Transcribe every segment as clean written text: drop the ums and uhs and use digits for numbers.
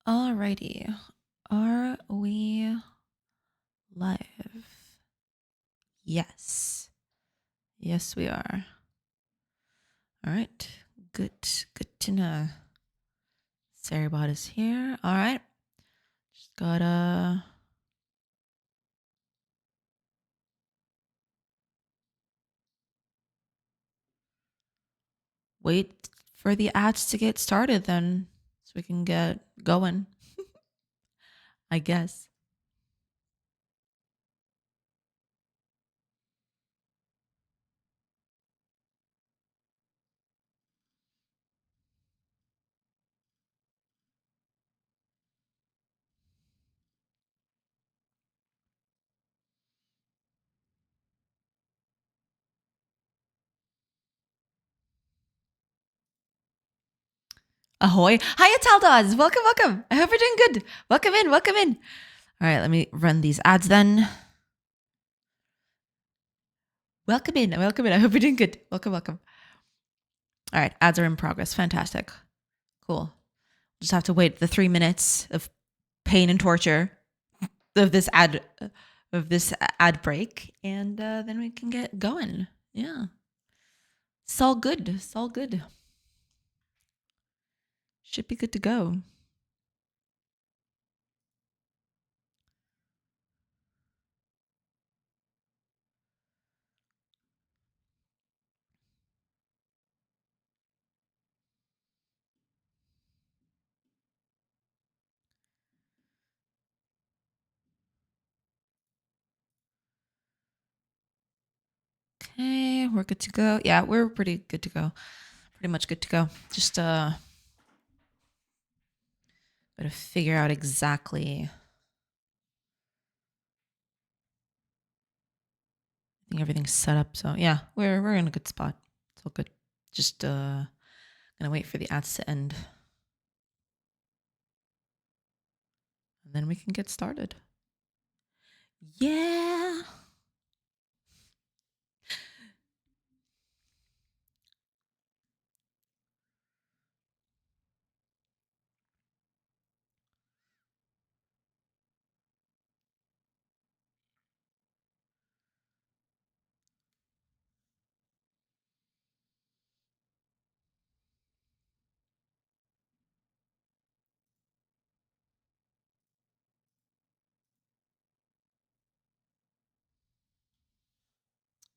Alrighty. Are we live? Yes. Yes, we are. All right. Good to know. Sarabot is here. All right. Just gotta wait for the ads to get started then so we can get going. I guess. Ahoy. Hi, it's Aldaz. Welcome. I hope you're doing good. Welcome in. All right, let me run these ads then. Welcome in. I hope you're doing good. Welcome. All right, ads are in progress. Fantastic. Cool. Just have to wait the 3 minutes of pain and torture of this ad break, and then we can get going. Yeah, it's all good. Should be good to go. Okay, we're good to go. Yeah, we're pretty good to go. Pretty much good to go. Just gotta figure out exactly. I think everything's set up. So yeah, we're in a good spot. It's all good. Just gonna wait for the ads to end, and then we can get started. Yeah.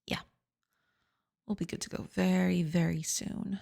Yeah. We'll be good to go very, very soon.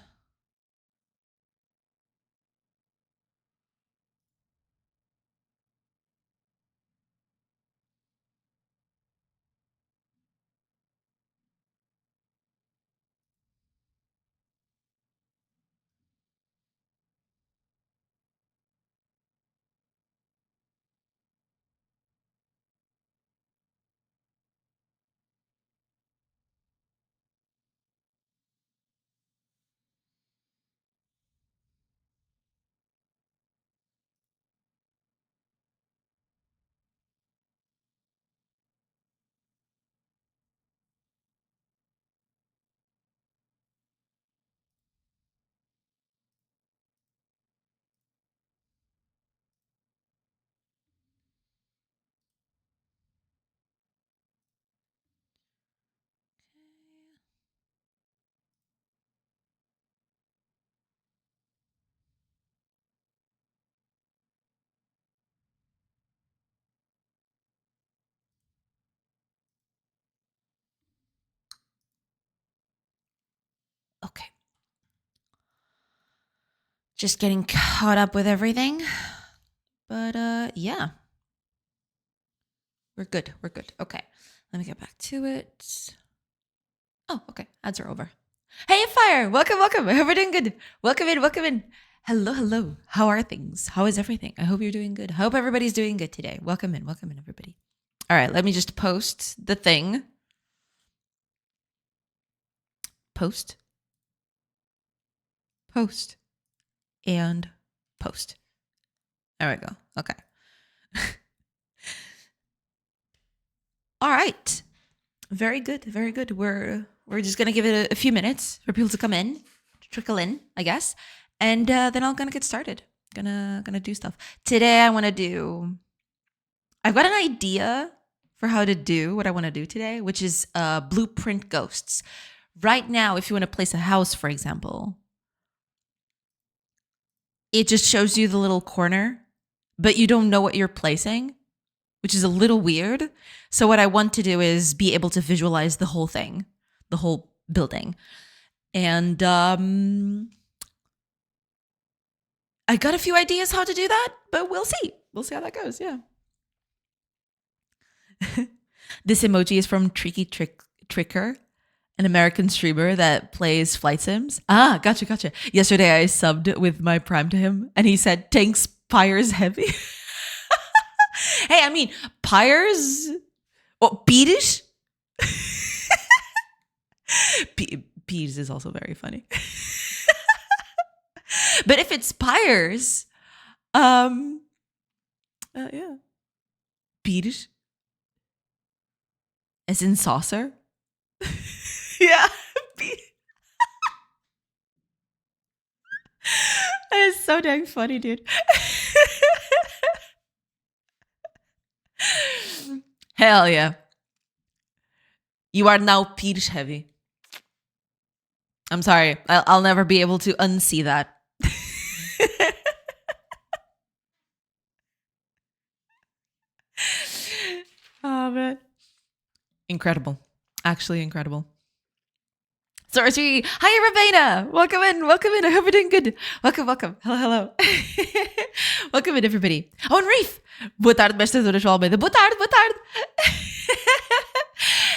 Okay. Just getting caught up with everything. But yeah. We're good. Okay. Let me get back to it. Oh, okay. Ads are over. Hey, Fire. Welcome. I hope you're doing good. Welcome in. Hello. How are things? How is everything? I hope you're doing good. I hope everybody's doing good today. Welcome in, everybody. All right, let me just post the thing. Post. And post. There we go. Okay. All right. Very good. We're just gonna give it a few minutes for people to come in, to trickle in, I guess, and then I'm gonna get started. Gonna do stuff. Today I've got an idea for how to do what I want to do today, which is blueprint ghosts. Right now, if you want to place a house, for example, it just shows you the little corner, but you don't know what you're placing, which is a little weird. So what I want to do is be able to visualize the whole thing, the whole building. And I got a few ideas how to do that, but we'll see. We'll see how that goes. Yeah. This emoji is from Tricker, an American streamer that plays flight sims. Ah, gotcha. Yesterday I subbed with my Prime to him, and he said, "Tanks Pyre's heavy." Hey, I mean, Pyre's... Oh, Beatish? Peas is also very funny. But if it's Pyre's, yeah. Beatish? As in saucer? Yeah. That is so dang funny, dude. Hell yeah. You are now peach heavy. I'm sorry. I'll never be able to unsee that. Oh, man. Incredible. Actually incredible. Sorry. Hi, Ravena. Welcome in. I hope you're doing good. Welcome. Hello. Welcome in, everybody. Oh, and Reef. Boa tarde, mestre João Almeida. Boa tarde.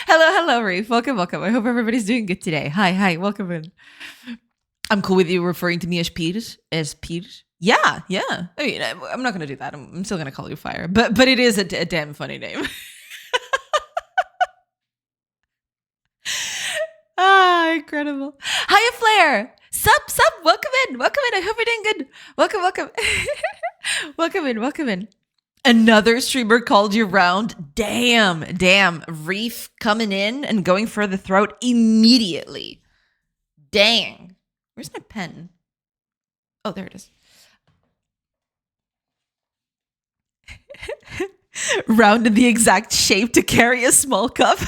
Hello, Reef. Welcome. I hope everybody's doing good today. Hi. Welcome in. I'm cool with you referring to me as Pires. Yeah. I mean, I'm not going to do that. I'm still going to call you Fire. But it is a damn funny name. Incredible. Hiya, Flair. Sup. Welcome in. I hope you're doing good. Welcome. Welcome in. Another streamer called you round. Damn. Reef coming in and going for the throat immediately. Dang. Where's my pen? Oh, there it is. Round in the exact shape to carry a small cup.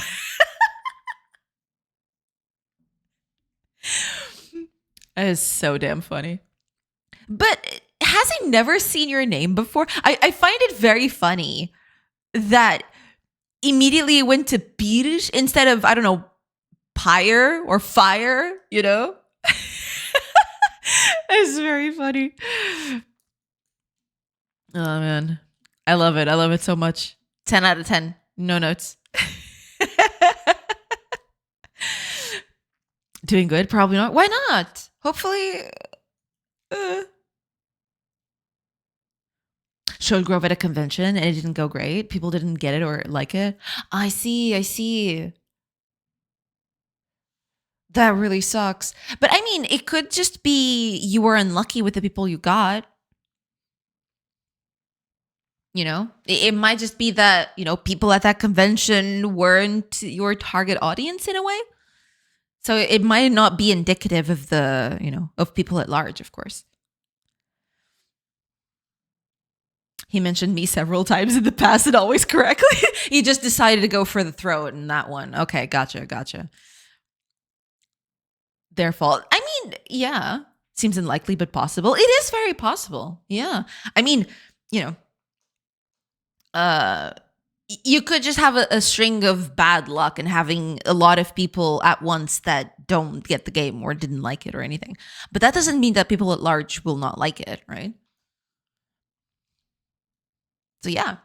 That is so damn funny. But has he never seen your name before? I find it very funny that immediately it went to Pires instead of, I don't know, Pyre or Fire, you know? It's very funny. Oh, man. I love it so much. 10 out of 10. No notes. Doing good? Probably not. Why not? Hopefully. Showed Grove at a convention and it didn't go great. People didn't get it or like it. I see. That really sucks. But I mean, it could just be you were unlucky with the people you got. You know, it might just be that, you know, people at that convention weren't your target audience in a way. So it might not be indicative of the, you know, of people at large, of course. He mentioned me several times in the past and always correctly. He just decided to go for the throat in that one. Okay, gotcha. Their fault. I mean, yeah, seems unlikely, but possible. It is very possible. Yeah. I mean, you know, you could just have a string of bad luck and having a lot of people at once that don't get the game or didn't like it or anything. But that doesn't mean that people at large will not like it, right? So yeah,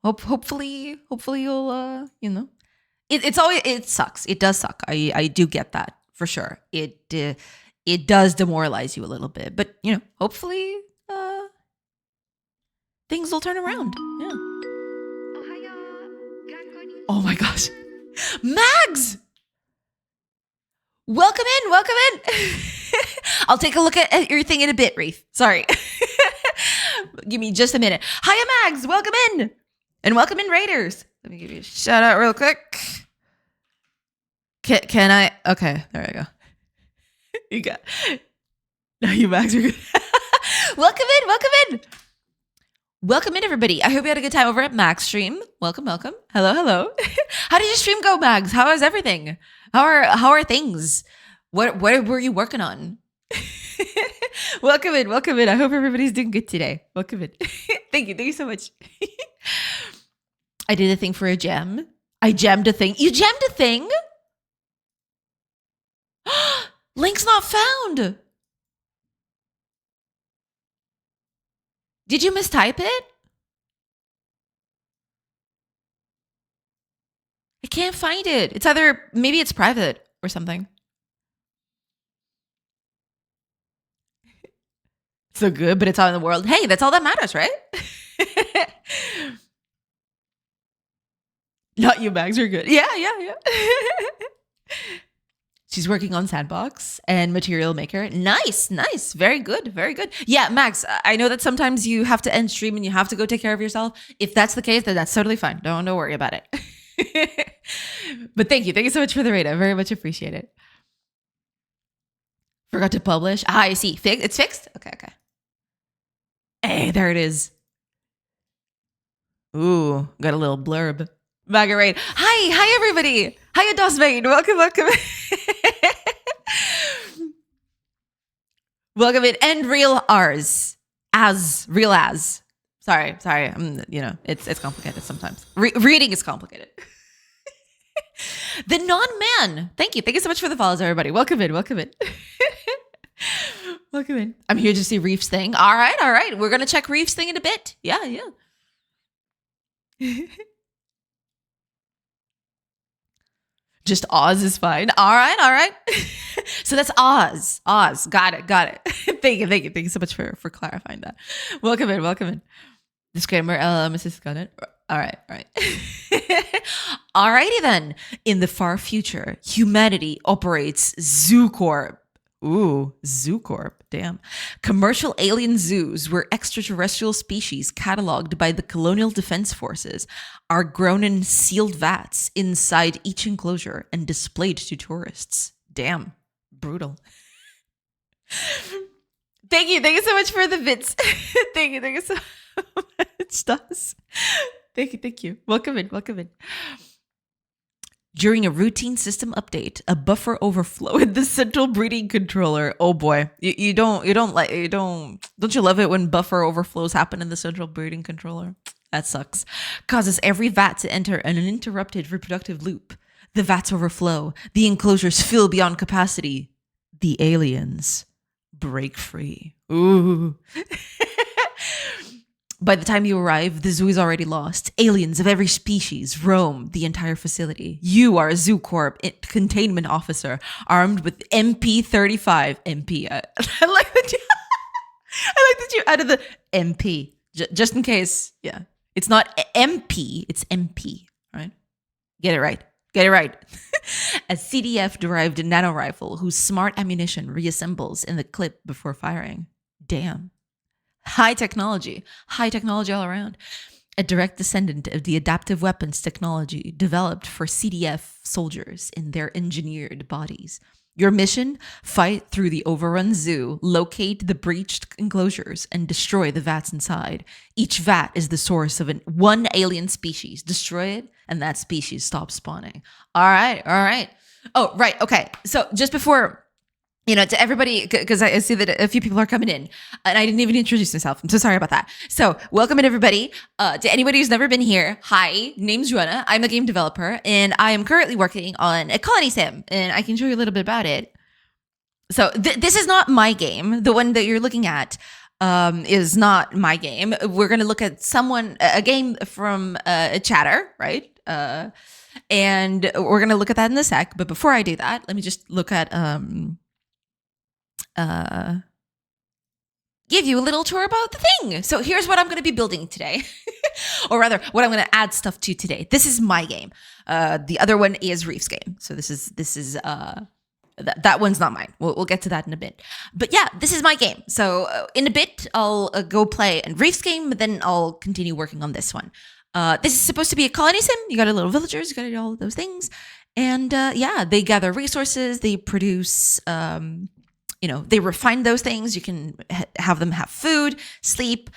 hopefully you'll you know, it sucks. It does suck. I do get that for sure. It does demoralize you a little bit, but you know, hopefully things will turn around. Yeah. Oh my gosh. Mags! Welcome in. I'll take a look at your thing in a bit, Reef. Sorry. Give me just a minute. Hiya, Mags! Welcome in! And welcome in, Raiders. Let me give you a shout out real quick. Can I? Okay, there I go. You got... No, you Mags are good. Welcome in, welcome in. Welcome in, everybody. I hope you had a good time over at Mag's stream. Welcome, welcome. Hello, hello. How did your stream go, Mags? How is everything? How are things? What were you working on? Welcome in, welcome in. I hope everybody's doing good today. Welcome in. Thank you so much. I did a thing for a jam. I jammed a thing. You jammed a thing? Link's not found. Did you mistype it? I can't find it. It's either, maybe it's private or something. So good, but it's out in the world. Hey, that's all that matters, right? Not you, Max. You're good. Yeah. She's working on Sandbox and Material Maker. Nice. Very good. Yeah, Max, I know that sometimes you have to end stream and you have to go take care of yourself. If that's the case, then that's totally fine. Don't worry about it. But thank you. Thank you so much for the raid. I very much appreciate it. Forgot to publish. I see. It's fixed? Okay. Hey, there it is. Ooh, got a little blurb. Marguerite. Hi, everybody. Hiya, Dosmain. Welcome. Welcome in. And real R's. Real as. Sorry. It's complicated sometimes. Reading is complicated. The non-man. Thank you so much for the follows, everybody. Welcome in. Welcome in. I'm here to see Reef's thing. All right. We're gonna check Reef's thing in a bit. Yeah. Just Oz is fine. All right. So that's Oz. Got it. Thank you so much for clarifying that. Welcome in. Disclaimer, Mrs. Got it. All right. Alrighty then. In the far future, humanity operates Zoo Corp. Ooh, Zoo Corp. Damn. Commercial alien zoos where extraterrestrial species cataloged by the Colonial Defense Forces are grown in sealed vats inside each enclosure and displayed to tourists. Damn. Brutal. Thank you so much for the bits. Thank you so much, Stas. Thank you. Welcome in. During a routine system update, a buffer overflow in the central breeding controller. Oh boy, don't you love it when buffer overflows happen in the central breeding controller? That sucks. Causes every vat to enter an uninterrupted reproductive loop. The vats overflow. The enclosures fill beyond capacity. The aliens break free. Ooh. By the time you arrive, the zoo is already lost. Aliens of every species roam the entire facility. You are a Zoo Corp containment officer armed with MP35. MP. I like that you added the MP. Just in case. Yeah. It's not MP. It's MP. Right? Get it right. A CDF-derived nano rifle whose smart ammunition reassembles in the clip before firing. Damn. High technology all around. A direct descendant of the adaptive weapons technology developed for CDF soldiers in their engineered bodies. Your mission? Fight through the overrun zoo, locate the breached enclosures, and destroy the vats inside. Each vat is the source of one alien species. Destroy it, and that species stops spawning. All right. Oh, right. Okay. So just before... to everybody, because I see that a few people are coming in, and I didn't even introduce myself. I'm so sorry about that. So welcome in, everybody. To anybody who's never been here, hi, name's Joanna. I'm a game developer, and I am currently working on a colony sim, and I can show you a little bit about it. So this is not my game. The one that you're looking at is not my game. We're going to look at a game from a chatter, right? And we're going to look at that in a sec. But before I do that, let me just look at... give you a little tour about the thing. So here's what I'm going to be building today. Or rather, what I'm going to add stuff to today. This is my game. The other one is Reef's game. So this is that one's not mine. We'll get to that in a bit. But yeah, this is my game. So in a bit, I'll go play in Reef's game, but then I'll continue working on this one. This is supposed to be a colony sim. You got a little villagers, you got all of those things. And yeah, they gather resources. They produce... they refine those things. You can have them have food, sleep,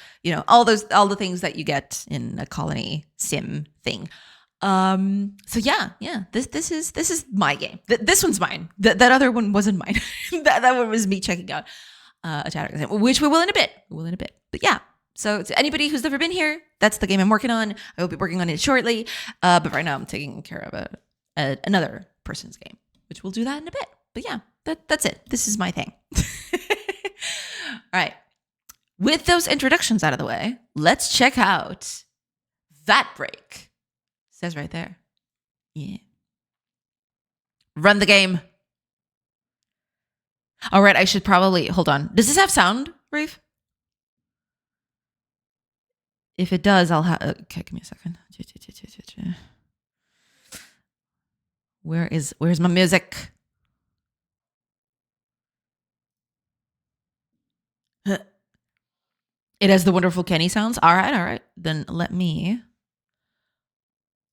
all the things that you get in a colony sim thing. So yeah, this is my game. This one's mine. That other one wasn't mine. that one was me checking out a chat exam, which we will in a bit. But yeah. So to anybody who's never been here, that's the game I'm working on. I will be working on it shortly. But right now I'm taking care of another person's game, which we'll do that in a bit. But yeah, that's it. This is my thing. All right. With those introductions out of the way, let's check out that break. Says right there. Yeah. Run the game. All right, I should probably hold on. Does this have sound, Rafe? If it does, I'll have. Okay, give me a second. Where's my music? It has the wonderful Kenny sounds. All right. Then let me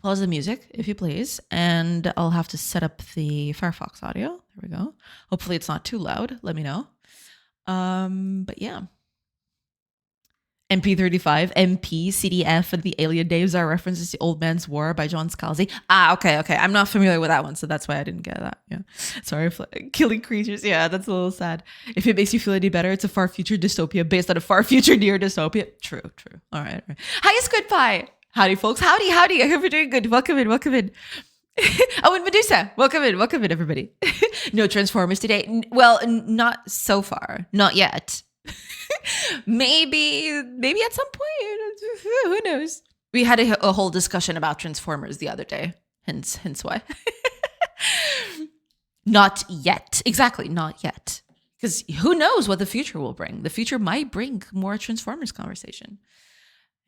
pause the music, if you please, and I'll have to set up the Firefox audio. There we go. Hopefully it's not too loud. Let me know. But yeah. MP35, MP, CDF, and the Alien Days are references to Old Man's War by John Scalzi. Okay. I'm not familiar with that one, so that's why I didn't get that. Yeah. Sorry for killing creatures. Yeah, that's a little sad. If it makes you feel any better, it's a far future dystopia based on a far future near dystopia. True. All right. Hi, Squid Pie. Howdy, folks. Howdy. I hope you're doing good. Welcome in. Oh, and Medusa. Welcome in, everybody. No Transformers today. Well, not so far. Not yet. Maybe at some point. Who knows? We had a whole discussion about Transformers the other day. Hence why. Not yet. Exactly, not yet. Because who knows what the future will bring. The future might bring more Transformers conversation.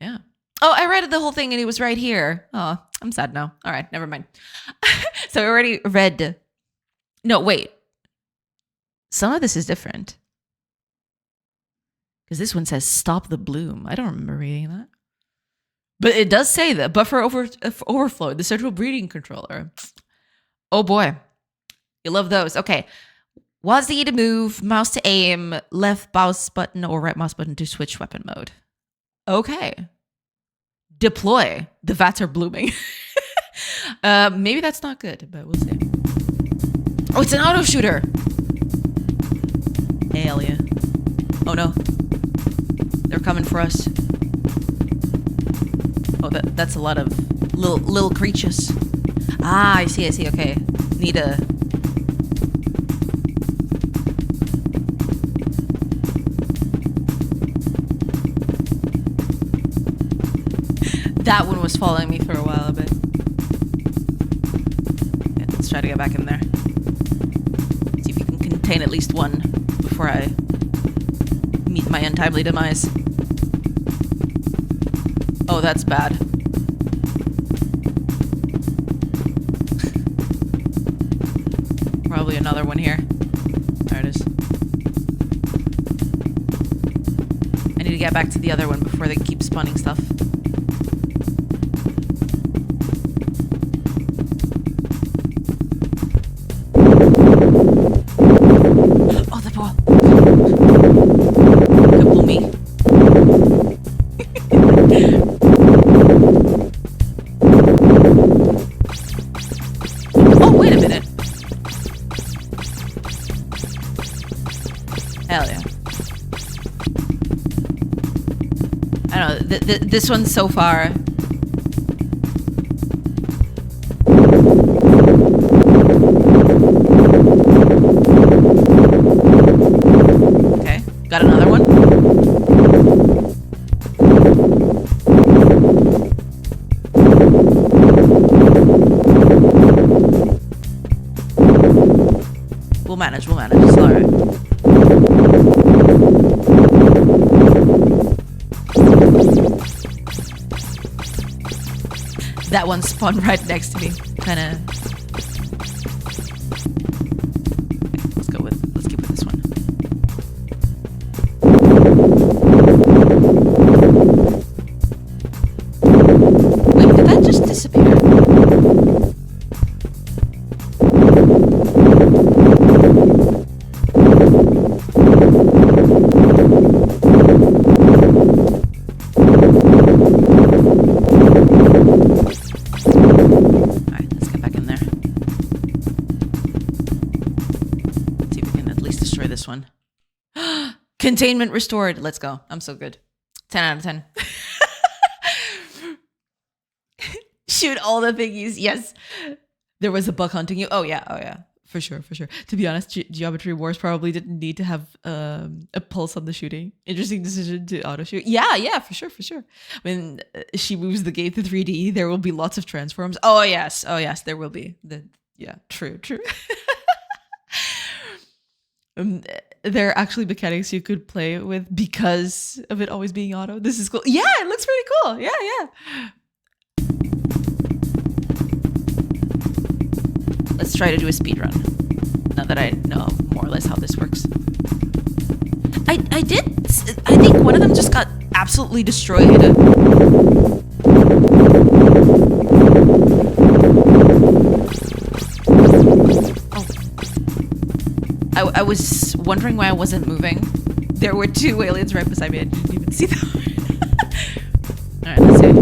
Yeah. Oh, I read the whole thing and it was right here. Oh, I'm sad now. All right, never mind. So I already read. No, wait. Some of this is different. Because this one says stop the bloom. I don't remember reading that. But it does say that buffer overflow, the central breeding controller. Oh boy. You love those. Okay. WASD to move, mouse to aim, left mouse button or right mouse button to switch weapon mode. Okay. Deploy. The vats are blooming. Maybe that's not good, but we'll see. Oh, it's an auto shooter. Hell yeah. Oh no. They're coming for us. Oh, that's a lot of little creatures. I see. Okay. Need a... That one was following me for a while, but... Yeah, let's try to get back in there. See if we can contain at least one before I meet my untimely demise. Oh, that's bad. Probably another one here. There it is. I need to get back to the other one before they keep spawning stuff. Oh, the ball. Couple me. Oh, wait a minute. Hell yeah. I don't know, this one so far... Okay, got another one. We'll manage, it's alright. That one spawned right next to me. Kinda... Okay, let's keep with this one. Wait, did that just disappear? Containment restored. Let's go. I'm so good. 10 out of 10. Shoot all the thingies. Yes. There was a bug hunting you. Oh yeah. For sure. To be honest, Geometry Wars probably didn't need to have a pulse on the shooting. Interesting decision to auto shoot. Yeah, for sure. When she moves the game to 3D, there will be lots of transforms. Oh yes, there will be. True. There are actually mechanics you could play with because of it always being auto. This is cool. Yeah, it looks pretty cool. Yeah. Let's try to do a speed run. Now that I know more or less how this works. I think one of them just got absolutely destroyed. Oh. I was wondering why I wasn't moving. There were 2 aliens right beside me. I didn't even see them. Alright, let's see.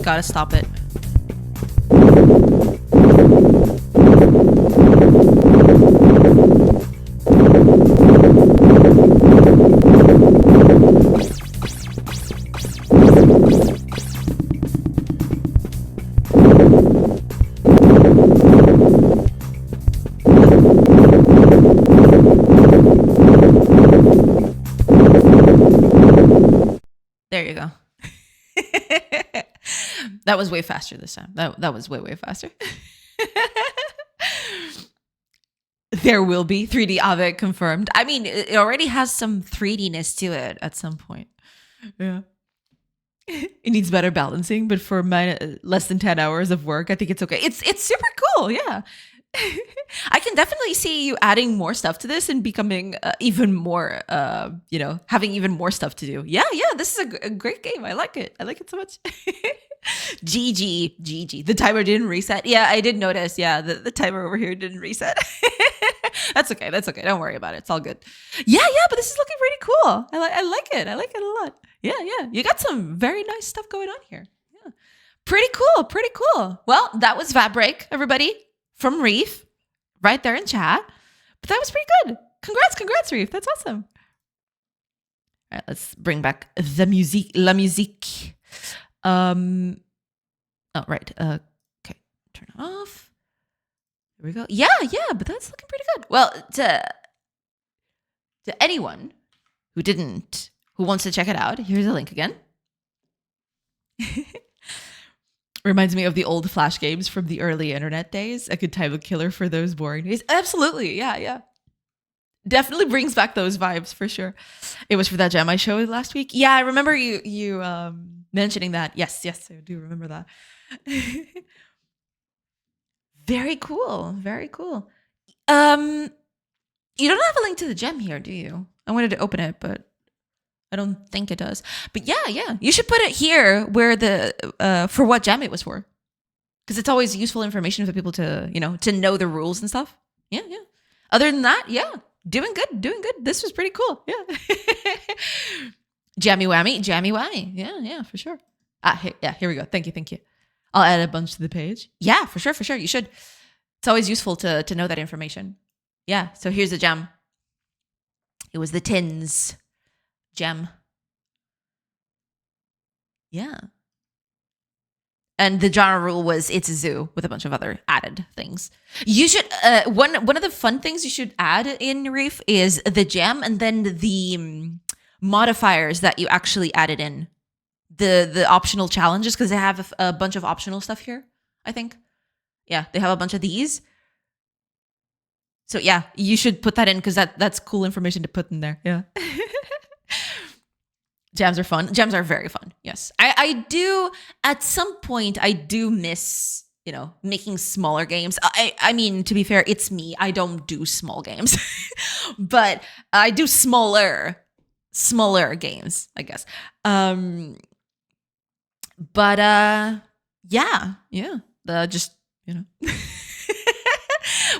Gotta stop it. There you go. That was way faster this time. That was way faster. There will be 3D Ave confirmed. I mean, it already has some 3D-ness to it at some point. Yeah. It needs better balancing, but for less than 10 hours of work, I think it's okay. It's super cool, yeah. I can definitely see you adding more stuff to this and becoming even more, having even more stuff to do. Yeah, this is a great game. I like it. I like it so much. GG. The timer didn't reset. Yeah, I did notice. Yeah, the timer over here didn't reset. That's okay. Don't worry about it. It's all good. Yeah, but this is looking pretty cool. I like it. I like it a lot. Yeah. You got some very nice stuff going on here. Yeah. Pretty cool. Well, that was Vat Break, everybody, from Reef, right there in chat. But that was pretty good. Congrats, Reef. That's awesome. All right, let's bring back the musique, la musique. Oh, right. Okay, turn it off. There we go. Yeah, but that's looking pretty good. Well, to anyone who wants to check it out, here's a link again. Reminds me of the old Flash games from the early internet days. A good time of killer for those boring days. Absolutely, yeah. Definitely brings back those vibes for sure. It was for that gem I showed last week. Yeah, I remember you mentioning that. Yes, I do remember that. Very cool. You don't have a link to the gem here, do you? I wanted to open it, but I don't think it does. But yeah. You should put it here where the for what gem it was for. Because it's always useful information for people to know the rules and stuff. Yeah. Other than that, yeah. Doing good. This was pretty cool. Yeah. Jammy whammy. Yeah, for sure. Here we go. Thank you. I'll add a bunch to the page. Yeah, for sure. You should. It's always useful to know that information. Yeah, so here's the gem. It was the tins gem. Yeah. And the genre rule was it's a zoo with a bunch of other added things. You should one of the fun things you should add in Reef is the gem and then the modifiers that you actually added in. The optional challenges, because they have a bunch of optional stuff here, I think. Yeah, they have a bunch of these. So yeah, you should put that in because that's cool information to put in there. Yeah. Jams are fun. Jams are very fun. Yes. I do, at some point, I do miss, making smaller games. I mean, to be fair, it's me. I don't do small games. But I do smaller games, I guess. But yeah. Just,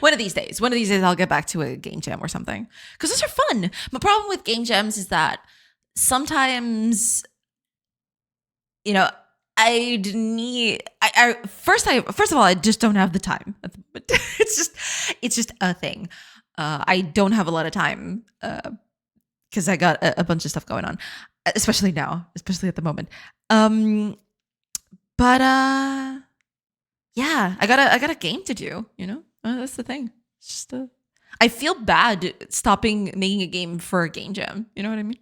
One of these days, I'll get back to a game jam or something because those are fun. My problem with game jams is that sometimes, you know, first of all, I just don't have the time. It's just a thing. I don't have a lot of time because I got a bunch of stuff going on, especially now, especially at the moment. But yeah, I got a game to do. That's the thing. It's just I feel bad stopping making a game for a game jam. You know what I mean?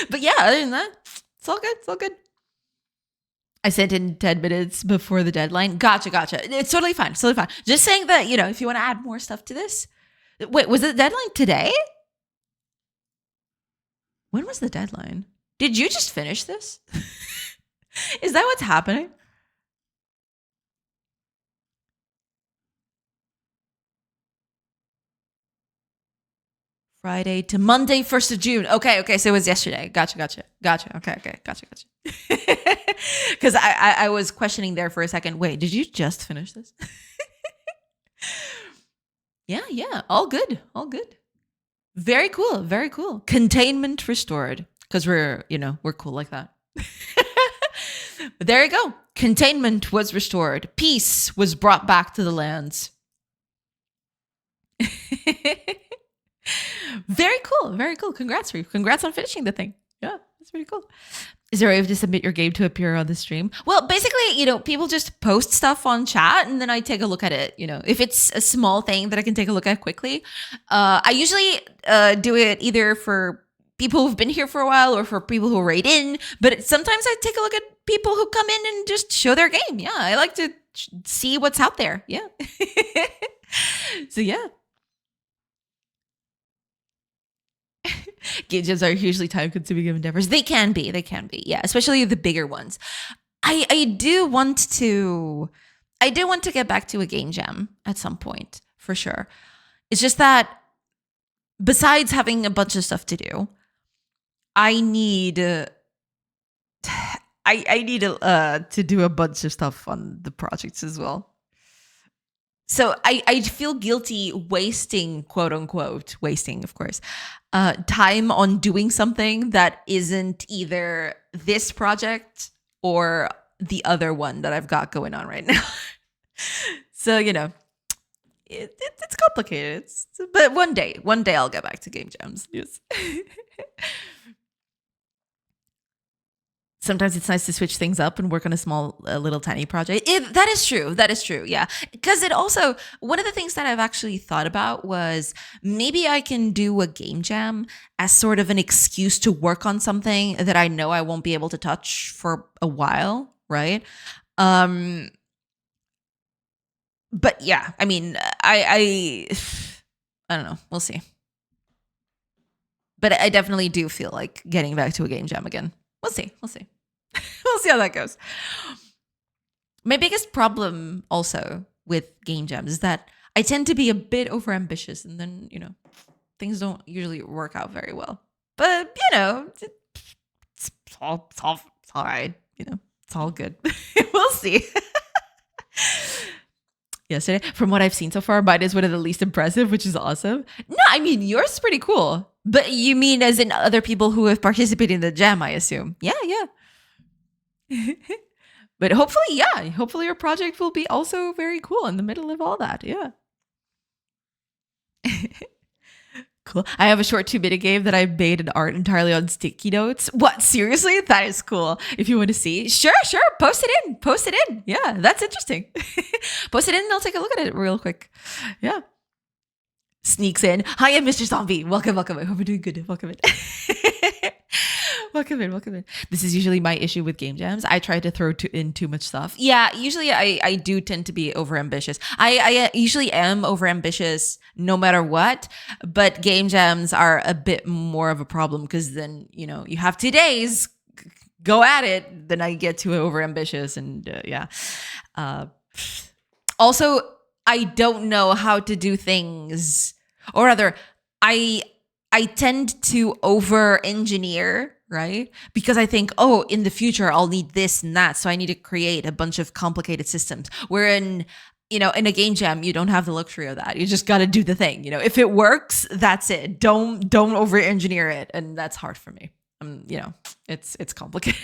But yeah, other than that, it's all good. It's all good. I sent in 10 minutes before the deadline. Gotcha. It's totally fine. It's totally fine. Just saying that, if you want to add more stuff to this. Wait, was the deadline today? When was the deadline? Did you just finish this? Is that what's happening? Friday to Monday, 1st of June. Okay. So it was yesterday. Gotcha. Okay. Gotcha. Because I was questioning there for a second. Wait, did you just finish this? Yeah. All good. Very cool. Containment restored. Because we're cool like that. But there you go. Containment was restored. Peace was brought back to the lands. Very cool. Congrats on finishing the thing. Yeah, that's pretty cool. Is there a way to submit your game to appear on the stream? Well, basically, people just post stuff on chat and then I take a look at it. If it's a small thing that I can take a look at quickly. I usually do it either for people who've been here for a while or for people who rate in. But sometimes I take a look at people who come in and just show their game. Yeah, I like to see what's out there. Yeah. So yeah. Game jams are hugely time-consuming endeavors. They can be, yeah, especially the bigger ones. I do want to get back to a game jam at some point, for sure. It's just that besides having a bunch of stuff to do, I need to do a bunch of stuff on the projects as well. So I feel guilty wasting, quote unquote, of course, time on doing something that isn't either this project or the other one that I've got going on right now. So, it's complicated. But one day I'll get back to game jams. Yes. Sometimes it's nice to switch things up and work on a little tiny project. That is true. Yeah. Because it also, one of the things that I've actually thought about was maybe I can do a game jam as sort of an excuse to work on something that I know I won't be able to touch for a while. Right. But yeah, I mean, I don't know. We'll see. But I definitely do feel like getting back to a game jam again. We'll see. We'll see how that goes. My biggest problem also with game jams is that I tend to be a bit overambitious and then, things don't usually work out very well. But, it's all right. It's all good. We'll see. Yesterday, from what I've seen so far, mine is one of the least impressive, which is awesome. No, I mean, yours is pretty cool. But you mean as in other people who have participated in the jam, I assume. Yeah. But hopefully your project will be also very cool in the middle of all that. Yeah. Cool. I have a short 2-minute game that I made an art entirely on sticky notes. What? Seriously? That is cool. If you want to see, sure. Post it in. Yeah, that's interesting. Post it in and I'll take a look at it real quick. Yeah. Sneaks in. Hi, I'm Mr. Zombie. Welcome. I hope you're doing good. Welcome in. Welcome in. This is usually my issue with game jams. I try to throw in too much stuff. Yeah, usually I do tend to be overambitious. I usually am overambitious no matter what, but game jams are a bit more of a problem because then, you have 2 days, go at it, then I get too overambitious and yeah. Also, I don't know how to do things, or rather, I tend to over-engineer, right? Because I think, in the future, I'll need this and that. So I need to create a bunch of complicated systems. Wherein you know, in a game jam, you don't have the luxury of that. You just got to do the thing. You know, if it works, that's it. Don't over engineer it, and that's hard for me. You know, it's complicated.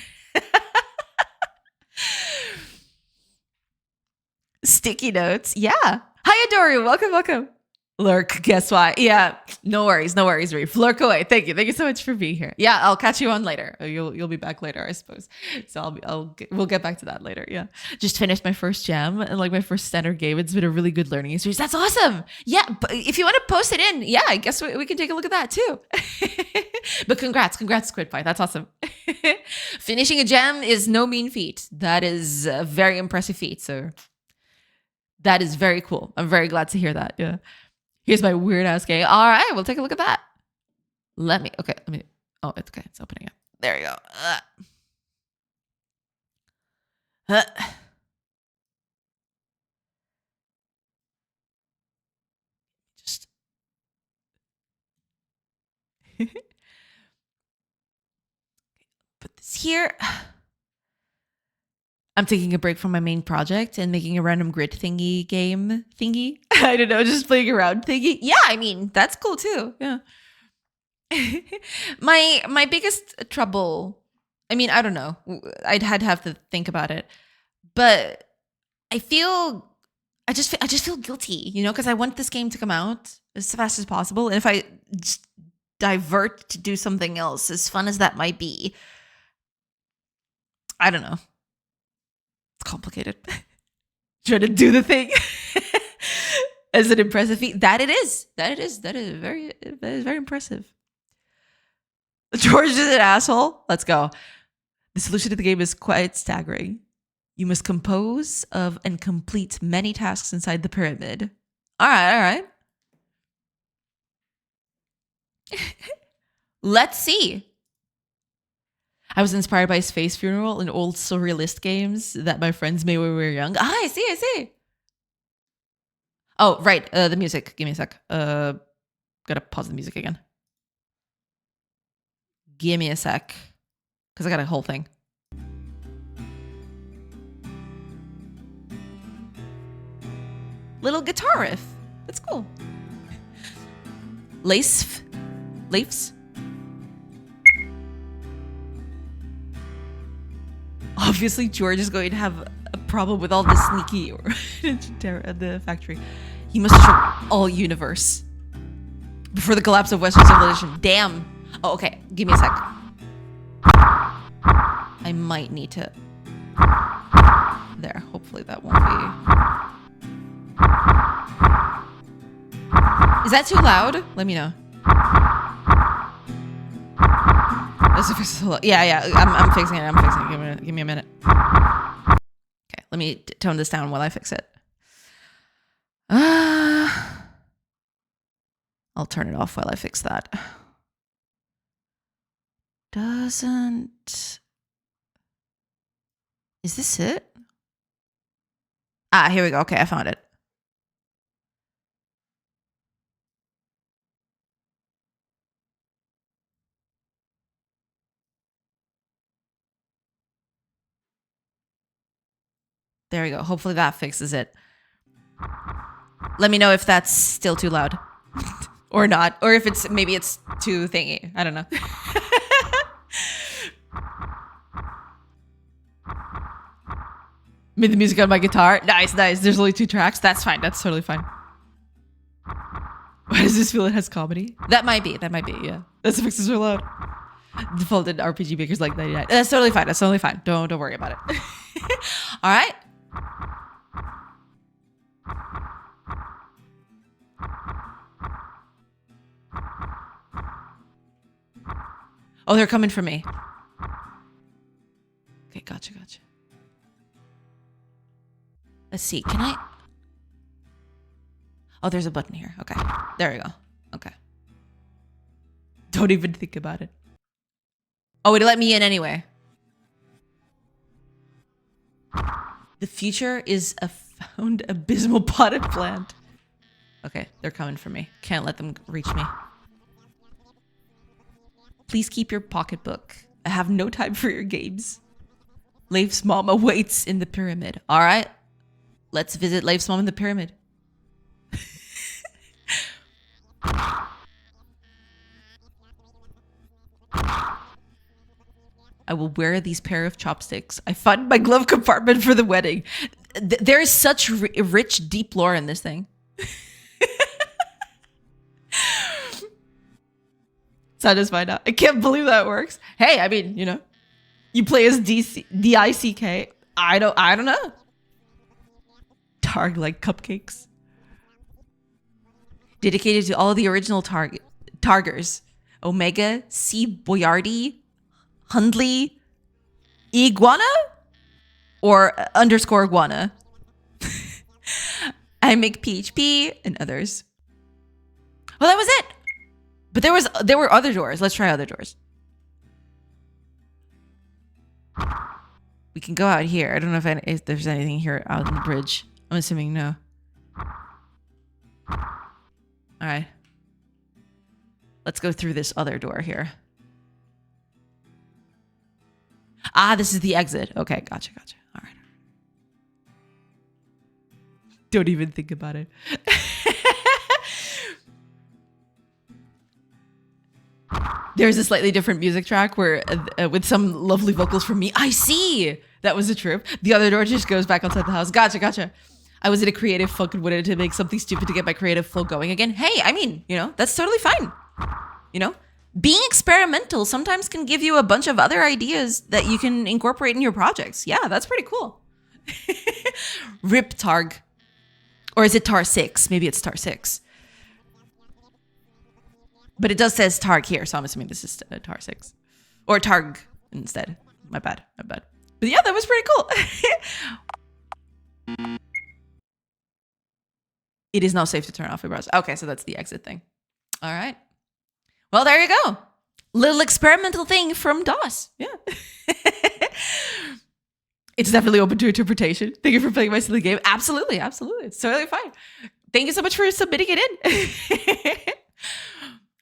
Sticky notes, yeah. Hi, Adori. Welcome. Lurk, guess why? Yeah, no worries, Reef. Lurk away. Thank you so much for being here. Yeah, I'll catch you on later. You'll be back later, I suppose. So we'll get back to that later. Yeah, just finished my first jam and like my first standard game. It's been a really good learning experience. That's awesome. Yeah, but if you want to post it in, yeah, I guess we can take a look at that too. But congrats, Squid Pie. That's awesome. Finishing a jam is no mean feat. That is a very impressive feat. So that is very cool. I'm very glad to hear that. Yeah. Here's my weird ass game. All right, we'll take a look at that. Let me. Oh, it's okay. It's opening up. There you go. Just. Put this here. I'm taking a break from my main project and making a random grid thingy game thingy. I don't know, just playing around thingy. Yeah, I mean, that's cool too. Yeah. my biggest trouble, I mean, I don't know. I'd have to think about it. But I just feel guilty, you know, because I want this game to come out as fast as possible. And if I just divert to do something else, as fun as that might be, I don't know. Complicated. Trying to do the thing as an impressive feat. That is very impressive. George is an asshole. Let's go. The solution to the game is quite staggering. You must compose of and complete many tasks inside the pyramid. All right. Let's see. I was inspired by Space Funeral and old surrealist games that my friends made when we were young. Ah, I see. Oh, right. The music. Give me a sec. Gotta pause the music again. Give me a sec. Because I got a whole thing. Little guitar riff. That's cool. Leifs. Obviously, George is going to have a problem with all this sneaky the factory. He must destroy all universe before the collapse of Western civilization. Damn. Oh, okay. Give me a sec. I might need to. There. Hopefully that won't be. Is that too loud? Let me know. Yeah. I'm fixing it. Give me a minute. Okay, let me tone this down while I fix it. I'll turn it off while I fix that. Doesn't. Is this it? Ah, here we go. Okay, I found it. There we go. Hopefully that fixes it. Let me know if that's still too loud. Or not. Or if maybe it's too thingy. I don't know. Made the music on my guitar. Nice. There's only 2 tracks. That's fine. That's totally fine. Why does this feel it has comedy? That might be, yeah. That's fixes so loud. Defaulted RPG Maker's like 99. That's totally fine. Don't worry about it. All right. Oh, they're coming for me. Okay, gotcha. Let's see. Can I? Oh, there's a button here. Okay. There we go. Okay. Don't even think about it. Oh, it let me in anyway. The future is a found abysmal potted plant. Okay, they're coming for me. Can't let them reach me. Please keep your pocketbook. I have no time for your games. Leif's mama waits in the pyramid. All right. Let's visit Leif's mom in the pyramid. I will wear these pair of chopsticks. I found my glove compartment for the wedding. There is such rich, deep lore in this thing. Satisfied now. I can't believe that works. Hey, I mean, you know, you play as D-I-C-K. I don't know. Targ like cupcakes. Dedicated to all the original Targers. Omega, C. Boyardi, Hundley, Iguana, or underscore Iguana. I make PHP and others. Well, that was it. But there were other doors. Let's try other doors. We can go out here. I don't know if there's anything here out on the bridge. I'm assuming no. All right. Let's go through this other door here. Ah, this is the exit. Okay, gotcha. All right. Don't even think about it. There's a slightly different music track where, with some lovely vocals from me. I see. That was a trip. The other door just goes back outside the house. Gotcha. I was in a creative flow and wanted to make something stupid to get my creative flow going again. Hey, I mean, you know, that's totally fine. You know, being experimental sometimes can give you a bunch of other ideas that you can incorporate in your projects. Yeah, that's pretty cool. Rip Targ. Or is it Tar 6? Maybe it's Tar 6. But it does says Targ here, so I'm assuming this is Tar 6. Or Targ instead. My bad. But yeah, that was pretty cool. It is now safe to turn off your browser. Okay, so that's the exit thing. All right. Well, there you go. Little experimental thing from DOS. Yeah. It's definitely open to interpretation. Thank you for playing my silly game. Absolutely. It's totally fine. Thank you so much for submitting it in.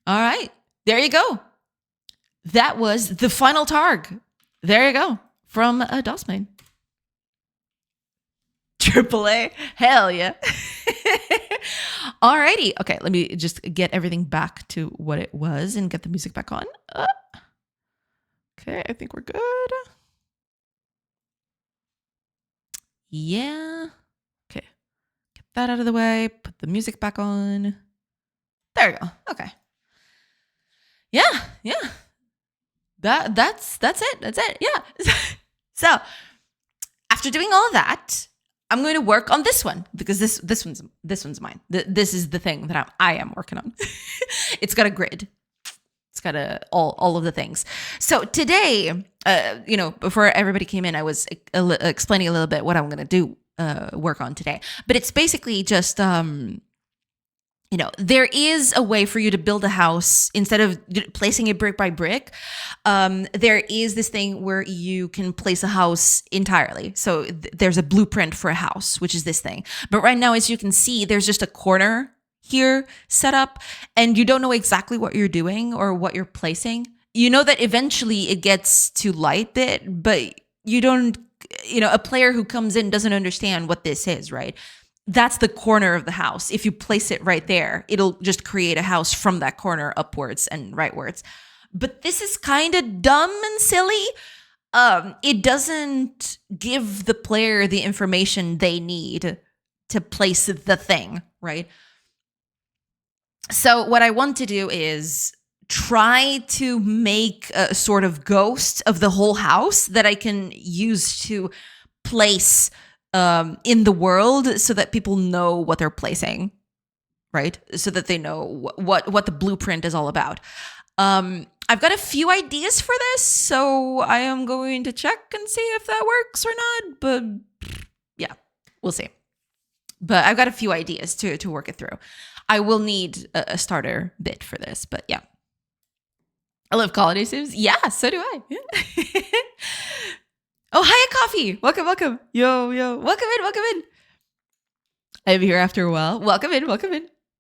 All right. There you go. That was the final Targ. There you go. From DOS main. AAA. Hell yeah. Alrighty. Okay, let me just get everything back to what it was and get the music back on. Okay, I think we're good. Yeah. Okay. Get that out of the way. Put the music back on. There we go. Okay. Yeah. That's it. Yeah. So, after doing all of that, I'm going to work on this one because this one's mine. This is the thing that I am working on. It's got a grid. It's got all of the things. So today, before everybody came in, I was explaining a little bit what I'm going to do work on today. But it's basically just there is a way for you to build a house instead of placing it brick by brick. There is this thing where you can place a house entirely. So there's a blueprint for a house, which is this thing. But right now, as you can see, there's just a corner here set up, and you don't know exactly what you're doing or what you're placing. You know that eventually it gets to light bit, but you don't, a player who comes in doesn't understand what this is, right? That's the corner of the house. If you place it right there, it'll just create a house from that corner upwards and rightwards. But this is kind of dumb and silly. It doesn't give the player the information they need to place the thing, right? So what I want to do is try to make a sort of ghost of the whole house that I can use to place in the world so that people know what they're placing, right? So that they know what the blueprint is all about. I've got a few ideas for this, so I am going to check and see if that works or not. But yeah, we'll see. But I've got a few ideas to work it through. I will need a starter bit for this, but yeah. I love Colony Sims. Yeah, so do I. Yeah. Oh, hiya, Coffee. Welcome. Yo. Welcome in. I'm here after a while. Welcome in.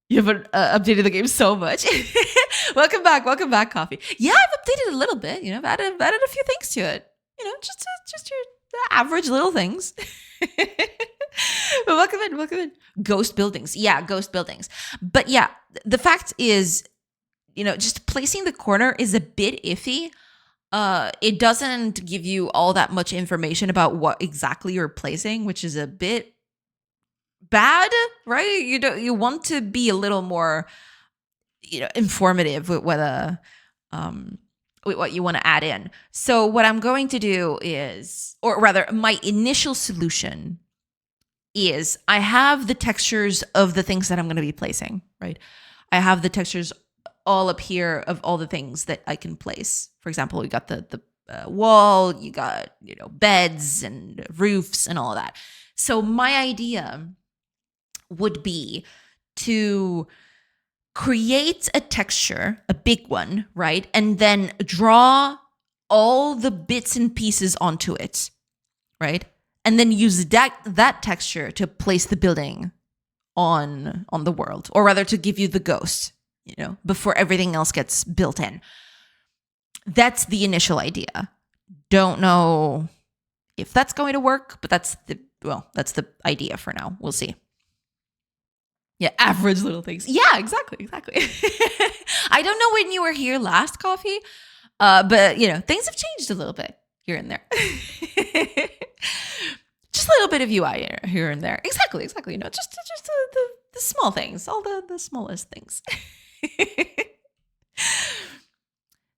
You haven't updated the game so much. Welcome back, Coffee. Yeah, I've updated a little bit. I've added a few things to it. Just your average little things. Welcome in, welcome in. Ghost buildings. Yeah, ghost buildings. But yeah, the fact is, just placing the corner is a bit iffy. It doesn't give you all that much information about what exactly you're placing, which is a bit bad, right? You want to be a little more, informative with with what you want to add in. So what I'm going to do is, or rather, my initial solution is I have the textures of the things that I'm going to be placing, right? I have the textures all up here of all the things that I can place. For example, we got the wall, you got, beds and roofs and all of that. So my idea would be to create a texture, a big one, right? And then draw all the bits and pieces onto it, right? And then use that texture to place the building on the world, or rather to give you the ghost, before everything else gets built in. That's the initial idea. Don't know if that's going to work, but that's the idea for now. We'll see. Yeah, average little things. Yeah, exactly. I don't know when you were here last, Coffee, but things have changed a little bit here and there. Just a little bit of UI here and there. Exactly. Just the small things, all the smallest things.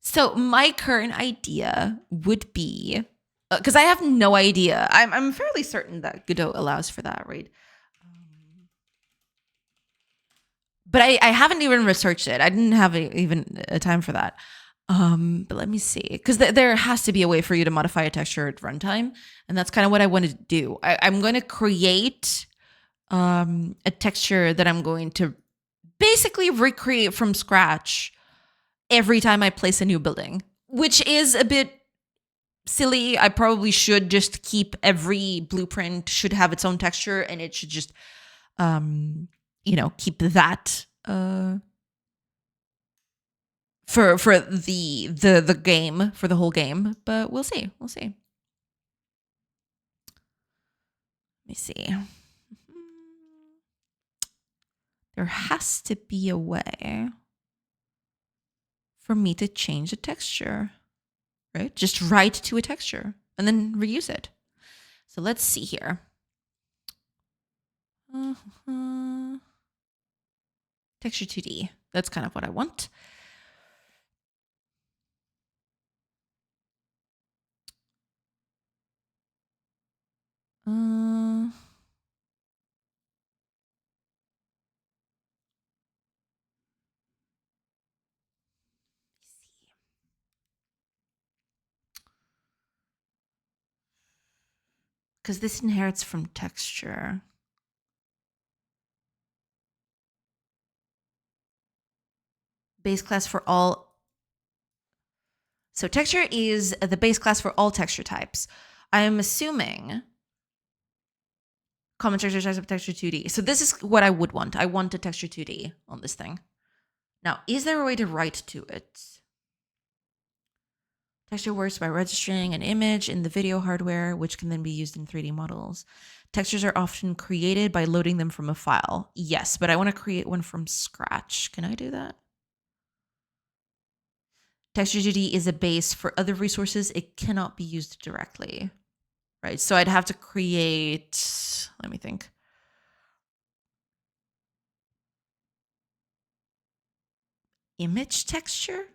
So my current idea would be, because I have no idea. I'm fairly certain that Godot allows for that, right? But I haven't even researched it. I didn't have even a time for that. But let me see, because there has to be a way for you to modify a texture at runtime, and that's kind of what I wanted to do. I'm going to create a texture that I'm going to basically recreate from scratch every time I place a new building, which is a bit silly. I probably should just keep every blueprint should have its own texture, and it should just keep that for the game, for the whole game. But we'll see. Let me see. There has to be a way for me to change the texture, right? Just write to a texture and then reuse it. So let's see here. Texture 2D. That's kind of what I want. Because this inherits from texture. Base class for all. So texture is the base class for all texture types. I am assuming common texture types of texture 2D. So this is what I would want. I want a texture 2D on this thing. Now, is there a way to write to it? Texture works by registering an image in the video hardware, which can then be used in 3D models. Textures are often created by loading them from a file. Yes, but I want to create one from scratch. Can I do that? Texture 2D is a base for other resources. It cannot be used directly, right? So I'd have to create, let me think. Image texture?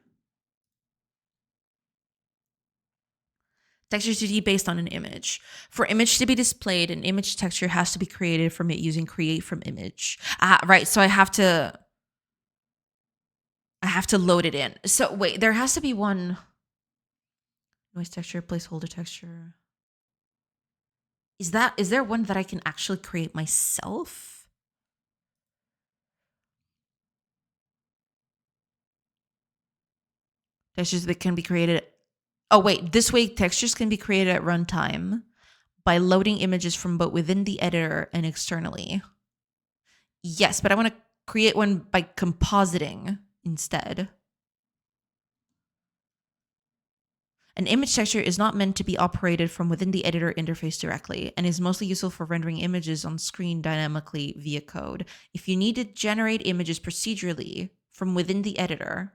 Texture 2D based on an image. For image to be displayed, an image texture has to be created from it using create from image. Right, so I have to load it in. So wait, there has to be one noise texture, placeholder texture. Is there one that I can actually create myself? Textures that can be created. Oh wait, this way textures can be created at runtime by loading images from both within the editor and externally. Yes, but I want to create one by compositing instead. An image texture is not meant to be operated from within the editor interface directly and is mostly useful for rendering images on screen dynamically via code. If you need to generate images procedurally from within the editor,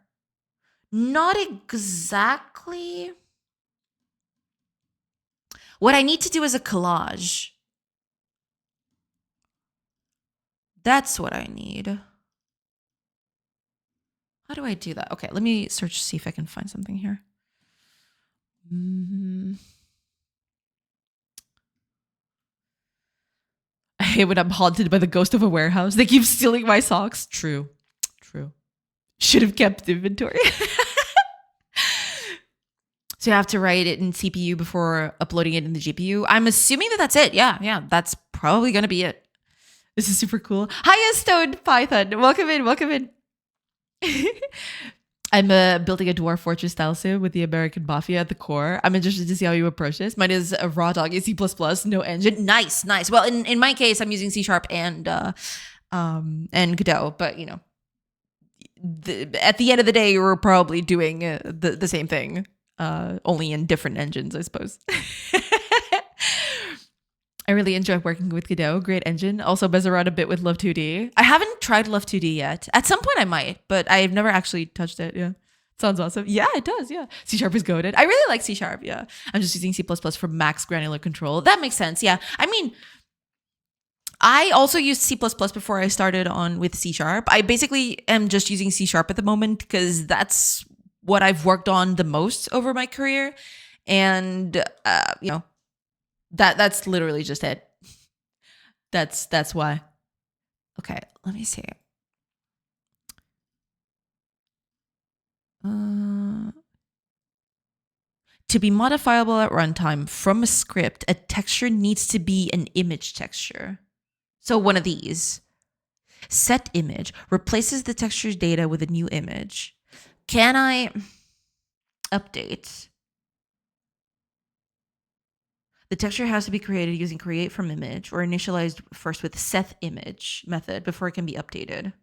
not exactly. What I need to do is a collage. That's what I need. How do I do that? Okay, let me search, see if I can find something here. I hate when I'm haunted by the ghost of a warehouse. They keep stealing my socks. True. Should have kept inventory. So you have to write it in CPU before uploading it in the GPU. I'm assuming that that's it. Yeah, that's probably going to be it. This is super cool. Hi, Stoned Python. Welcome in. I'm building a dwarf fortress style sim with the American mafia at the core. I'm interested to see how you approach this. Mine is a raw dog, C++, no engine. Nice. Well, in my case, I'm using C# and Godot, but at the end of the day, we're probably doing the same thing, only in different engines, I suppose. I really enjoy working with Godot. Great engine. Also mess around a bit with Love 2D. I haven't tried Love 2D yet. At some point I might, but I've never actually touched it. Yeah. Sounds awesome. Yeah, it does. Yeah. C# is goated. I really like C#. Yeah. I'm just using C++ for max granular control. That makes sense. Yeah. I mean, I also used C++ before I started on with C#. I basically am just using C# at the moment because that's what I've worked on the most over my career. And, that's literally just it. That's why. Okay, let me see. To be modifiable at runtime from a script, a texture needs to be an image texture. So one of these. Set image replaces the texture's data with a new image. Can I update? The texture has to be created using create from image or initialized first with set image method before it can be updated.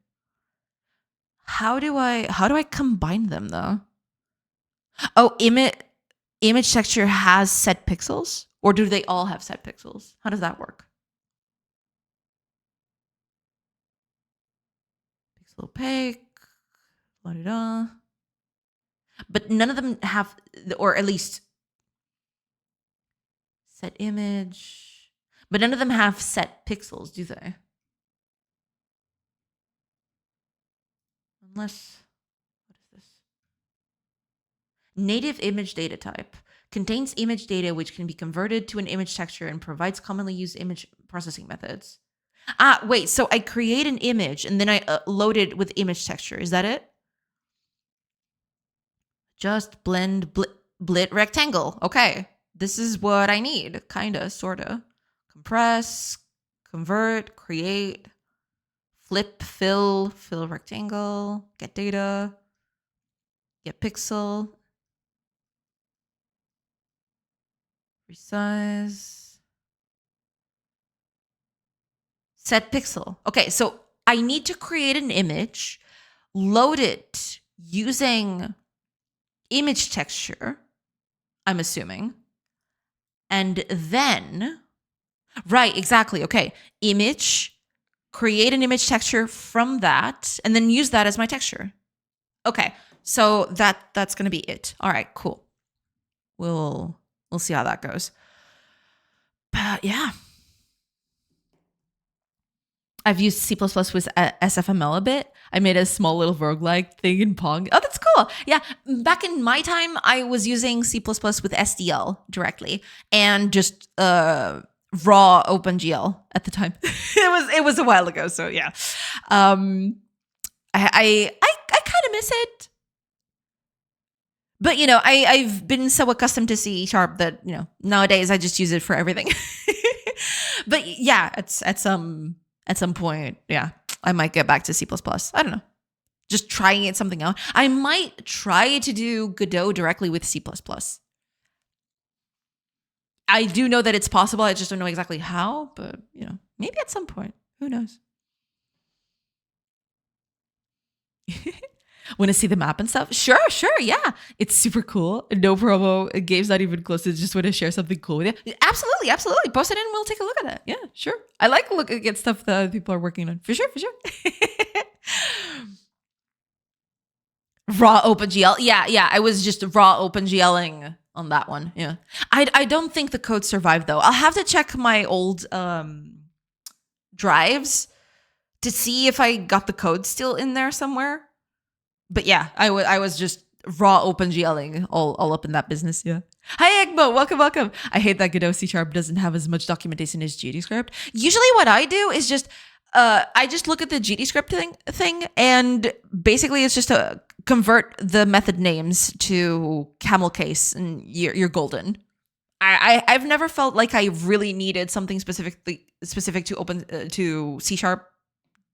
How do I combine them though? Oh, image texture has set pixels, or do they all have set pixels? How does that work? Pixel opaque, blah, blah, blah. But none of them have, or at least set image, but none of them have set pixels, do they? Unless, what is this? Native image data type contains image data which can be converted to an image texture and provides commonly used image processing methods. Wait, so I create an image and then I load it with image texture. Is that it? Just blend, blit rectangle. Okay, this is what I need, kinda, sorta. Compress, convert, create, flip, fill rectangle, get data, get pixel, resize, set pixel. Okay, so I need to create an image, load it using image texture, I'm assuming, and then, right, exactly, okay, image, create an image texture from that, and then use that as my texture. Okay, so that's gonna be it. All right, cool. We'll see how that goes. But yeah. I've used C++ with SFML a bit. I made a small little roguelike thing in Pong. Oh, that's cool. Yeah. Back in my time, I was using C++ with SDL directly and just raw OpenGL at the time. It was a while ago. So yeah. I kind of miss it. But, I've been so accustomed to C# that, nowadays I just use it for everything. But yeah, at some point, yeah, I might get back to C++. I don't know. Just trying it something out. I might try to do Godot directly with C++. I do know that it's possible. I just don't know exactly how, but, maybe at some point. Who knows? Want to see the map and stuff? Sure, yeah. It's super cool. No promo. Game's not even close. I just want to share something cool with you. Absolutely. Post it in. We'll take a look at it. Yeah, sure. I like looking at stuff that other people are working on. For sure. Raw OpenGL. Yeah. I was just raw OpenGLing on that one. Yeah. I don't think the code survived though. I'll have to check my old drives to see if I got the code still in there somewhere. But yeah, I was just raw OpenGLing all up in that business. Yeah. Hi Egbo, welcome. I hate that Godot C# doesn't have as much documentation as GDScript. Usually what I do is just I just look at the GDScript thing and basically it's just to convert the method names to camel case and you're golden. I've never felt like I really needed something specific to to C#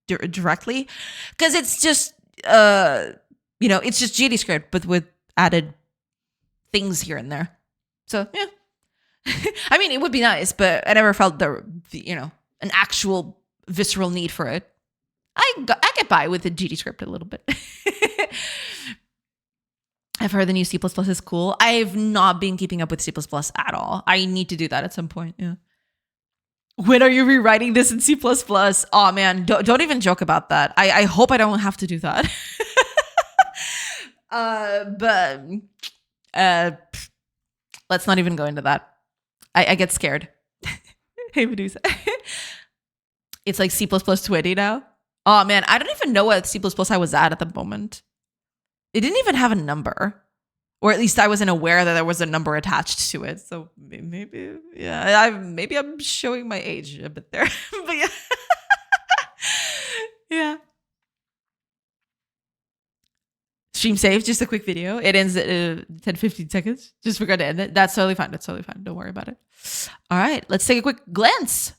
directly, because it's just it's just GDScript but with added things here and there. So yeah. I mean, it would be nice, but I never felt an actual visceral need for it. I get by with the GDScript a little bit. I've heard the new C++ is cool. I've not been keeping up with C++ at all. I need to do that at some point. Yeah. When are you rewriting this in C++? Oh man, don't even joke about that. I hope I don't have to do that. But let's not even go into that. I get scared. Hey Medusa. It's like C++ 20 now. Oh man, I don't even know what C++ I was at the moment. It didn't even have a number. Or at least I wasn't aware that there was a number attached to it. So maybe, yeah, maybe I'm showing my age a bit there. But yeah. Yeah. Stream save, just a quick video. It ends at 10-15 seconds. Just forgot to end it. That's totally fine. Don't worry about it. All right, let's take a quick glance.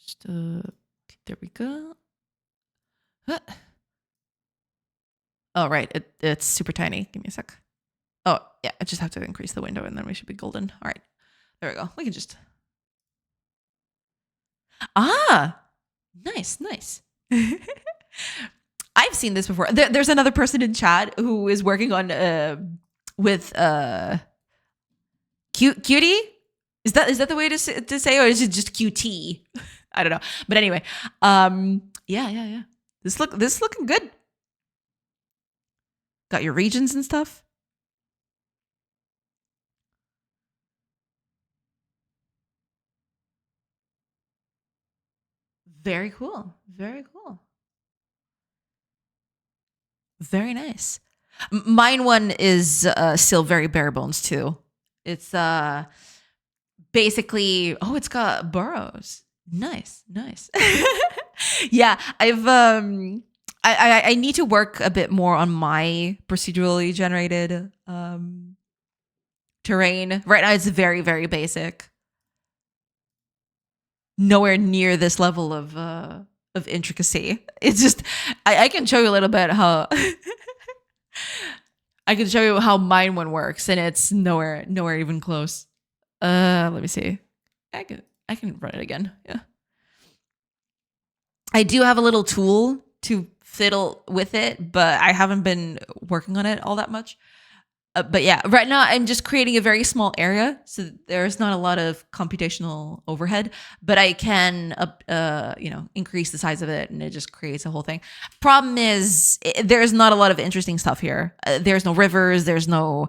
Just, there we go. Huh. Oh, right. It's super tiny. Give me a sec. Oh, yeah. I just have to increase the window and then we should be golden. All right. There we go. We can just... Ah! Nice. I've seen this before. There's another person in chat who is working on... with... Cutie? Is that the way to say, or is it just QT? I don't know. But anyway. Yeah. This looking good. Got your regions and stuff. Very cool. Very nice. Mine one is still very bare bones too. It's basically, it's got burrows. Nice. Yeah, I need to work a bit more on my procedurally generated terrain. Right now it's very, very basic. Nowhere near this level of intricacy. It's just I can show you a little bit how I can show you how mine one works, and it's nowhere even close. Let me see. I can run it again. Yeah. I do have a little tool to fiddle with it, but I haven't been working on it all that much. But yeah, right now I'm just creating a very small area, so there's not a lot of computational overhead, but I can increase the size of it, and it just creates a whole thing. Problem is, there's not a lot of interesting stuff here. There's no rivers, there's no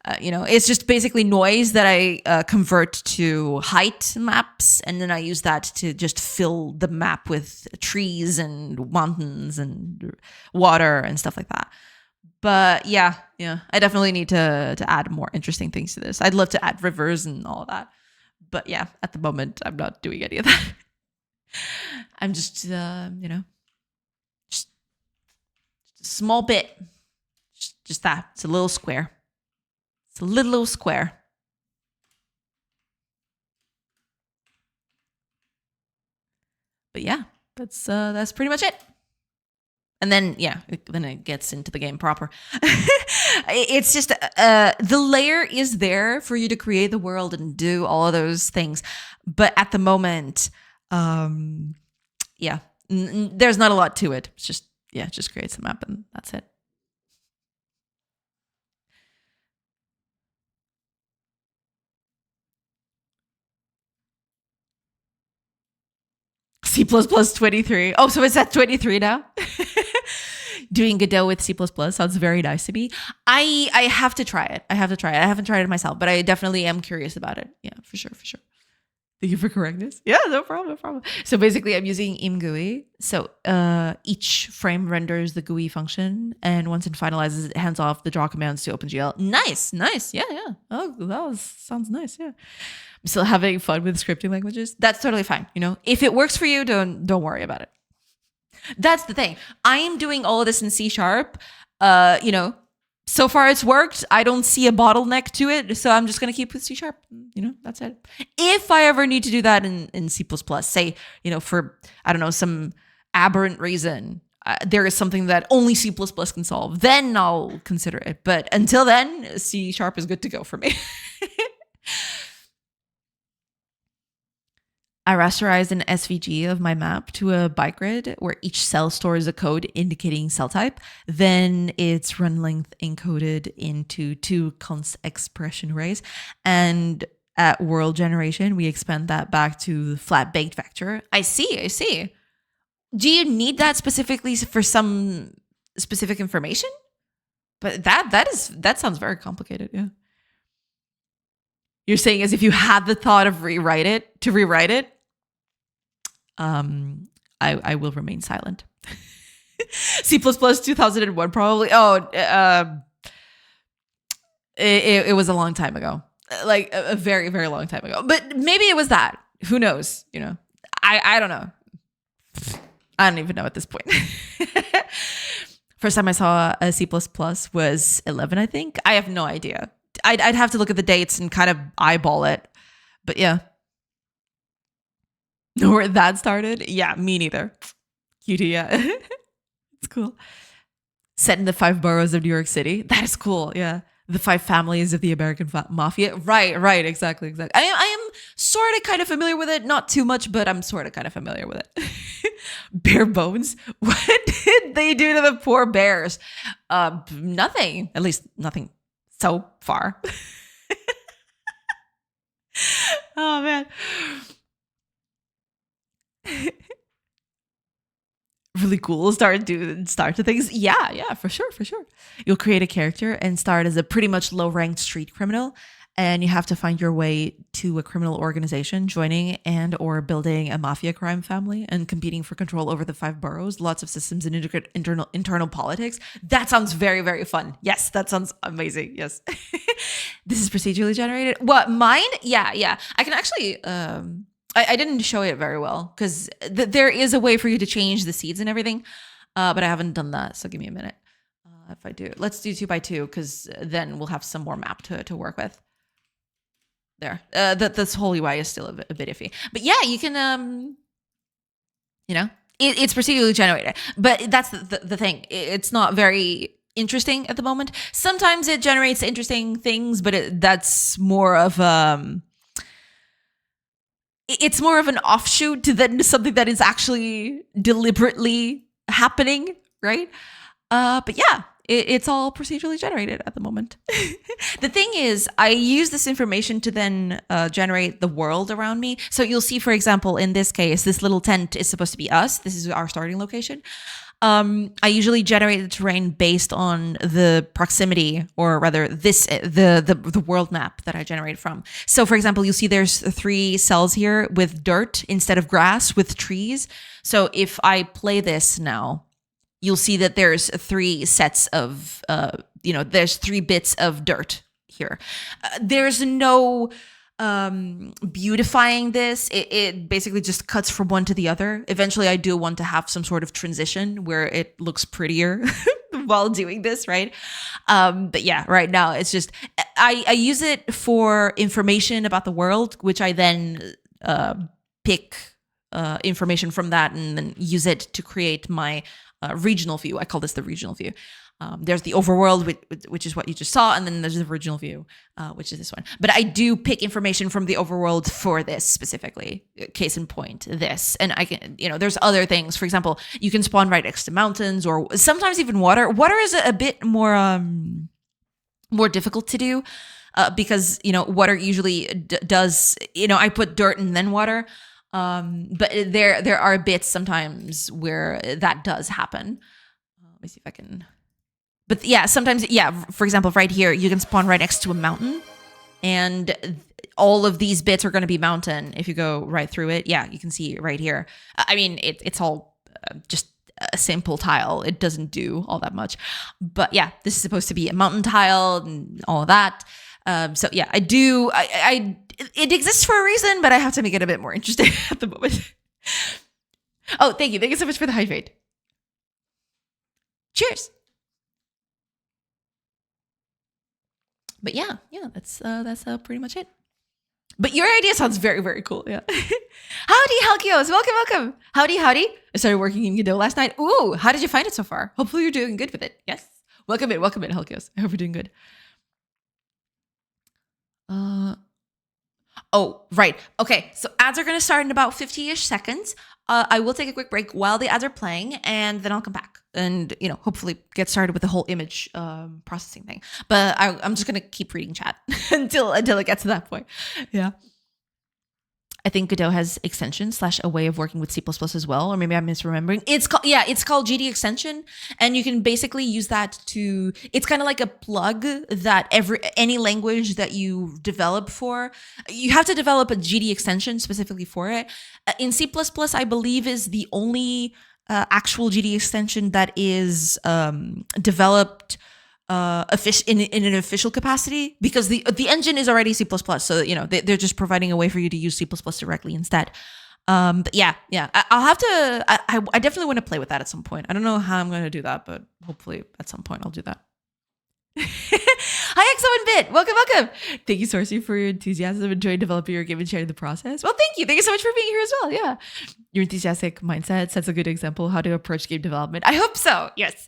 it's just basically noise that I convert to height maps, and then I use that to just fill the map with trees and mountains and water and stuff like that. But yeah, I definitely need to add more interesting things to this. I'd love to add rivers and all of that. But yeah, at the moment, I'm not doing any of that. I'm just, just a small bit. Just that. It's a little square. It's a little square. But yeah, that's pretty much it. And then, then it gets into the game proper. It's just, the layer is there for you to create the world and do all of those things. But at the moment, there's not a lot to it. It's just, yeah, just creates a map and that's it. C++ 23. Oh, so it's at 23 now? Doing Godot with C++ sounds very nice to me. I have to try it. I haven't tried it myself, but I definitely am curious about it. Yeah, for sure, for sure. Thank you for correctness. Yeah, no problem, no problem. So basically, I'm using imGUI. So each frame renders the GUI function, and once it finalizes, it hands off the draw commands to OpenGL. Nice, nice. Yeah, yeah. Oh, sounds nice. Yeah. I'm still having fun with scripting languages. That's totally fine. You know, if it works for you, don't worry about it. That's the thing. I am doing all of this in C#. You know, so far it's worked. I don't see a bottleneck to it, so I'm just gonna keep with C#. You know, that's it. If I ever need to do that in C++, say, you know, for I don't know, some aberrant reason, there is something that only C++ can solve, then I'll consider it. But until then, C# is good to go for me. I rasterized an SVG of my map to a byte grid where each cell stores a code indicating cell type. Then its run length encoded into two const expression arrays. And at world generation, we expand that back to flat baked vector. I see. Do you need that specifically for some specific information? But that sounds very complicated, yeah. You're saying as if you had the thought of rewrite it. I will remain silent. C++ 2001 probably. It was a long time ago, like a very, very long time ago. But maybe it was that. Who knows? You know, I don't know. I don't even know at this point. First time I saw a C++ was 11, I think. I have no idea. I'd have to look at the dates and kind of eyeball it. But yeah. Know where that started? Yeah, me neither. Cutie, yeah. It's cool. Set in the 5 boroughs of New York City. That is cool, yeah. The 5 families of the American mafia. Right, exactly. I am sort of kind of familiar with it. Not too much, but I'm sort of kind of familiar with it. Bare bones? What did they do to the poor bears? Nothing. At least nothing so far. Oh, man. Really cool. Start to things. Yeah, for sure. You'll create a character and start as a pretty much low-ranked street criminal, and you have to find your way to a criminal organization, joining and or building a mafia crime family, and competing for control over the 5 boroughs. Lots of systems and internal politics. That sounds very, very fun. Yes, that sounds amazing. Yes. This is procedurally generated. What, mine? Yeah. I can actually I didn't show it very well because there is a way for you to change the seeds and everything, but I haven't done that. So give me a minute. If I do, let's do 2x2 because then we'll have some more map to work with. There, this whole UI is still a bit iffy, but yeah, you can, you know, it's procedurally generated, but that's the thing. It's not very interesting at the moment. Sometimes it generates interesting things, but that's more of it's more of an offshoot to then something that is actually deliberately happening, right? But yeah, it's all procedurally generated at the moment. The thing is, I use this information to then generate the world around me. So you'll see, for example, in this case, this little tent is supposed to be us. This is our starting location. I usually generate the terrain based on the proximity, or rather the world map that I generate from. So for example, you'll see there's 3 cells here with dirt instead of grass with trees. So if I play this now, you'll see that there's 3 sets of, there's 3 bits of dirt here. There's no beautifying this. It basically just cuts from one to the other. Eventually I do want to have some sort of transition where it looks prettier while doing this, right? But yeah, right now it's just I use it for information about the world, which I then pick information from that and then use it to create my regional view. I call this the regional view. There's the overworld, which is what you just saw, and then there's the original view, which is this one. But I do pick information from the overworld for this specifically. Case in point, this. And I can, there's other things. For example, you can spawn right next to mountains or sometimes even water. Water is a bit more difficult to do because, water usually does, I put dirt and then water. But there are bits sometimes where that does happen. Let me see if I can. But yeah, sometimes, for example, right here, you can spawn right next to a mountain. And all of these bits are going to be mountain. If you go right through it, you can see right here. I mean, it's all just a simple tile. It doesn't do all that much. But yeah, this is supposed to be a mountain tile and all of that. So yeah, I do. It exists for a reason, but I have to make it a bit more interesting at the moment. Oh, thank you. Thank you so much for the hydrate. Cheers. But yeah, that's pretty much it. But your idea sounds very, very cool. Yeah. Howdy, Halkios. Welcome. Howdy. I started working in Godot last night. Ooh, how did you find it so far? Hopefully you're doing good with it. Yes. Welcome in, Halkios. I hope you're doing good. Oh, right. Okay, so ads are going to start in about 50-ish seconds. I will take a quick break while the ads are playing, and then I'll come back and, hopefully get started with the whole image processing thing. But I'm just going to keep reading chat until it gets to that point. Yeah. I think Godot has extensions / a way of working with C++ as well, or maybe I'm misremembering. It's called GD extension, and you can basically use that to. It's kind of like a plug that any language that you develop for, you have to develop a GD extension specifically for it. In C++, I believe is the only actual GD extension that is developed in an official capacity, because the engine is already C++, so they're just providing a way for you to use C++ directly instead. But I'll have to. I definitely want to play with that at some point. I don't know how I'm going to do that, but hopefully at some point I'll do that. Hi, Exo1Bit. Welcome. Thank you, Sorcy, for your enthusiasm. Enjoying developing your game and sharing the process. Well, thank you. Thank you so much for being here as well. Yeah. Your enthusiastic mindset sets a good example how to approach game development. I hope so. Yes.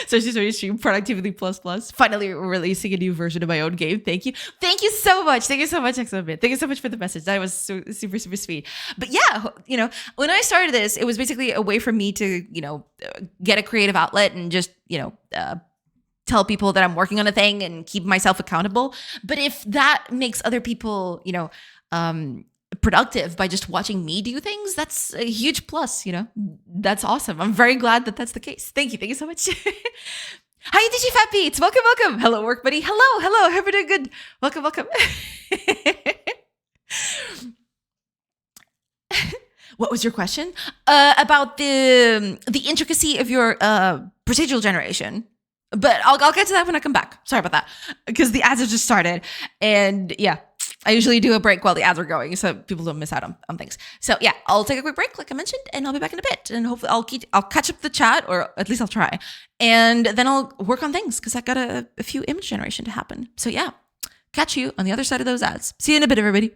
Sorcy stream productivity plus. Finally releasing a new version of my own game. Thank you. Thank you so much. Exo1Bit. Thank you so much for the message. That was so super, super sweet. But yeah, when I started this, it was basically a way for me to, get a creative outlet and just, tell people that I'm working on a thing and keep myself accountable. But if that makes other people, productive by just watching me do things, that's a huge plus, That's awesome. I'm very glad that that's the case. Thank you so much. Hi, DigiFat Beats. Welcome. Hello, work buddy. Hello. Hope you're doing good. Welcome. What was your question? About the intricacy of your procedural generation. But I'll get to that when I come back. Sorry about that, because the ads have just started, and I usually do a break while the ads are going so people don't miss out on things. So I'll take a quick break, like I mentioned, and I'll be back in a bit. And hopefully I'll catch up the chat, or at least I'll try, and then I'll work on things because I got a few image generation to happen. So catch you on the other side of those ads. See you in a bit, everybody.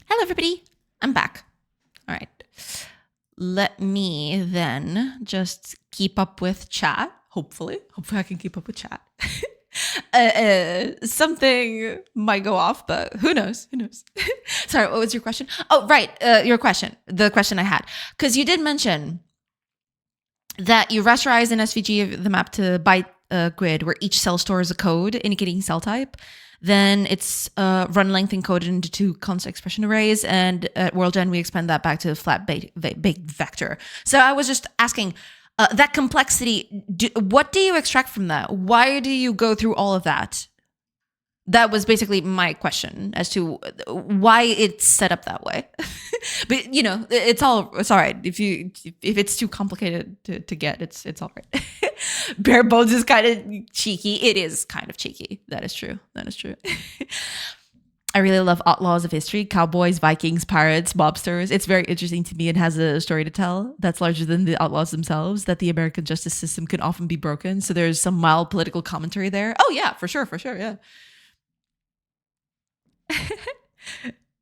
Hello, everybody. I'm back. All right. Let me then just keep up with chat. Hopefully I can keep up with chat. Something might go off, but who knows? Sorry, what was your question? Oh, right. Your question, the question I had, because you did mention that you rasterize an SVG of the map to byte grid where each cell stores a code indicating cell type. Then it's run length encoded into two constant expression arrays, and at WorldGen we expand that back to a flat baked vector. So I was just asking, that complexity, what do you extract from that? Why do you go through all of that? That was basically my question as to why it's set up that way. But it's all right. If it's too complicated to get, it's all right. Bare bones is kind of cheeky. It is kind of cheeky. That is true. I really love outlaws of history, cowboys, Vikings, pirates, mobsters. It's very interesting to me. It has a story to tell that's larger than the outlaws themselves, that the American justice system can often be broken. So there's some mild political commentary there. Oh yeah, for sure. Yeah.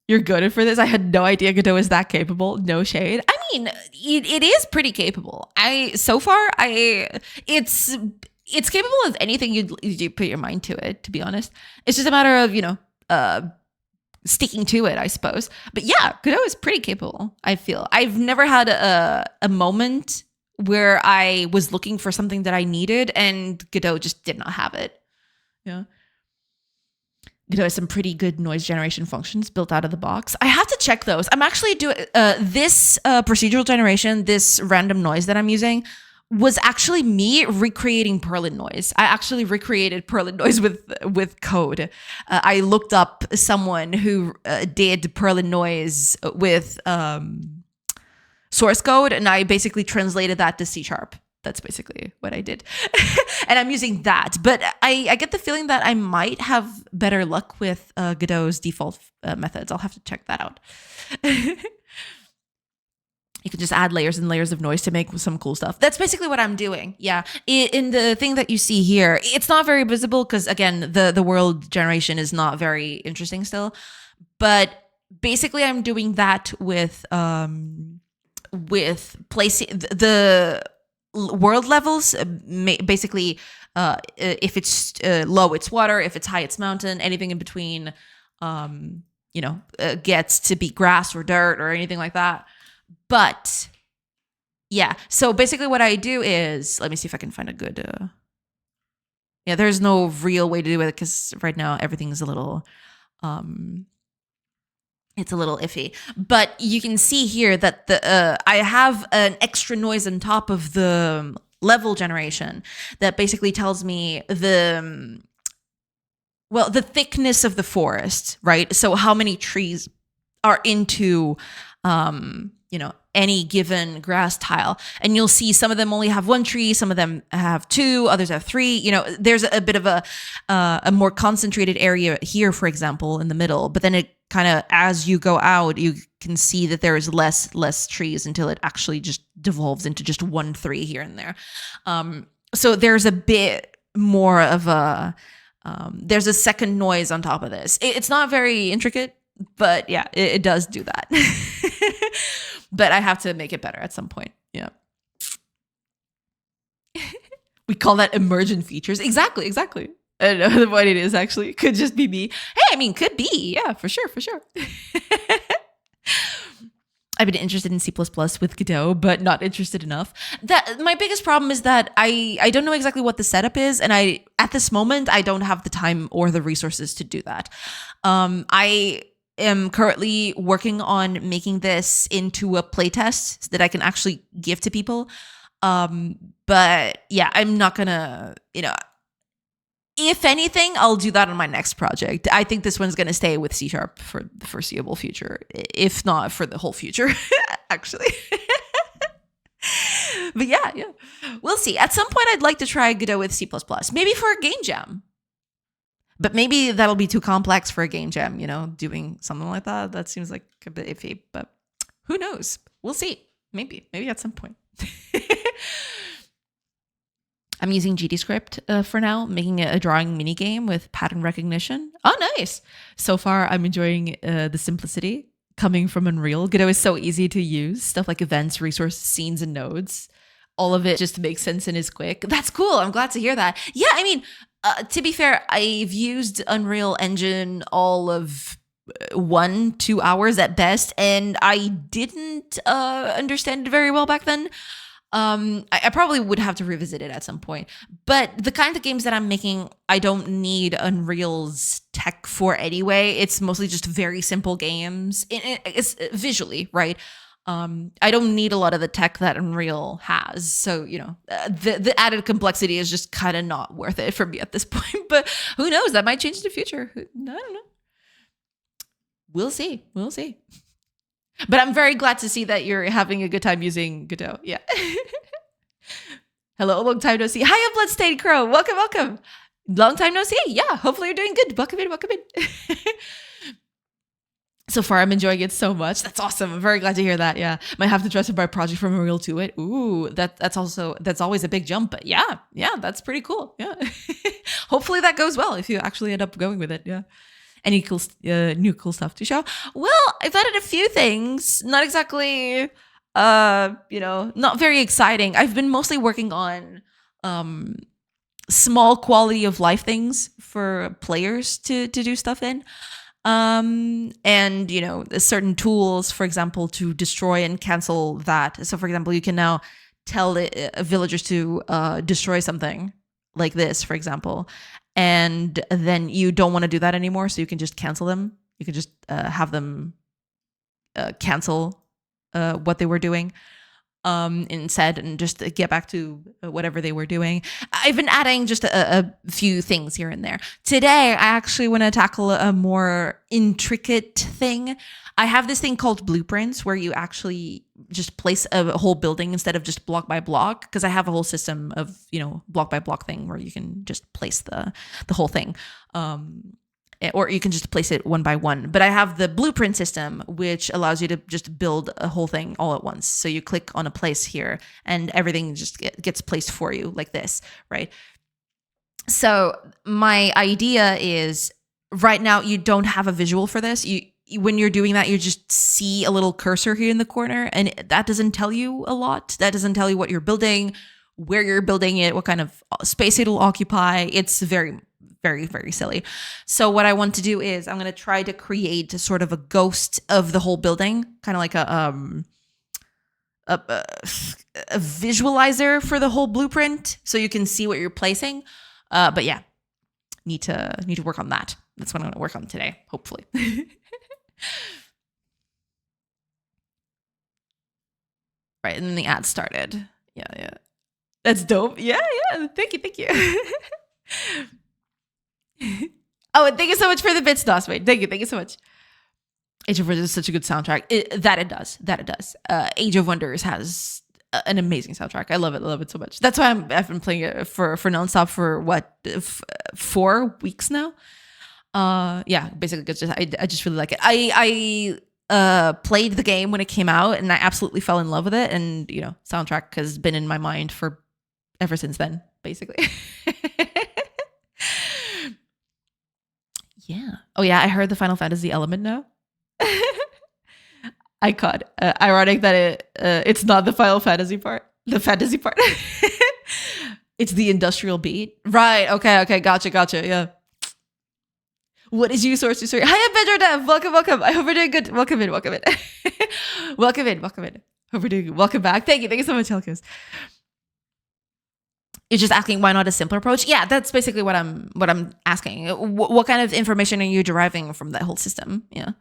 You're good for this. I had no idea Godot is that capable. No shade. I mean, it is pretty capable. It's capable of anything you put your mind to it, to be honest. It's just a matter of, sticking to it, I suppose. But yeah, Godot is pretty capable, I feel. I've never had a moment where I was looking for something that I needed and Godot just did not have it. Yeah. Godot has some pretty good noise generation functions built out of the box. I have to check those. I'm actually doing this procedural generation, this random noise that I'm using was actually me recreating Perlin noise. I actually recreated Perlin noise with code. I looked up someone who did Perlin noise with source code, and I basically translated that to C#. That's basically what I did. And I'm using that. But I get the feeling that I might have better luck with Godot's default methods. I'll have to check that out. You can just add layers and layers of noise to make some cool stuff. That's basically what I'm doing. Yeah. In the thing that you see here, it's not very visible because, again, the world generation is not very interesting still. But basically, I'm doing that with placing the world levels. Basically, if it's low, it's water. If it's high, it's mountain. Anything in between, gets to be grass or dirt or anything like that. But yeah, so basically what I do is, let me see if I can find a good, there's no real way to do it because right now everything's a little, it's a little iffy. But you can see here that I have an extra noise on top of the level generation that basically tells me the thickness of the forest, right? So how many trees are into, any given grass tile. And you'll see some of them only have one tree, some of them have two, others have three. There's a bit of a more concentrated area here, for example, in the middle. But then it kind of, as you go out, you can see that there is less trees until it actually just devolves into just 1 3 here and there. So there's a bit more of there's a second noise on top of this. It's not very intricate, but yeah, it does do that. But I have to make it better at some point. Yeah. We call that emergent features. Exactly. I don't know what it is, actually. It could just be me. Hey, could be. Yeah, for sure. I've been interested in C++ with Godot, but not interested enough. That my biggest problem is that I don't know exactly what the setup is, and at this moment I don't have the time or the resources to do that. I am currently working on making this into a playtest so that I can actually give to people. But yeah, I'm not gonna, if anything, I'll do that on my next project. I think this one's gonna stay with C# for the foreseeable future, if not for the whole future, actually. But yeah, we'll see. At some point, I'd like to try Godot with C++, maybe for a game jam. But maybe that'll be too complex for a game jam, doing something like that. That seems like a bit iffy, but who knows? We'll see. Maybe at some point. I'm using GDScript for now, making a drawing mini game with pattern recognition. Oh, nice. So far, I'm enjoying the simplicity. coming from Unreal. Godot is so easy to use. Stuff like events, resources, scenes, and nodes. All of it just makes sense and is quick. That's cool. I'm glad to hear that. Yeah, I mean, to be fair, I've used Unreal Engine all of 1-2 hours at best, and I didn't understand it very well back then. I probably would have to revisit it at some point. But the kind of games that I'm making, I don't need Unreal's tech for anyway. It's mostly just very simple games. It's visually, right? I don't need a lot of the tech that Unreal has. So, the added complexity is just kind of not worth it for me at this point. But who knows? That might change in the future. I don't know. We'll see. But I'm very glad to see that you're having a good time using Godot. Yeah. Hello, long time no see. Hiya, Bloodstained Crow. Welcome. Long time no see. Yeah, hopefully you're doing good. Welcome in. So far, I'm enjoying it so much. That's awesome. I'm very glad to hear that. Yeah, might have to transfer my project from Unreal to it. Ooh, that's always a big jump. But yeah, that's pretty cool. Yeah. Hopefully that goes well if you actually end up going with it. Yeah. Any cool, new cool stuff to show? Well, I've added a few things. Not exactly, not very exciting. I've been mostly working on small quality of life things for players to do stuff in. And certain tools, for example, to destroy and cancel that. So, for example, you can now tell villagers to destroy something like this, for example, and then you don't want to do that anymore, so you can just cancel them. You can just have them cancel what they were doing instead, and just get back to whatever they were doing. I've been adding just a few things here and there. Today, I actually want to tackle a more intricate thing. I have this thing called blueprints, where you actually just place a whole building instead of just block by block, because I have a whole system of, block by block thing where you can just place the whole thing. Or you can just place it one by one. But I have the blueprint system, which allows you to just build a whole thing all at once. So you click on a place here and everything just gets placed for you like this, right? So my idea is, right now you don't have a visual for this. When you're doing that, you just see a little cursor here in the corner, and that doesn't tell you a lot. That doesn't tell you what you're building, where you're building it, what kind of space it'll occupy. It's very, very, very silly. So what I want to do is I'm going to try to create a sort of a ghost of the whole building, kind of like a visualizer for the whole blueprint, so you can see what you're placing. But yeah, need to work on that. That's what I'm going to work on today, hopefully. Right, and then the ad started. Yeah. That's dope. Yeah. Thank you. Oh, and thank you so much for the bits, Dosway. Thank you so much. Age of Wonders is such a good soundtrack. It does. Age of Wonders has an amazing soundtrack. I love it so much. That's why I've been playing it for nonstop for 4 weeks now. Yeah, basically, I just really like it. I played the game when it came out, and I absolutely fell in love with it. And soundtrack has been in my mind for ever since then, basically. Yeah. Oh yeah, I heard the Final Fantasy element now. I caught. Ironic that it's not the Final Fantasy part. The fantasy part. It's the industrial beat. Right. Okay. Gotcha. Yeah. What is you source to story? Hiya, BedroDev. Welcome. I hope you're doing good. Welcome in. Welcome in. Hope you're doing good. Welcome back. Thank you so much, Helkos. You're just asking why not a simpler approach? Yeah, that's basically what I'm asking. What kind of information are you deriving from that whole system? Yeah.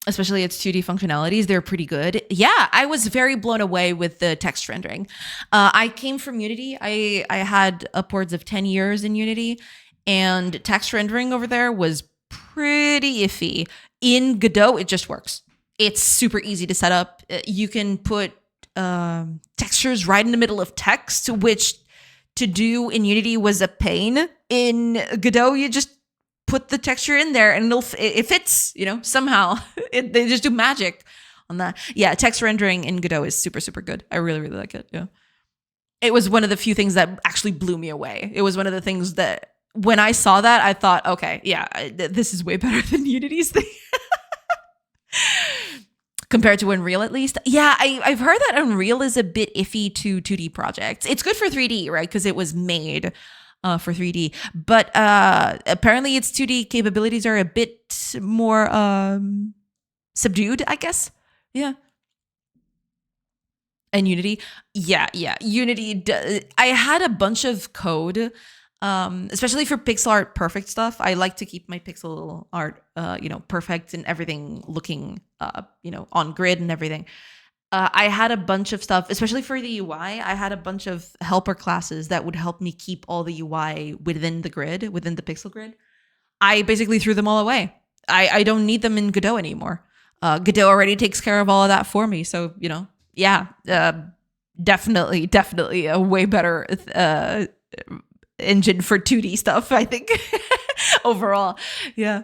Especially its 2D functionalities, they're pretty good. Yeah, I was very blown away with the text rendering. I came from Unity. I had upwards of 10 years in Unity, and text rendering over there was pretty iffy. In Godot, it just works. It's super easy to set up. You can put textures right in the middle of text, which to do in Unity was a pain. In Godot, you just put the texture in there and it fits, somehow. They just do magic on that. Yeah, text rendering in Godot is super, super good. I really, really like it. Yeah. It was one of the few things that actually blew me away. It was one of the things that when I saw that, I thought, okay, yeah, this is way better than Unity's thing. compared to Unreal, at least. Yeah, I've heard that Unreal is a bit iffy to 2D projects. It's good for 3D, right? Because it was made for 3D. But apparently its 2D capabilities are a bit more subdued, I guess. Yeah. And Unity. Yeah. Unity. I had a bunch of code, especially for pixel art perfect stuff. I like to keep my pixel art, perfect and everything looking, on grid and everything. I had a bunch of stuff, especially for the UI. I had a bunch of helper classes that would help me keep all the UI within the grid, within the pixel grid. I basically threw them all away. I don't need them in Godot anymore. Godot already takes care of all of that for me. So, definitely a way better engine for 2D stuff, I think, overall. Yeah.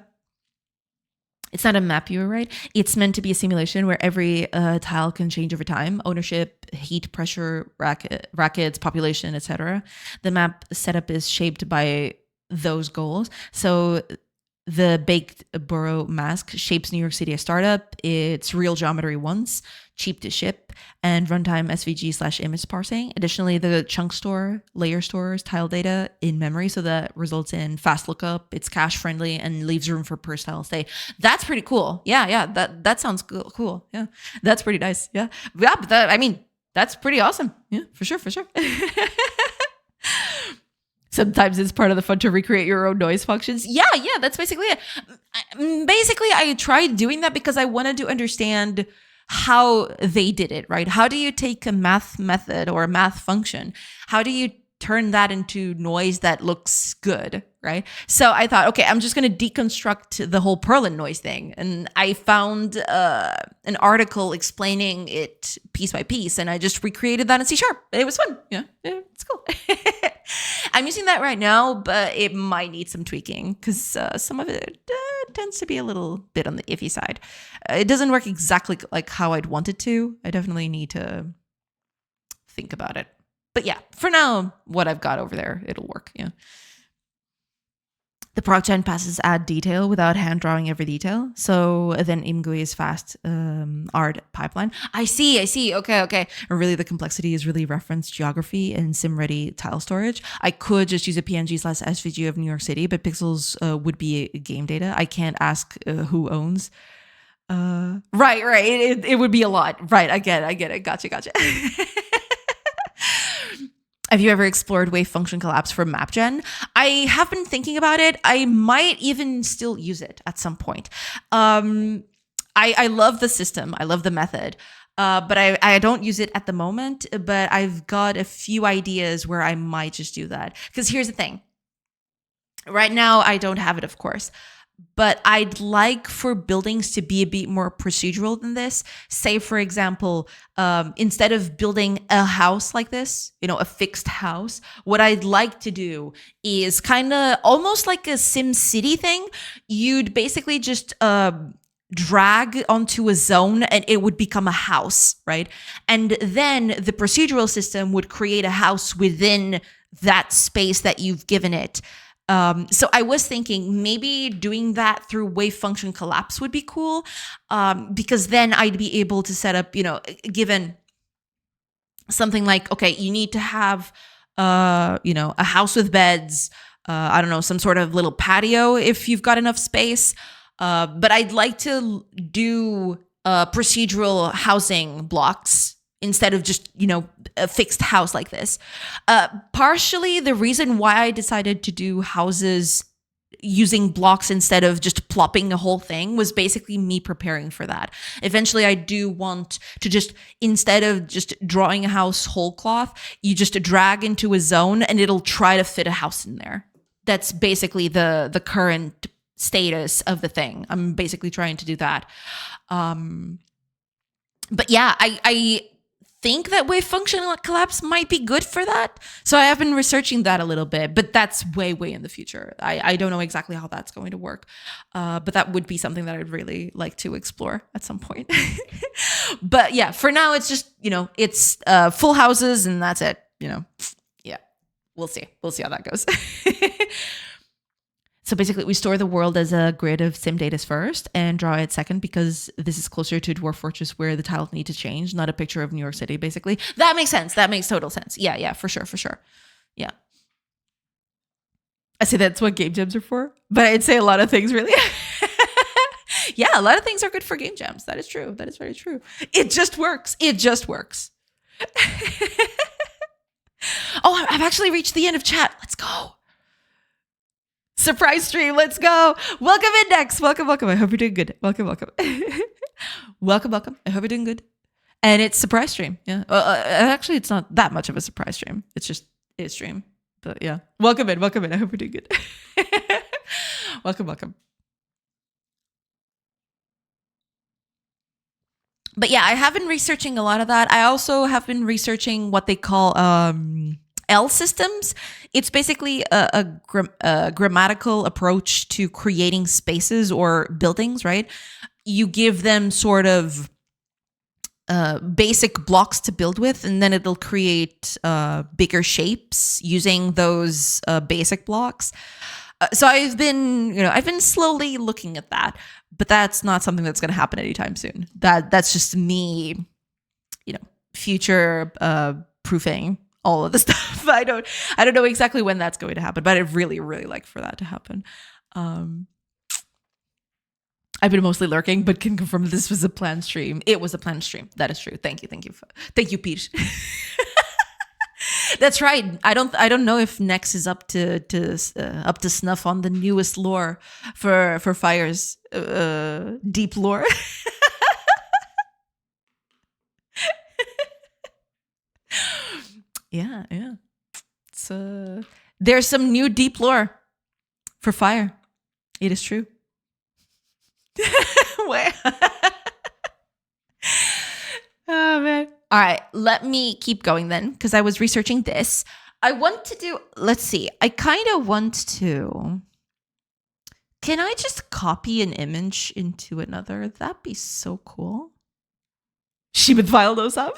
It's not a map, you were right. It's meant to be a simulation where every tile can change over time. Ownership, heat, pressure, rackets, population, etc. The map setup is shaped by those goals. So the baked borough mask shapes New York City as startup. It's real geometry once, cheap to ship, and runtime SVG/image parsing. Additionally, the chunk store layer stores tile data in memory, so that results in fast lookup. It's cache friendly and leaves room for per tile stay. That's pretty cool. Yeah. That sounds cool. Yeah, that's pretty nice. Yeah. But that's pretty awesome. Yeah, for sure. Sometimes it's part of the fun to recreate your own noise functions. Yeah, that's basically it. Basically, I tried doing that because I wanted to understand how they did it, right? How do you take a math method or a math function? How do you turn that into noise that looks good, right? So I thought, okay, I'm just going to deconstruct the whole Perlin noise thing. And I found an article explaining it piece by piece, and I just recreated that in C#. It was fun. Yeah, it's cool. I'm using that right now, but it might need some tweaking because some of it tends to be a little bit on the iffy side. It doesn't work exactly like how I'd want it to. I definitely need to think about it. But yeah, for now, what I've got over there, it'll work. Yeah. The ProcGen passes add detail without hand drawing every detail. So then Imgui is fast art pipeline. I see. Okay. And really, the complexity is really reference geography and SimReady tile storage. I could just use a PNG/SVG of New York City, but pixels would be game data. I can't ask who owns. Right. It would be a lot. Right. I get it. Gotcha. Have you ever explored wave function collapse for MapGen? I have been thinking about it. I might even still use it at some point. I love the system. I love the method. But I don't use it at the moment. But I've got a few ideas where I might just do that. Because here's the thing. Right now, I don't have it, of course. But I'd like for buildings to be a bit more procedural than this. Say, for example, instead of building a house like this, a fixed house, what I'd like to do is kind of almost like a Sim City thing. You'd basically just drag onto a zone and it would become a house, right? And then the procedural system would create a house within that space that you've given it. So I was thinking maybe doing that through wave function collapse would be cool, because then I'd be able to set up, given something like, okay, you need to have, a house with beds, I don't know, some sort of little patio if you've got enough space. But I'd like to do procedural housing blocks instead of just, a fixed house like this. Partially, the reason why I decided to do houses using blocks instead of just plopping the whole thing was basically me preparing for that. Eventually, I do want to just, instead of just drawing a house whole cloth, you just drag into a zone and it'll try to fit a house in there. That's basically the current status of the thing. I'm basically trying to do that. But yeah, I think that wave function collapse might be good for that. So I have been researching that a little bit, but that's way in the future. I don't know exactly how that's going to work. But that would be something that I'd really like to explore at some point. But yeah, for now, it's just, it's full houses and that's it, Yeah, we'll see. We'll see how that goes. So basically, we store the world as a grid of sim datas first and draw it second because this is closer to Dwarf Fortress where the tiles need to change, not a picture of New York City, basically. That makes sense. That makes total sense. Yeah, for sure. Yeah. I say that's what game jams are for, but I'd say a lot of things really. Yeah, a lot of things are good for game jams. That is true. That is very true. It just works. Oh, I've actually reached the end of chat. Let's go. Surprise stream. Let's go. Welcome, Index. Welcome. I hope you're doing good. Welcome. welcome. I hope you're doing good. And it's surprise stream. Yeah. Actually, it's not that much of a surprise stream. It's just a stream. But yeah. Welcome in. I hope you're doing good. Welcome. But yeah, I have been researching a lot of that. I also have been researching what they call L systems. It's basically a grammatical approach to creating spaces or buildings, right? You give them sort of basic blocks to build with, and then it'll create bigger shapes using those basic blocks. So I've been slowly looking at that, but that's not something that's going to happen anytime soon. That's just me, future proofing all of the stuff. I don't know exactly when that's going to happen, but I'd really, really like for that to happen. I've been mostly lurking, but can confirm this was a planned stream. It was a planned stream. That is true. Thank you, Pete. That's right. I don't know if Nex is up to snuff on the newest lore for Fire's deep lore. Yeah. So there's some new deep lore for Fire. It is true. Where? Oh man. All right, let me keep going then, because I was researching this. Let's see. I kind of want to. Can I just copy an image into another? That'd be so cool. She would file those up.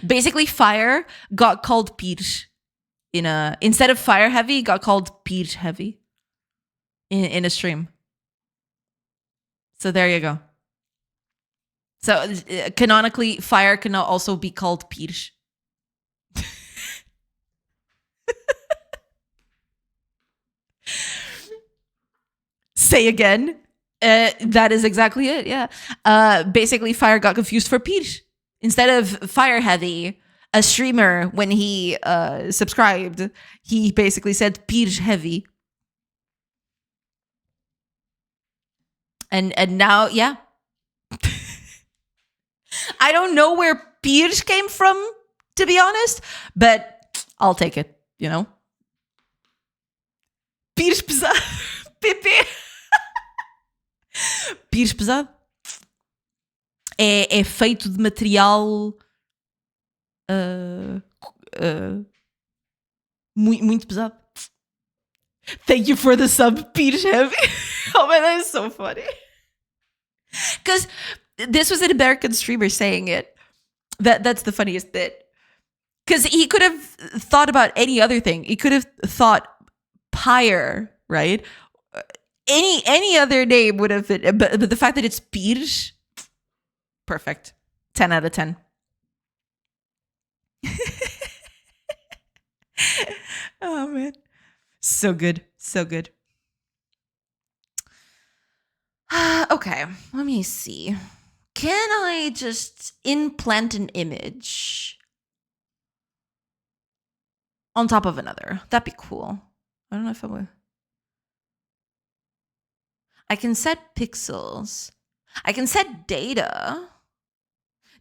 Basically, Fire got called Peach instead of Fire Heavy, got called Peach Heavy in a stream. So there you go. So canonically, Fire can also be called Peach. Say again. That is exactly it. Yeah. Basically, Fire got confused for Peach instead of Fire Heavy. A streamer, when he subscribed, he basically said Peach Heavy. And now, yeah. I don't know where Peach came from, to be honest, but I'll take it, Peach pesado. Pepe. Peach pesado. É feito de material muito pesado. Thank you for the sub, Peach Heavy. Oh man, that is so funny. Because this was an American streamer saying it. That's the funniest bit. Because he could have thought about any other thing. He could have thought Pyre, right? Any other name would have been, but the fact that it's Peach, perfect. 10 out of 10. Oh man. So good. Okay, let me see. Can I just implant an image on top of another? That'd be cool. I don't know if I would. I can set pixels. I can set data.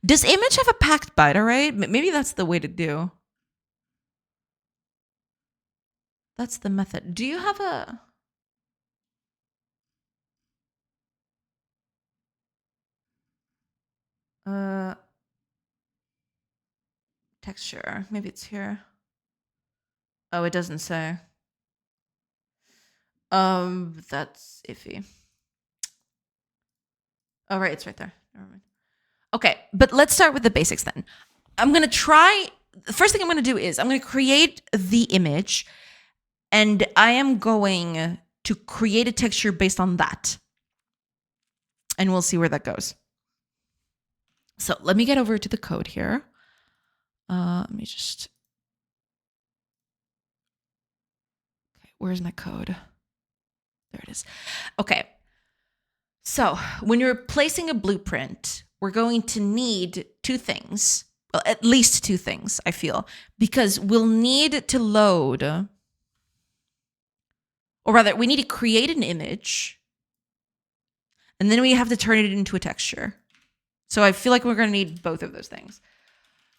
Does image have a packed byte array? Maybe that's the way to do. That's the method. Do you have a... texture. Maybe it's here. Oh, it doesn't say. That's iffy. Oh, right, it's right there. Never mind. Okay, but let's start with the basics then. I'm gonna try. The first thing I'm gonna do is I'm gonna create the image, and I am going to create a texture based on that. And we'll see where that goes. So let me get over to the code here. Let me just... Okay, where's my code? There it is. Okay. So when you're placing a blueprint, we're going to need two things. Well, at least two things, I feel. Because we'll need to load... Or rather, we need to create an image. And then we have to turn it into a texture. So I feel like we're going to need both of those things.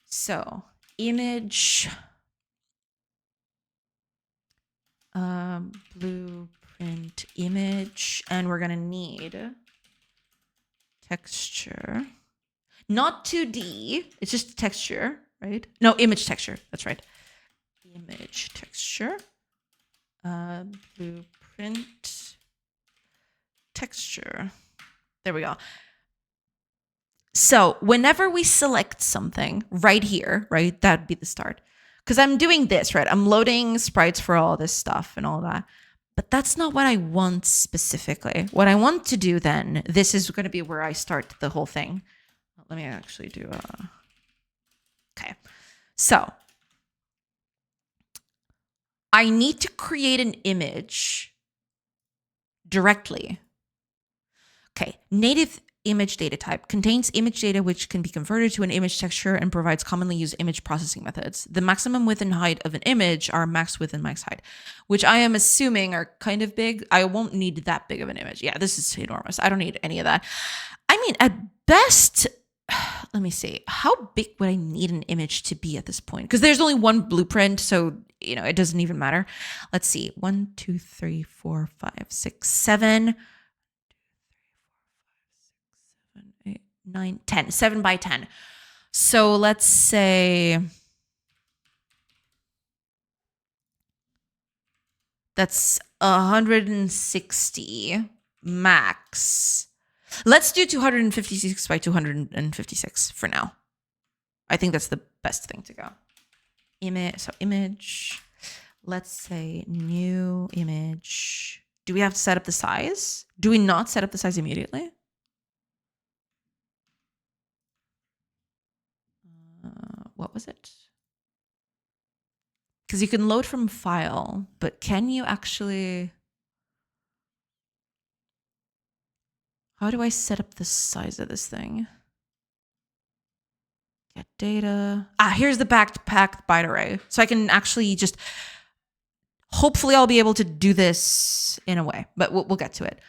So image, blueprint image, and we're going to need texture. Not 2D, it's just texture, right? No, image texture, that's right. Image texture, blueprint texture. There we go. So whenever we select something right here, right, that'd be the start. Because I'm doing this, right? I'm loading sprites for all this stuff and all that. But that's not what I want specifically. What I want to do then, this is going to be where I start the whole thing. Let me actually do a... Okay. So I need to create an image directly. Okay. Native image data type contains image data which can be converted to an image texture and provides commonly used image processing methods. The maximum width and height of an image are max width and max height, which I am assuming are kind of big. I won't need that big of an image. Yeah, this is enormous. I don't need any of that. I mean, at best, let me see. How big would I need an image to be at this point? Because there's only one blueprint, so, you know, it doesn't even matter. Let's see. 1, 2, 3, 4, 5, 6, 7... 9, 10, 7 by 10. So let's say that's 160 max. Let's do 256 by 256 for now. I think that's the best thing to go. Image, let's say new image. Do we have to set up the size? Do we not set up the size immediately? What was it? Because you can load from file, but can you actually... How do I set up the size of this thing? Get data. Here's the packed byte array. So I can actually just... Hopefully I'll be able to do this in a way, but we'll get to it.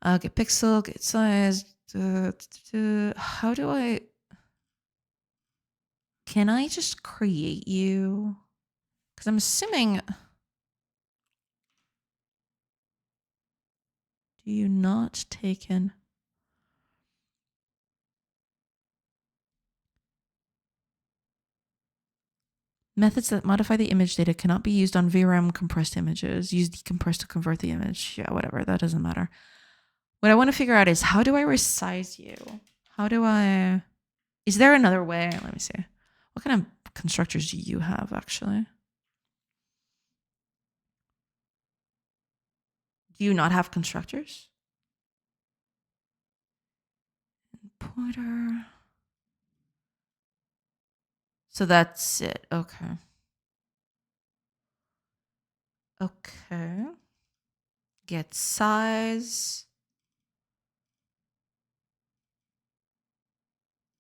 Get pixel, get size. How do I... Can I just create you? Because I'm assuming... Do you not take in... Methods that modify the image data cannot be used on VRAM compressed images. Use decompress to convert the image. Yeah, whatever. That doesn't matter. What I want to figure out is how do I resize you? How do I... Is there another way? Let me see. What kind of constructors do you have, actually? Do you not have constructors? Pointer. So that's it. Okay. Okay. Get size.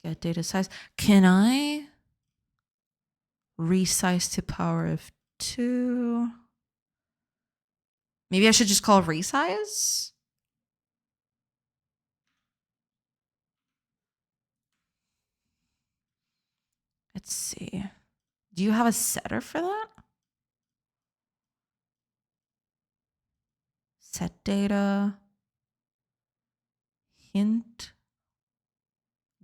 Get data size. Can I resize to power of 2? Maybe I should just call resize? Let's see. Do you have a setter for that? Set data. Hint.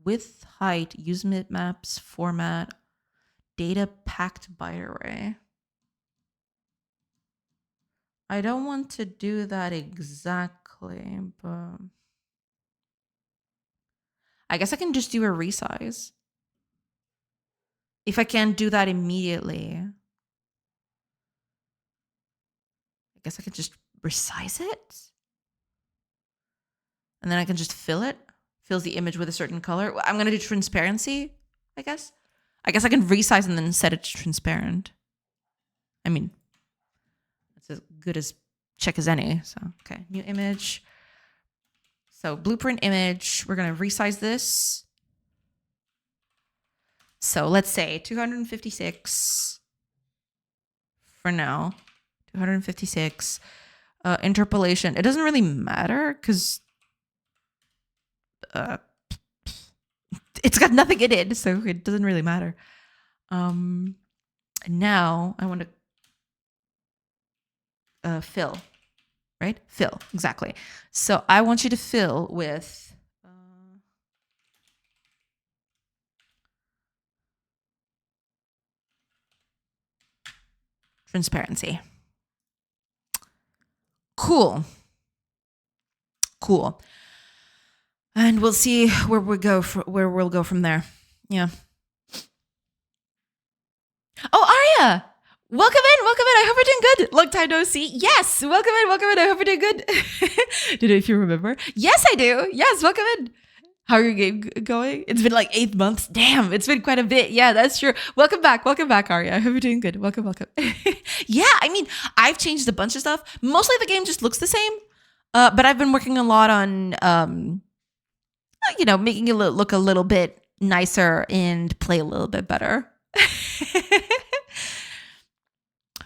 Width, height, use bitmaps, format, data packed byte array. I don't want to do that exactly, but I guess I can just do a resize. If I can't do that immediately, I guess I could just resize it. And then I can just fills the image with a certain color. I'm going to do transparency, I guess. I guess I can resize and then set it to transparent. I mean, that's as good as check as any. So, okay, new image. So blueprint image, we're going to resize this. So let's say 256 for now, 256. Interpolation, it doesn't really matter because it's got nothing in it, so it doesn't really matter. Now I want to fill, right? Fill, exactly. So I want you to fill with transparency. Cool. And we'll see where we'll go from there. Yeah. Oh, Arya! Welcome in. I hope you're doing good. Long time no see. Yes, welcome in. I hope you're doing good. Do you know if you remember? Yes, I do. Yes, welcome in. How are your game going? It's been like 8 months. Damn, it's been quite a bit. Yeah, that's true. Welcome back, Arya. I hope you're doing good. Welcome. Yeah, I mean, I've changed a bunch of stuff. Mostly the game just looks the same. But I've been working a lot on, making it look a little bit nicer and play a little bit better.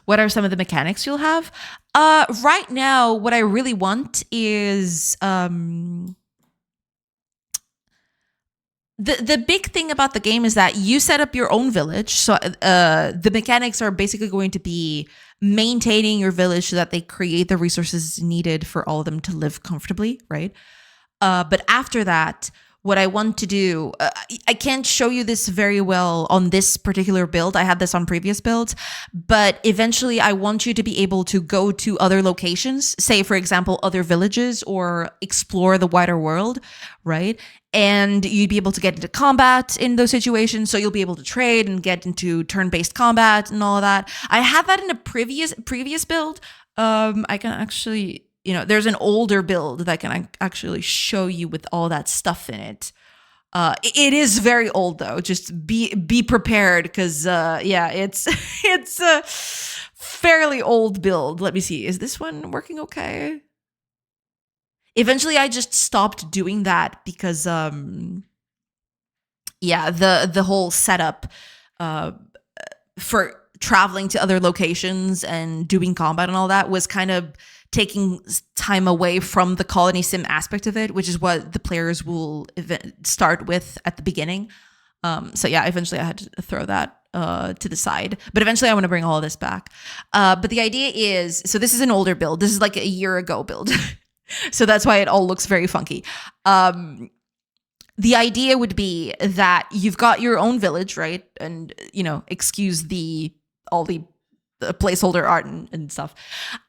What are some of the mechanics you'll have? Right now, what I really want is the big thing about the game is that you set up your own village. So the mechanics are basically going to be maintaining your village so that they create the resources needed for all of them to live comfortably, right? But after that, what I want to do, I can't show you this very well on this particular build. I had this on previous builds, but eventually I want you to be able to go to other locations, say, for example, other villages, or explore the wider world, right? And you'd be able to get into combat in those situations. So you'll be able to trade and get into turn-based combat and all of that. I had that in a previous build. I can actually... there's an older build that can actually show you with all that stuff in it. It is very old though. Just be prepared because it's a fairly old build. Let me see. Is this one working okay? Eventually, I just stopped doing that because the whole setup for traveling to other locations and doing combat and all that was kind of taking time away from the colony sim aspect of it, which is what the players will start with at the beginning. Eventually I had to throw that to the side. But eventually I want to bring all of this back. But the idea is, so this is an older build. This is like a year ago build. So that's why it all looks very funky. The idea would be that you've got your own village, right? And, excuse all the placeholder art and stuff.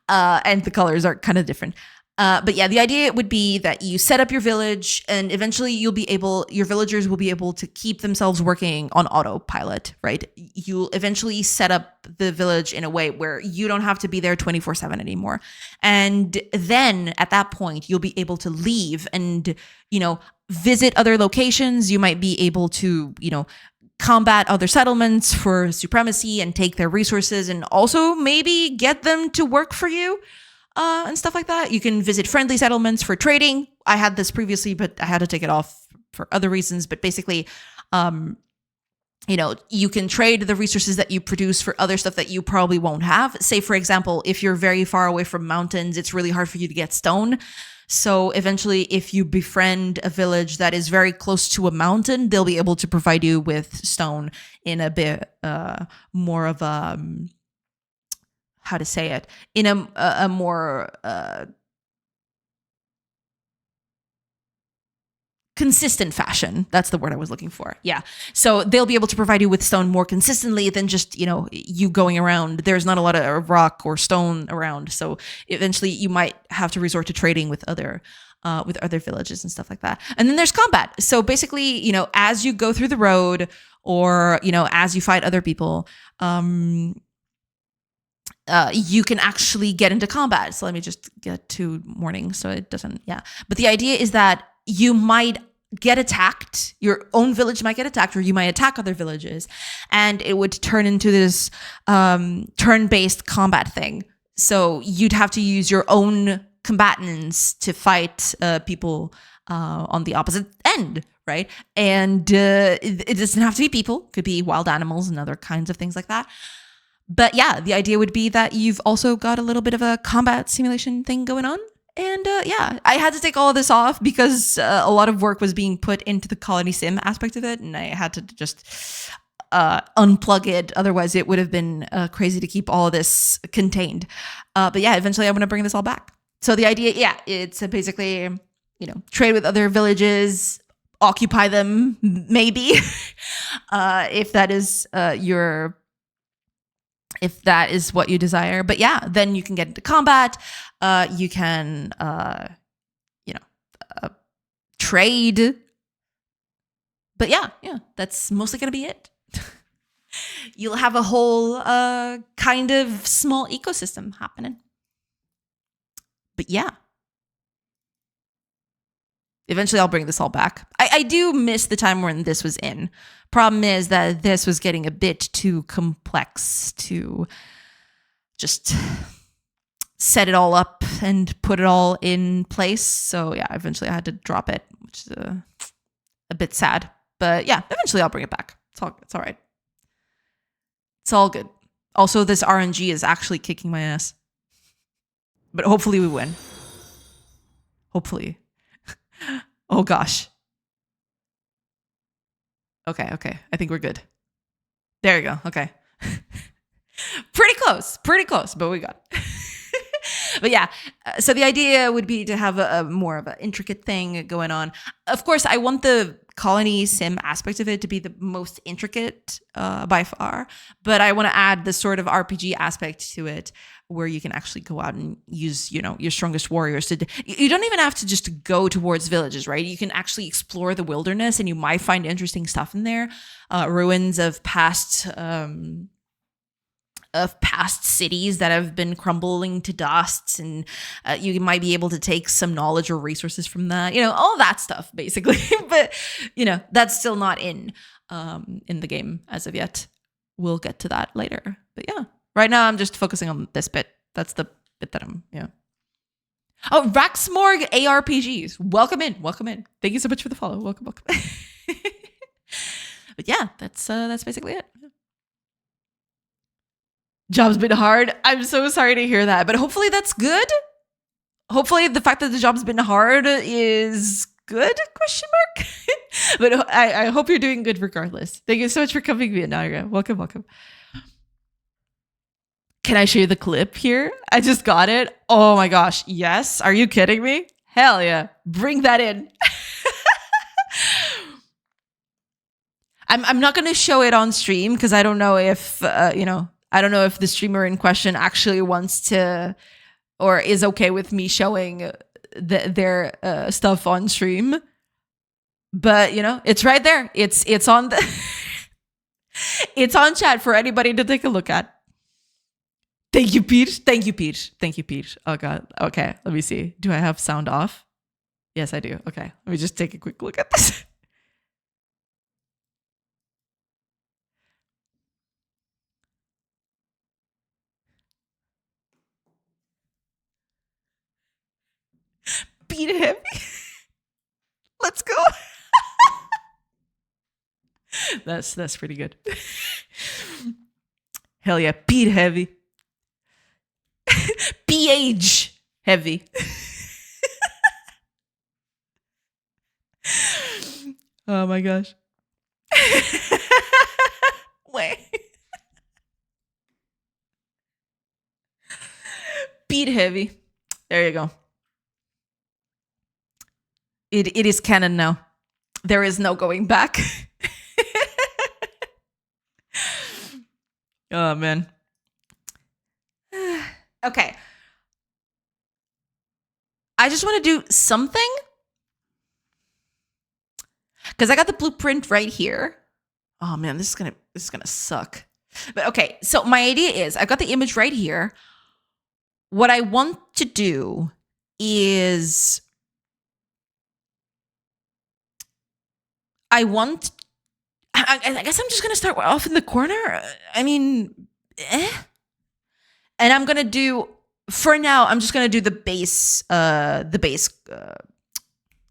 And the colors are kind of different. But yeah, the idea would be that you set up your village and eventually your villagers will be able to keep themselves working on autopilot, right? You'll eventually set up the village in a way where you don't have to be there 24/7 anymore. And then at that point, you'll be able to leave and, visit other locations. You might be able to, combat other settlements for supremacy and take their resources and also maybe get them to work for you. And stuff like that. You can visit friendly settlements for trading. I had this previously, but I had to take it off for other reasons. But basically, you can trade the resources that you produce for other stuff that you probably won't have. Say, for example, if you're very far away from mountains, it's really hard for you to get stone. So eventually, if you befriend a village that is very close to a mountain, they'll be able to provide you with stone in a bit more of a... how to say it, in a more consistent fashion. That's the word I was looking for. Yeah. So they'll be able to provide you with stone more consistently than just, you going around. There's not a lot of rock or stone around. So eventually you might have to resort to trading with other villages and stuff like that. And then there's combat. So basically, as you go through the road or, as you fight other people, you can actually get into combat. So let me just get to morning so it doesn't, yeah. But the idea is that you might get attacked, your own village might get attacked, or you might attack other villages, and it would turn into this turn-based combat thing. So you'd have to use your own combatants to fight people on the opposite end, right? And it doesn't have to be people, it could be wild animals and other kinds of things like that. But yeah, the idea would be that you've also got a little bit of a combat simulation thing going on. And yeah, I had to take all of this off because a lot of work was being put into the colony sim aspect of it. And I had to just unplug it. Otherwise, it would have been crazy to keep all of this contained. But yeah, eventually I'm going to bring this all back. So the idea, yeah, it's basically, you know, trade with other villages, occupy them, maybe, if that is if that is what you desire. But yeah, then you can get into combat. You can, trade. But yeah, that's mostly going to be it. You'll have a whole kind of small ecosystem happening. But yeah. Eventually, I'll bring this all back. I do miss the time when this was in. Problem is that this was getting a bit too complex to just set it all up and put it all in place. So yeah, eventually I had to drop it, which is a bit sad. But yeah, eventually I'll bring it back. It's all right. It's all good. Also, this RNG is actually kicking my ass. But hopefully we win. Hopefully. Oh gosh. Okay. I think we're good. There you go. Okay. Pretty close, but we got it. But yeah, so the idea would be to have a more of an intricate thing going on. Of course, I want the colony sim aspect of it to be the most intricate by far, but I want to add the sort of RPG aspect to it where you can actually go out and use, you know, your strongest warriors to. You don't even have to just go towards villages, right? You can actually explore the wilderness, and you might find interesting stuff in there, ruins of past cities that have been crumbling to dust, and you might be able to take some knowledge or resources from that, you know, all that stuff basically. But you know, that's still not in the game as of yet. We'll get to that later. But yeah, right now I'm just focusing on this bit. That's the bit that Oh, Raxmorg ARPGs, welcome in. Thank you so much for the follow. Welcome. But yeah, that's basically it. Job's been hard. I'm so sorry to hear that, but hopefully that's good. Hopefully the fact that the job's been hard is good, question mark. But I hope you're doing good regardless. Thank you so much for coming, Vietnaga. Welcome. Can I show you the clip here? I just got it. Oh my gosh. Yes. Are you kidding me? Hell yeah. Bring that in. I'm not going to show it on stream because I don't know if, I don't know if the streamer in question actually wants to or is okay with me showing their stuff on stream. But, you know, it's right there. It's on the it's on chat for anybody to take a look at. Thank you, Pete. Oh, God. Okay, let me see. Do I have sound off? Yes, I do. Okay, let me just take a quick look at this. Beat him. Let's go. That's pretty good. Hell yeah, beat heavy. BH heavy. Oh my gosh. Wait. Beat heavy. There you go. It is canon now. There is no going back. Oh man. Okay. I just want to do something because I got the blueprint right here. Oh man, this is gonna suck. But okay, so my idea is I've got the image right here. What I want to do is I guess I'm just going to start off in the corner. I mean, and I'm going to do, for now, I'm just going to do the base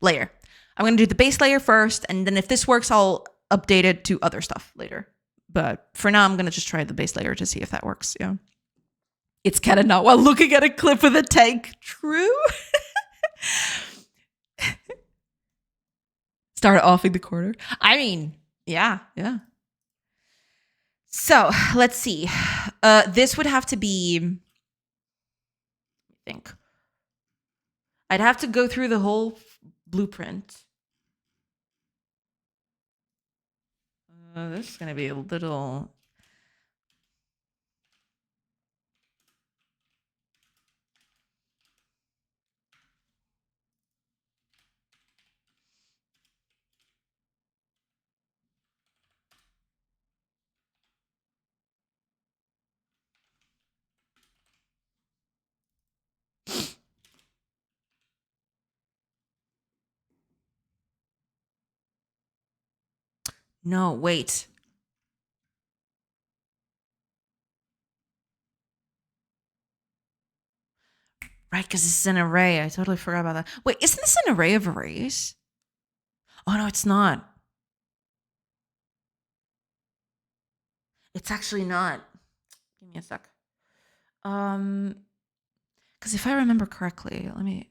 layer. I'm going to do the base layer first, and then if this works, I'll update it to other stuff later. But for now, I'm going to just try the base layer to see if that works. Yeah. It's kind of not while looking at a clip with a tank. True. Start off in the corner. I mean, yeah. So let's see. This would have to be, I think. I'd have to go through the whole blueprint. This is going to be a little... No, wait. Right, because this is an array. I totally forgot about that. Wait, isn't this an array of arrays? Oh, no, it's not. It's actually not. Give me a sec. Because if I remember correctly, let me...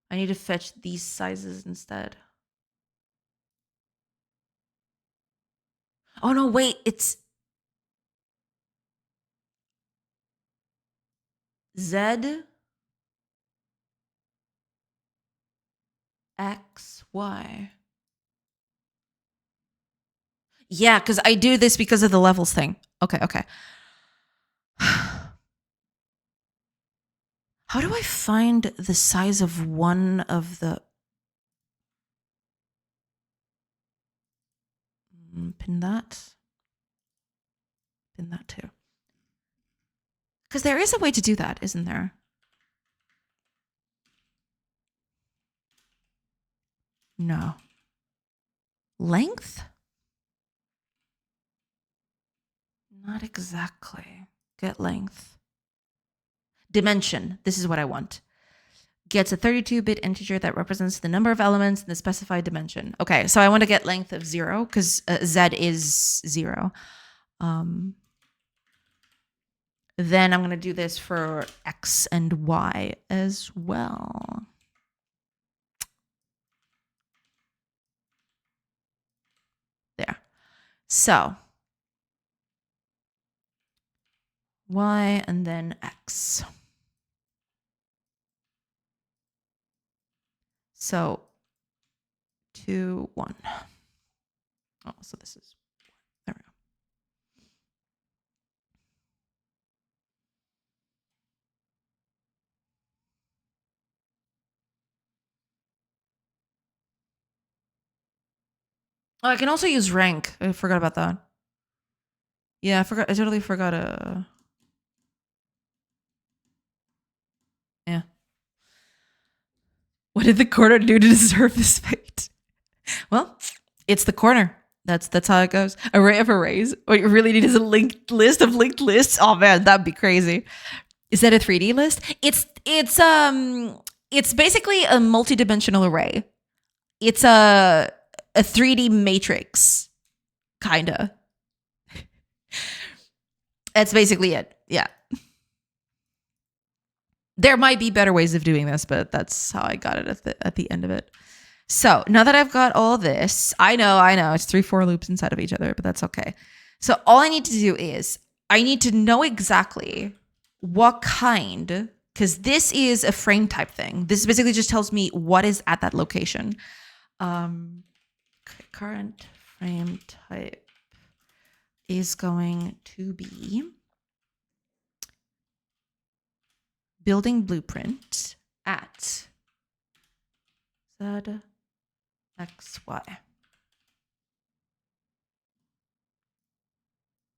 I need to fetch these sizes instead. Oh, no, wait, it's... Z... X, Y. Yeah, because I do this because of the levels thing. Okay. How do I find the size of one of the... Pin that. Pin that too. Because there is a way to do that, isn't there? No. Length? Not exactly. Get length. Dimension. This is what I want. Gets a 32-bit integer that represents the number of elements in the specified dimension. Okay, so I want to get length of 0 because Z is 0. Then I'm going to do this for X and Y as well. There. So Y and then X. So 2, 1. Oh, so this is, there we go. Oh, I can also use rank. I forgot about that. Yeah, I totally forgot. Yeah. What did the corner do to deserve this fate? Well, it's the corner. That's how it goes. Array of arrays. What you really need is a linked list of linked lists. Oh man, that'd be crazy. Is that a 3D list? It's basically a multi-dimensional array. It's a 3D matrix, kinda. That's basically it. Yeah. There might be better ways of doing this, but that's how I got it at the end of it. So now that I've got all this, I know, it's 3 for loops inside of each other, but that's okay. So all I need to do is I need to know exactly what kind, because this is a frame type thing. This basically just tells me what is at that location. Current frame type is going to be building blueprint at Z add XY.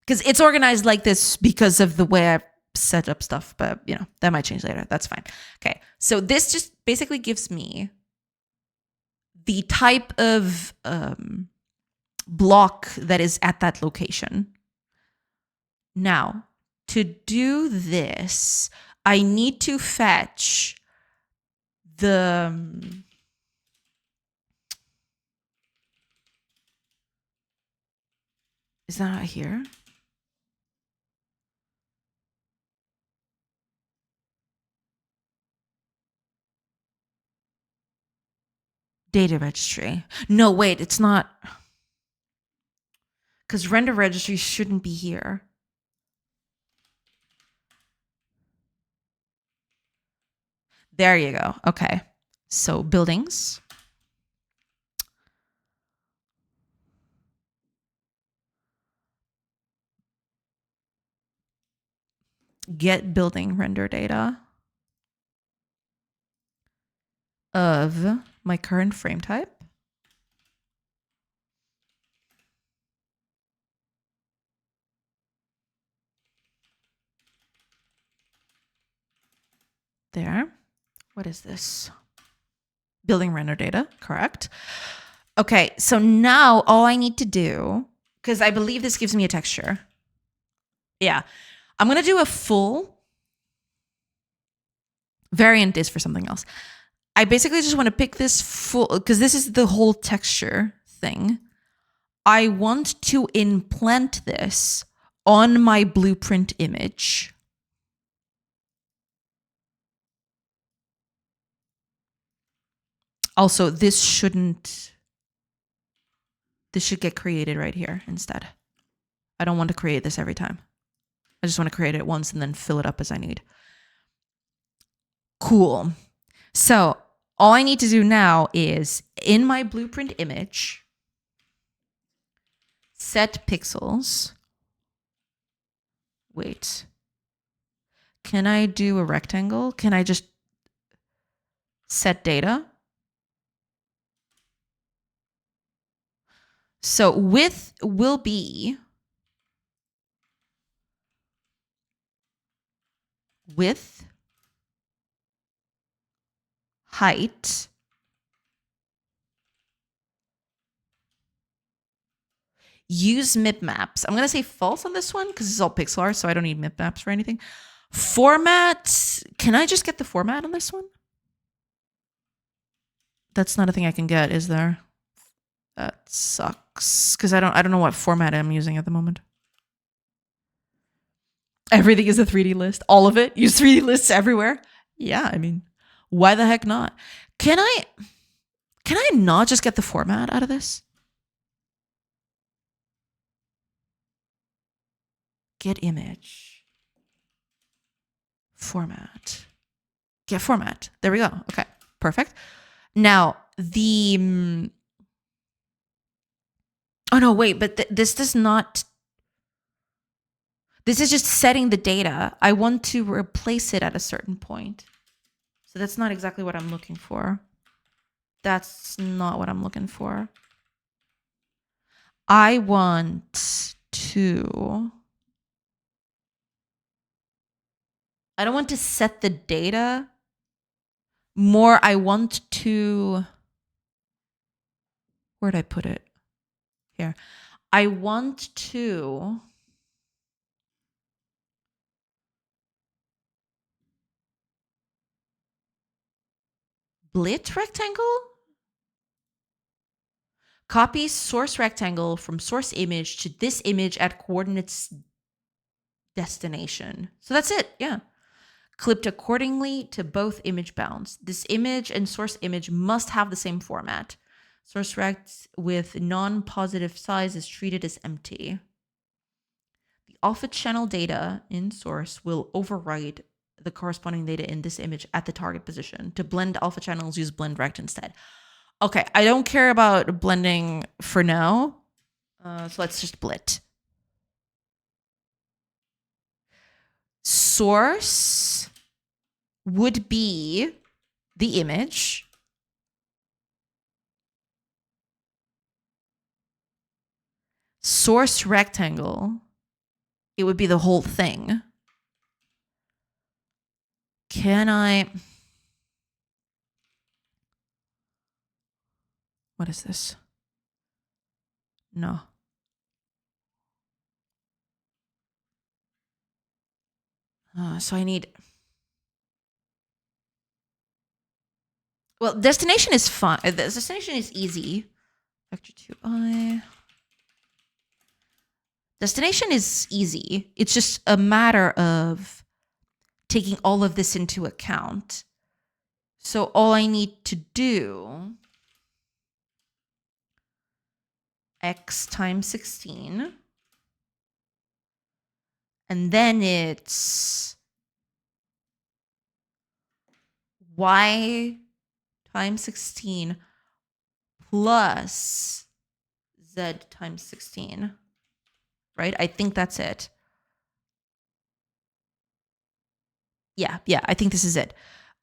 Because it's organized like this because of the way I've set up stuff, but you know, that might change later. That's fine. Okay, so this just basically gives me the type of block that is at that location. Now, to do this, I need to fetch the is that not here? Data registry. No, wait, it's not. Because render registry shouldn't be here. There you go. Okay. So buildings. Get building render data of my current frame type. There. What is this? Building render data, correct. Okay, so now all I need to do, because I believe this gives me a texture. Yeah, I'm going to do a full variant is for something else. I basically just want to pick this full, because this is the whole texture thing. I want to implant this on my blueprint image. Also, this should get created right here instead. I don't want to create this every time. I just want to create it once and then fill it up as I need. Cool. So all I need to do now is in my blueprint image, set pixels. Wait. Can I do a rectangle? Can I just set data? So width will be width, height, use mip maps. I'm going to say false on this one because it's all pixel art, so I don't need mip maps for anything. Format. Can I just get the format on this one? That's not a thing I can get, is there? That sucks because I don't know what format I'm using at the moment. Everything is a 3D list. All of it. Use 3D lists everywhere. Yeah, I mean, why the heck not? Can I not just get the format out of this? Get image. Format. Get format. There we go. Okay, perfect. Now, the... Oh, no, wait, but this does not... This is just setting the data. I want to replace it at a certain point. So that's not exactly what I'm looking for. That's not what I'm looking for. I want to... I don't want to set the data. More, I want to... Where'd I put it? Here. I want to... Split rectangle? Copy source rectangle from source image to this image at coordinates destination. So that's it, yeah. Clipped accordingly to both image bounds. This image and source image must have the same format. Source rect with non-positive size is treated as empty. The alpha channel data in source will override the corresponding data in this image at the target position. To blend alpha channels, use blend rect instead. Okay, I don't care about blending for now. So let's just split. Source would be the image. source rectangle, it would be the whole thing. Can I... What is this? No. So I need... Well, destination is fine. The destination is easy. Vector 2i. Destination is easy. It's just a matter of taking all of this into account. So all I need to do, x times 16, and then it's y times 16 plus z times 16, right? I think that's it. Yeah, I think this is it.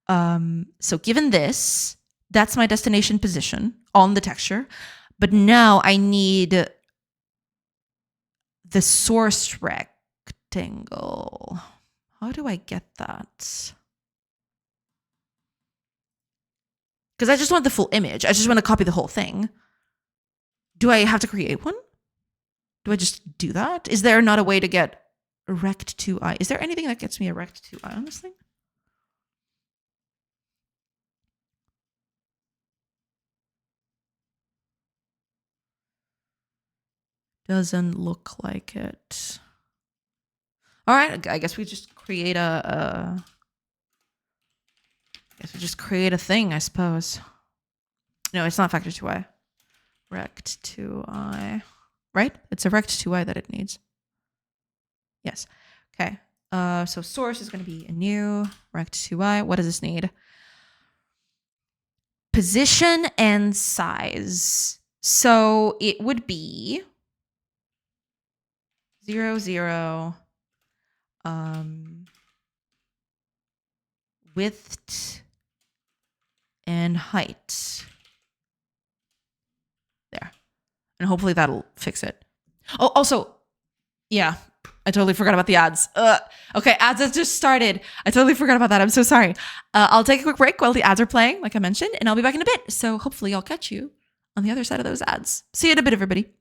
So given this, that's my destination position on the texture. But now I need the source rectangle. How do I get that? Because I just want the full image. I just want to copy the whole thing. Do I have to create one? Do I just do that? Is there not a way to get a rect 2i? Is there anything that gets me a rect 2i on this thing? Doesn't look like it. All right, I guess we just create I guess we just create a thing, I suppose. No, it's not factor 2i. Rect 2i. Right? It's a rect 2i that it needs. Yes. Okay. So source is going to be a new rect 2i. What does this need? Position and size. So it would be 0, 0, width and height. There. And hopefully that'll fix it. Oh, also, yeah, I totally forgot about the ads. Okay, ads have just started. I totally forgot about that. I'm so sorry. I'll take a quick break while the ads are playing, like I mentioned, and I'll be back in a bit. So hopefully I'll catch you on the other side of those ads. See you in a bit, everybody.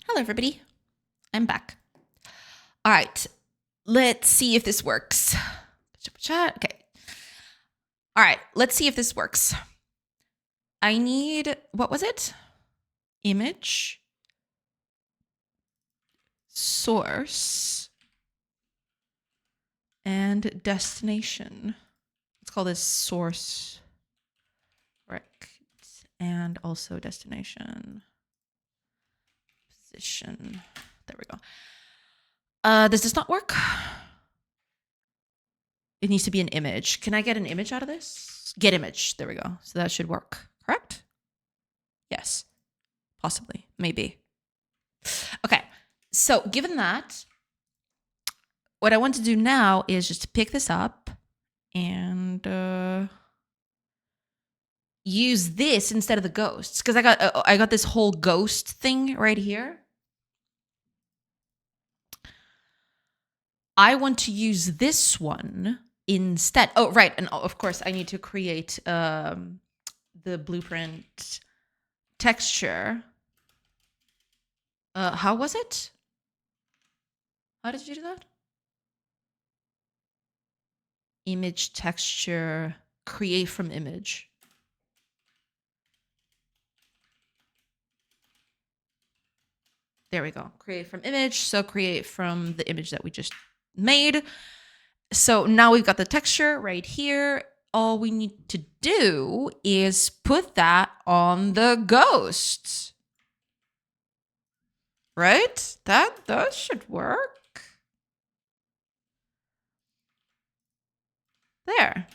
Hello, everybody. I'm back. All right. Let's see if this works. Chat. Okay. All right. Let's see if this works. I need, what was it? Image, source, and destination. Let's call this source rect and also destination position. There we go. Does this not work? It needs to be an image. Can I get an image out of this? Get image. There we go. So that should work. Correct? Yes. Possibly. Maybe. Okay. So given that, what I want to do now is just pick this up and use this instead of the ghosts, because I got this whole ghost thing right here. I want to use this one instead. Oh, right. And of course, I need to create the blueprint texture. How was it? How did you do that? Image texture, create from image. There we go. Create from image. So create from the image that we just made. So now we've got the texture right here. All we need to do is put that on the ghost. Right? That should work. There.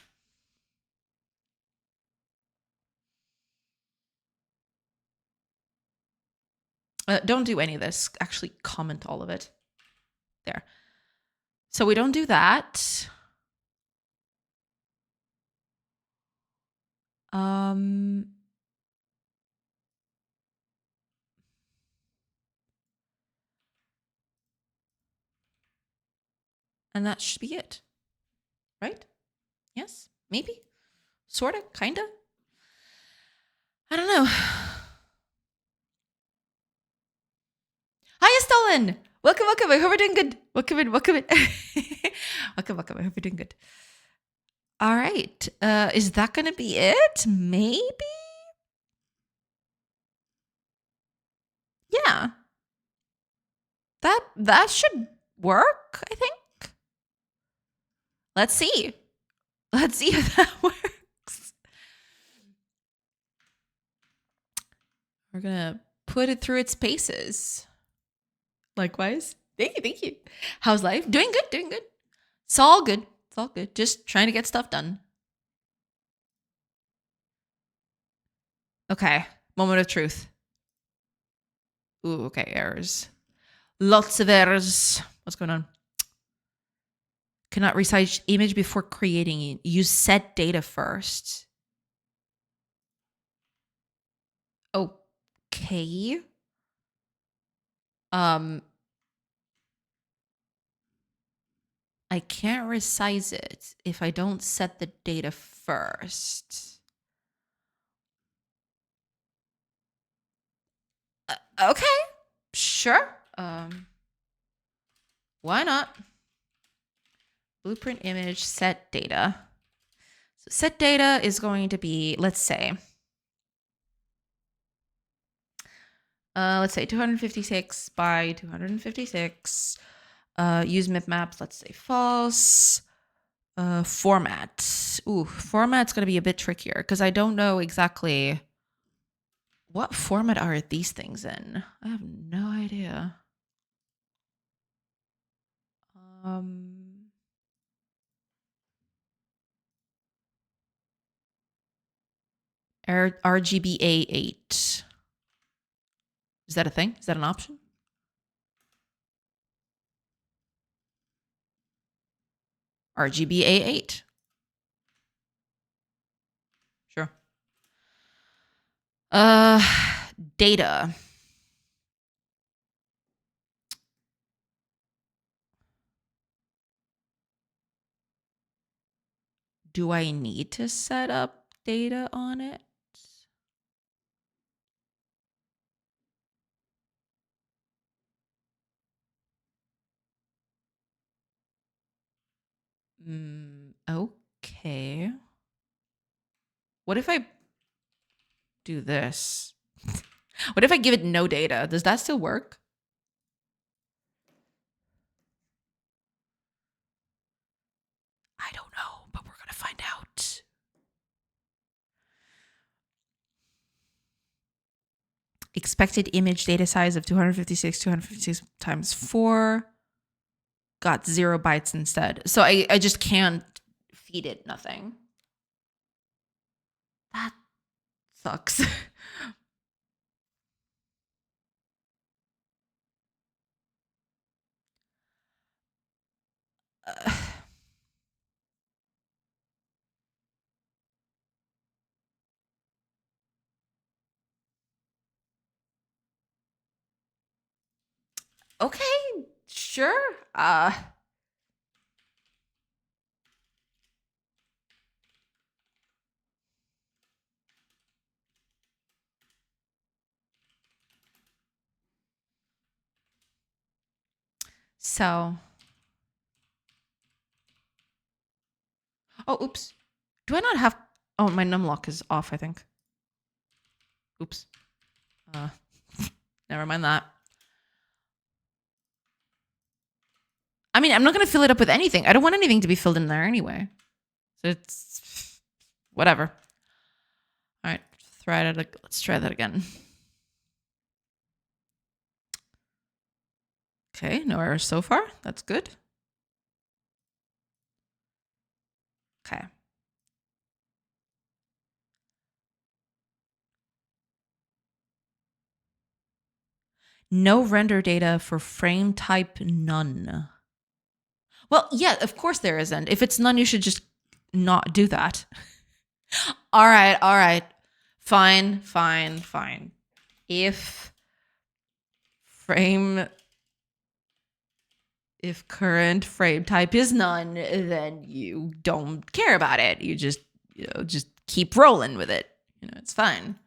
Don't do any of this. Actually, comment all of it. There. So we don't do that. And that should be it. Right? Yes? Maybe? Sorta? Kinda? I don't know. Hi, Stolen! Welcome, welcome. I hope we're doing good. Welcome in, welcome in. Welcome, welcome. I hope you're doing good. All right. Is that going to be it? Maybe? Yeah. That should work, I think. Let's see. Let's see if that works. We're going to put it through its paces. Likewise. Thank you, thank you. How's life? Doing good, doing good. It's all good. It's all good. Just trying to get stuff done. Okay. Moment of truth. Ooh, okay. Errors. Lots of errors. What's going on? Cannot resize image before creating it. Use set data first. Okay. I can't resize it if I don't set the data first. Okay. Sure. Why not? Blueprint image set data. So set data is going to be, let's say 256 by 256. Use mipmaps, let's say false. Format. Ooh, format's going to be a bit trickier because I don't know exactly what format are these things in. I have no idea. RGBA8. Is that a thing? Is that an option? RGBA8. Sure. Data. Do I need to set up data on it? Okay. What if I do this? What if I give it no data? Does that still work? I don't know, but we're going to find out. Expected image data size of 256 times 4. Got 0 bytes instead. So I just can't feed it nothing. That sucks. Okay, sure. So, oh, oops. Do I not have? Oh, my numlock is off, I think. Oops. Never mind that. I mean, I'm not going to fill it up with anything. I don't want anything to be filled in there anyway. So it's whatever. All right, let's try that again. Okay, no errors so far. That's good. Okay. No render data for frame type none. Well, yeah, of course there isn't. If it's none, you should just not do that. All right. Fine. If current frame type is none, then you don't care about it. You just keep rolling with it. It's fine.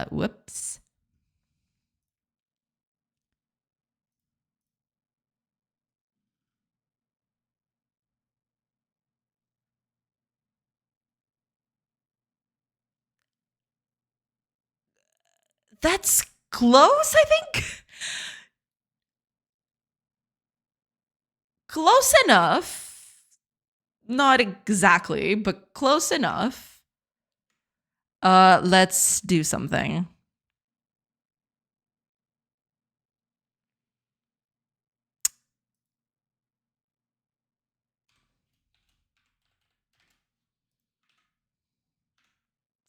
Whoops. That's close, I think. Close enough. Not exactly, but close enough. Let's do something.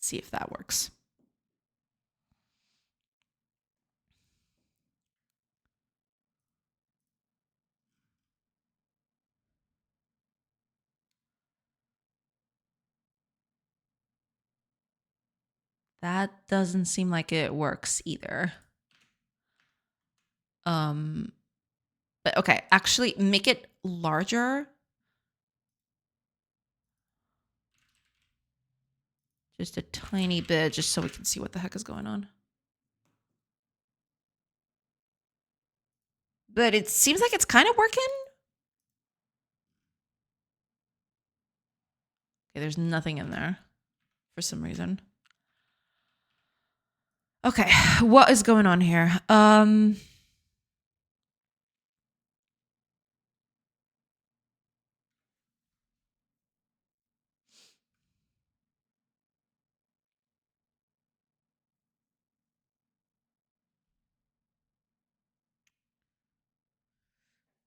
See if that works. That doesn't seem like it works either. But okay, actually make it larger. Just a tiny bit, just so we can see what the heck is going on. But it seems like it's kind of working. Okay, there's nothing in there for some reason. Okay, what is going on here?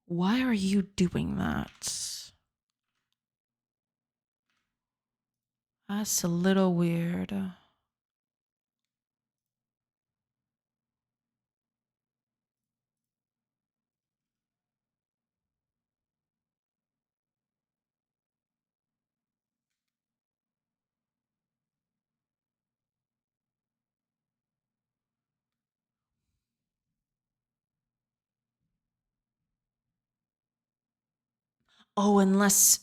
Why are you doing that? That's a little weird. Oh, unless...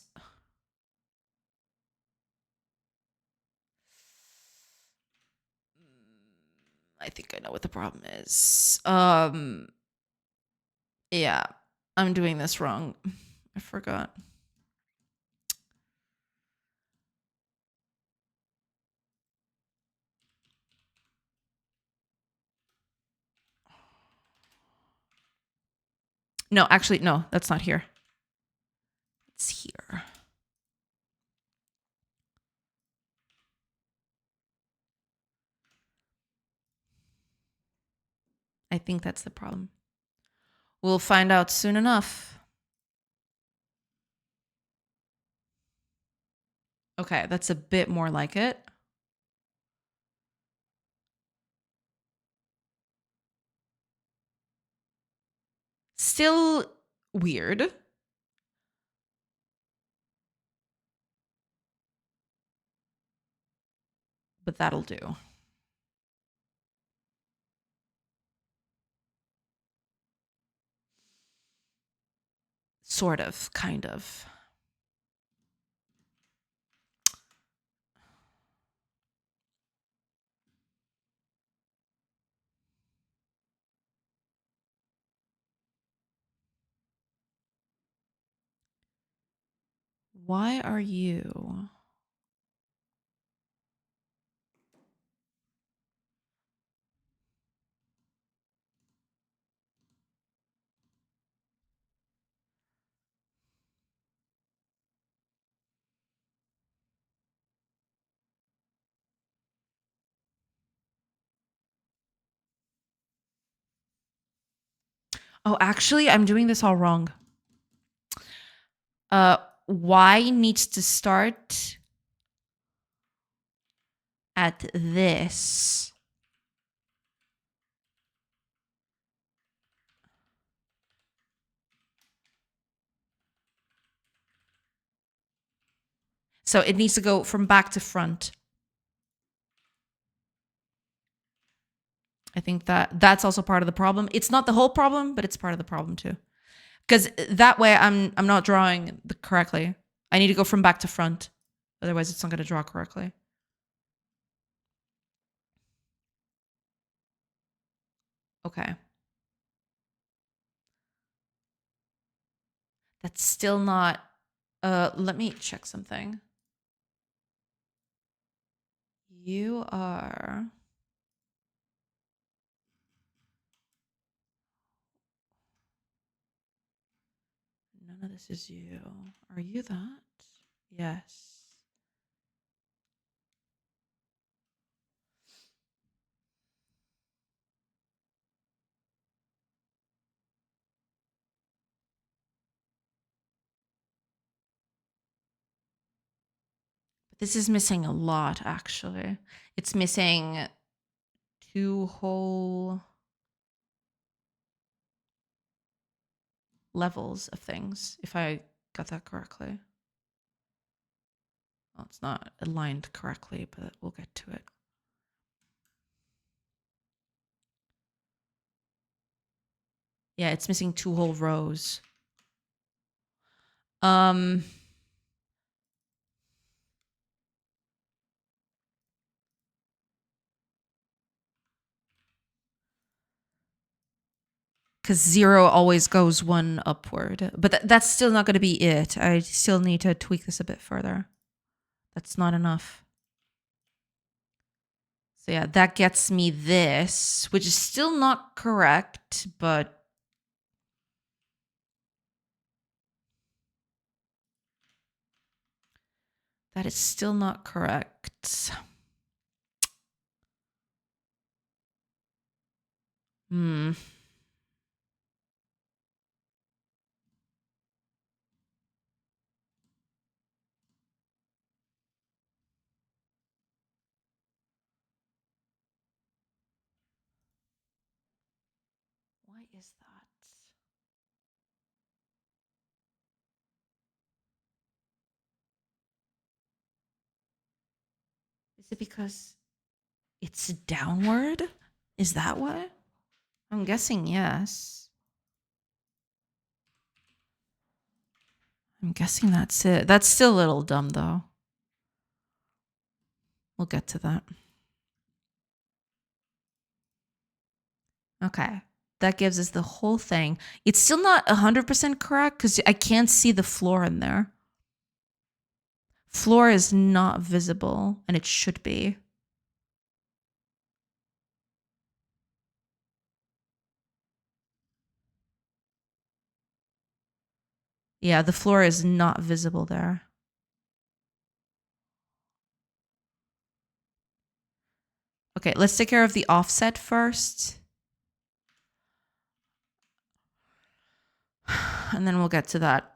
I think I know what the problem is. Yeah, I'm doing this wrong. I forgot. No, actually, no, that's not here. It's here. I think that's the problem. We'll find out soon enough. Okay, that's a bit more like it. Still weird. But that'll do. Sort of, kind of. Why are you? Oh, actually, I'm doing this all wrong. Y needs to start at this. So it needs to go from back to front. I think that's also part of the problem. It's not the whole problem, but it's part of the problem too. Because that way I'm not drawing correctly. I need to go from back to front. Otherwise it's not going to draw correctly. Okay. That's still not... let me check something. You are... None of this is you. Are you that? Yes. But this is missing a lot, actually. It's missing 2 whole levels of things, if I got that correctly. Well, it's not aligned correctly, but we'll get to it. Yeah, it's missing 2 whole rows. Because 0 always goes 1 upward. But that's still not going to be it. I still need to tweak this a bit further. That's not enough. So yeah, that gets me this, which is still not correct, but... That is still not correct. Hmm. Why is that? Is it because it's downward? Is that what? I'm guessing yes. I'm guessing that's it. That's still a little dumb, though. We'll get to that. Okay. that gives us the whole thing. It's still not 100% correct because I can't see the floor in there. Floor is not visible, and it should be. Yeah, the floor is not visible there. Okay, let's take care of the offset first. And then we'll get to that.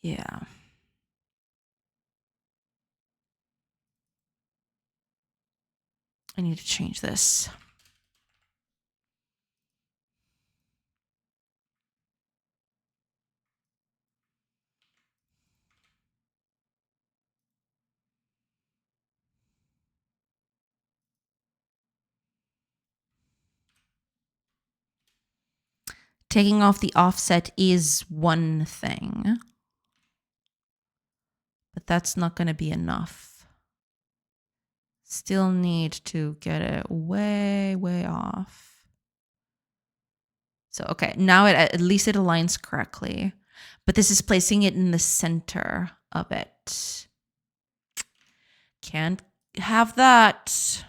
Yeah. I need to change this. Taking off the offset is one thing, but that's not going to be enough. Still need to get it way, way off. So, okay, now at least it aligns correctly, but this is placing it in the center of it. Can't have that.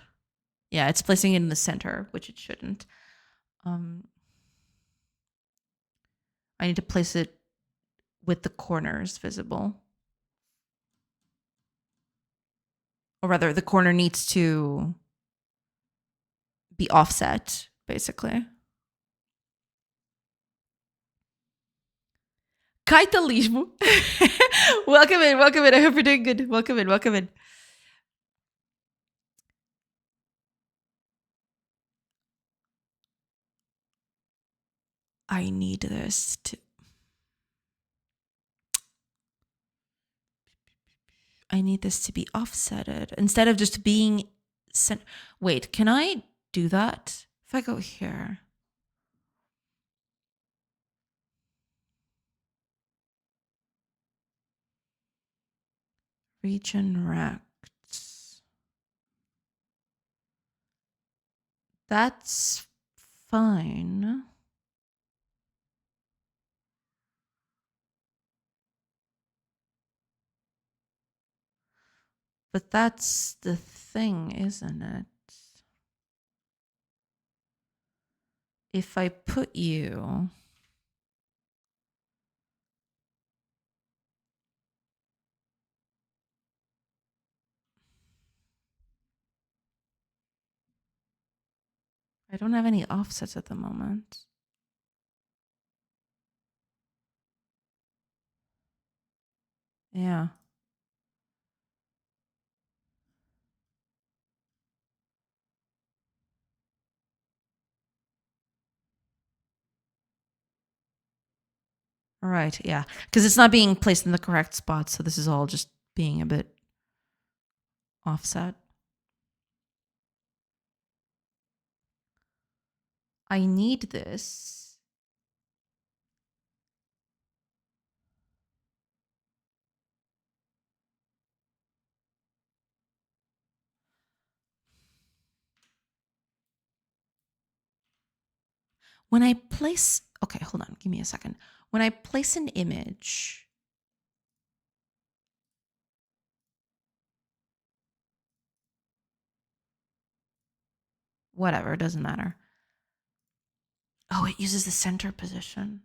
Yeah, it's placing it in the center, which it shouldn't. I need to place it with the corners visible. Or rather, the corner needs to be offset, basically. Kaitalismo. Welcome in, welcome in. I hope you're doing good. Welcome in, welcome in. I need this to... I need this to be offsetted instead of just being sent. Wait, can I do that? If I go here. Region rects. That's fine. But that's the thing, isn't it? If I put you... I don't have any offsets at the moment. Yeah. All right, yeah. Because it's not being placed in the correct spot, so this is all just being a bit offset. I need this. When I place... Okay, hold on. Give me a second. When I place an image... Whatever, it doesn't matter. Oh, it uses the center position.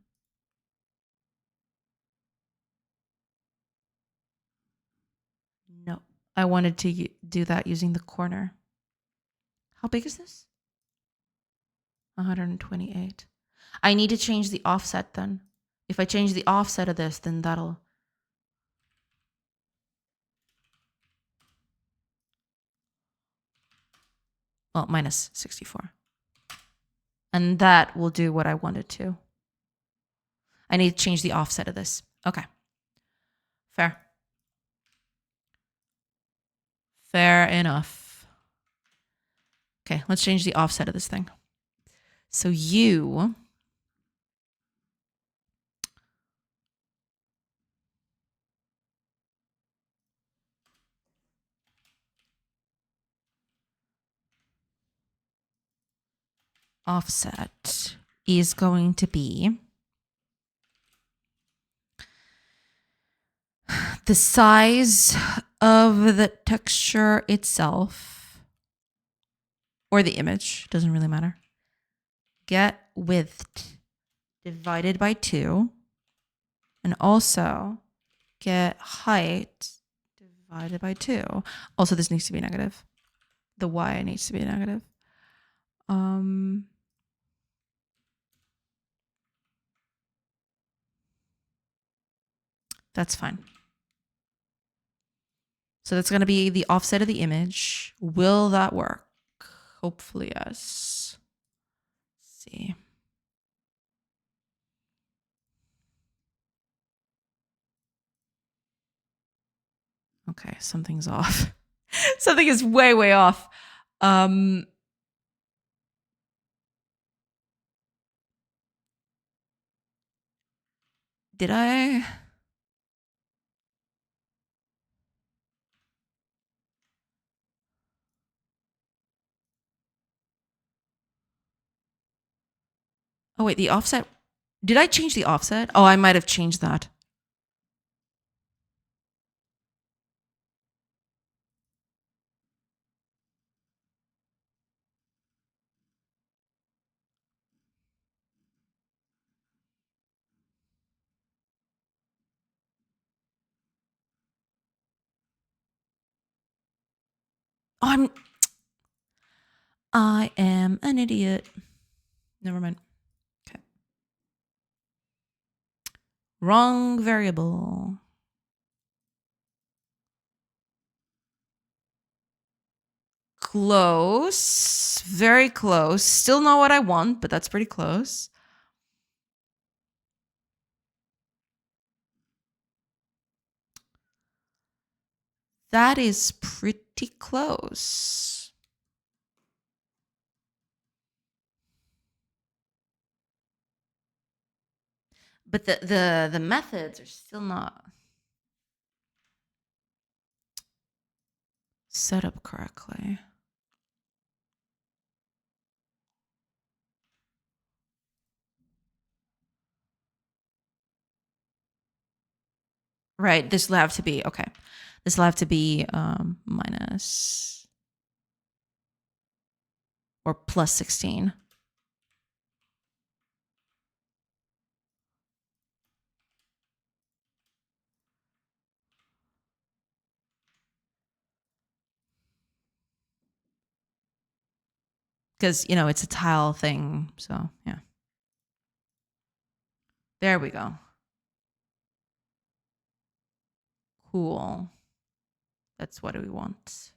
No, I wanted to do that using the corner. How big is this? 128. I need to change the offset then. If I change the offset of this, then that'll... Well, minus 64. And that will do what I wanted to. I need to change the offset of this. Okay. Fair. Fair enough. Okay, let's change the offset of this thing. So you offset is going to be the size of the texture itself, or the image, doesn't really matter. Get width divided by 2, and also get height divided by 2. Also, this needs to be negative. The y needs to be negative. That's fine. So that's going to be the offset of the image. Will that work? Hopefully, yes. Let's see. Okay, something's off. Something is way, way off. Did I? Oh, wait, the offset. Did I change the offset? Oh, I might have changed that. Oh, I am an idiot. Never mind. Okay. Wrong variable. Close. Very close. Still not what I want, but that's pretty close. That is pretty close. But the methods are still not set up correctly. Right, this will have to be, okay. This will have to be minus or plus 16. Because, you know, it's a tile thing, so yeah. There we go. Cool. That's what we want.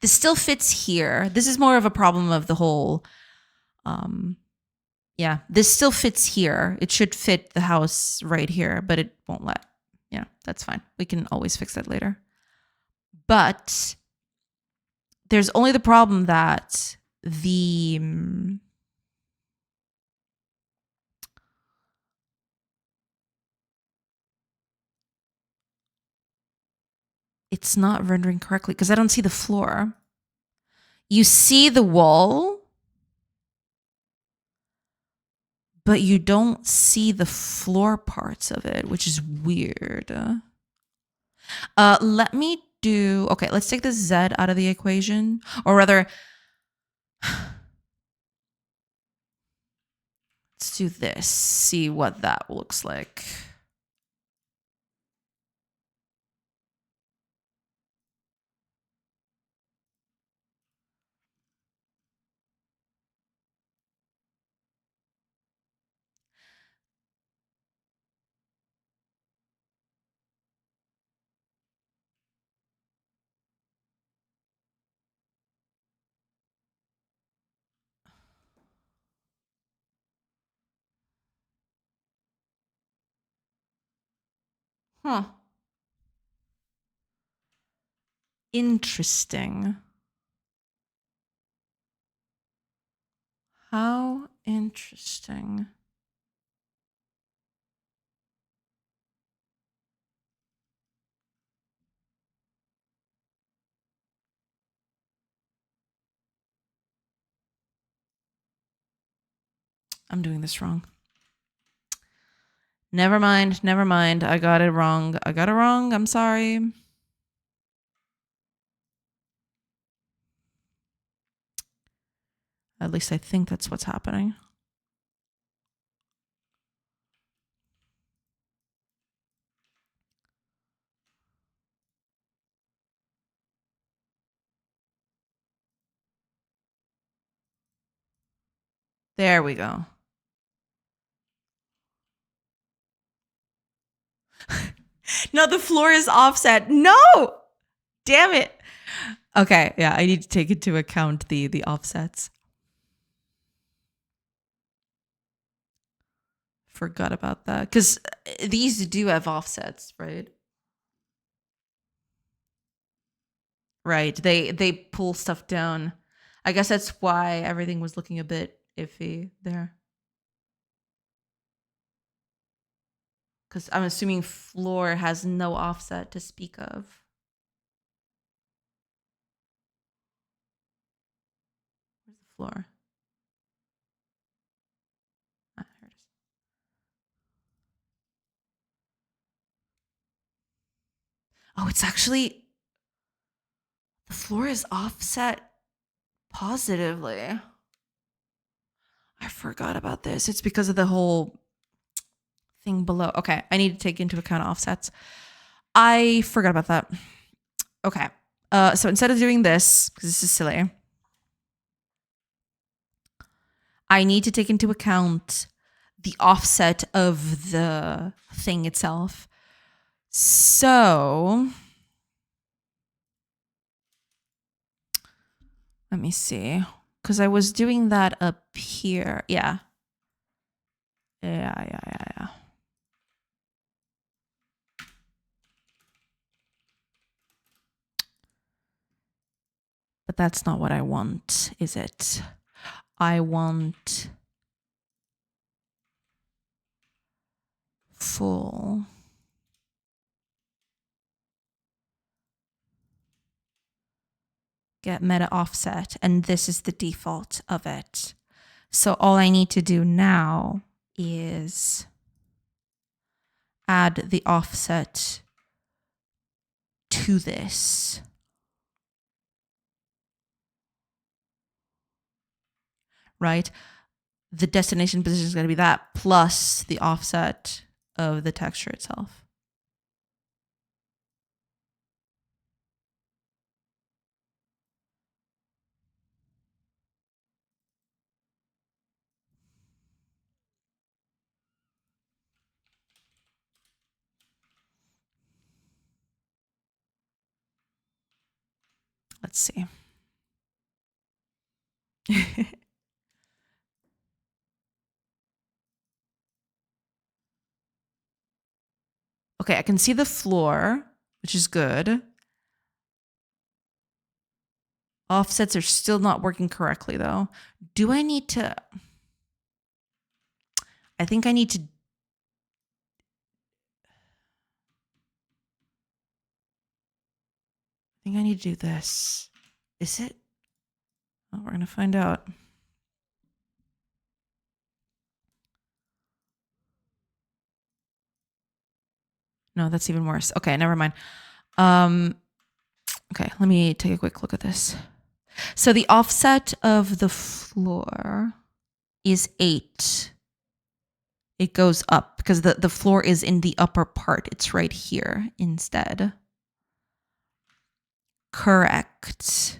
This still fits here. This is more of a problem of the whole, yeah, this still fits here. It should fit the house right here, but it won't let. Yeah, that's fine. We can always fix that later. But there's only the problem that the it's not rendering correctly because I don't see the floor. You see the wall, but you don't see the floor parts of it, which is weird. Let me do, okay, let's take the Z out of the equation, or rather, let's do this, see what that looks like. Huh. Interesting. How interesting. I'm doing this wrong. Never mind. Never mind. I got it wrong. I got it wrong. I'm sorry. At least I think that's what's happening. There we go. No, the floor is offset. No! Damn it. Okay, yeah, I need to take into account the offsets. Forgot about that. Because these do have offsets, right? Right. They pull stuff down. I guess that's why everything was looking a bit iffy there. Because I'm assuming floor has no offset to speak of. Where's the floor? Ah, here it is. Oh, it's actually, the floor is offset positively. I forgot about this. It's because of the whole thing below. Okay, I need to take into account offsets. I forgot about that. Okay. So instead of doing this, because this is silly, I need to take into account the offset of the thing itself. So let me see. Because I was doing that up here. Yeah. Yeah. But that's not what I want, is it? I want full. Get meta offset, and this is the default of it. So all I need to do now is add the offset to this. Right? The destination position is going to be that plus the offset of the texture itself. Let's see. Okay, I can see the floor, which is good. Offsets are still not working correctly, though. Do I need to... I think I need to... I think I need to do this. Is it? Well, we're going to find out. No, that's even worse. Okay, never mind. Okay, let me take a quick look at this. So the offset of the floor is 8. It goes up because the floor is in the upper part. It's right here instead. Correct.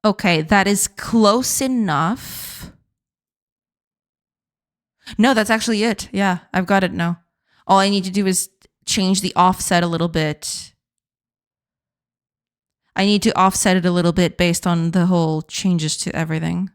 Okay, that is close enough. No, that's actually it. Yeah, I've got it now. All I need to do is change the offset a little bit. I need to offset it a little bit based on the whole changes to everything.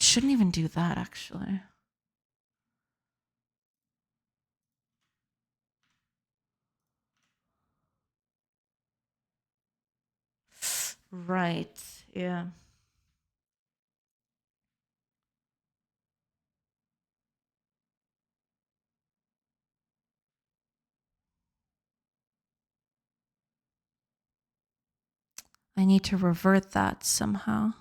shouldn't even do that, actually. Right, yeah. I need to revert that somehow.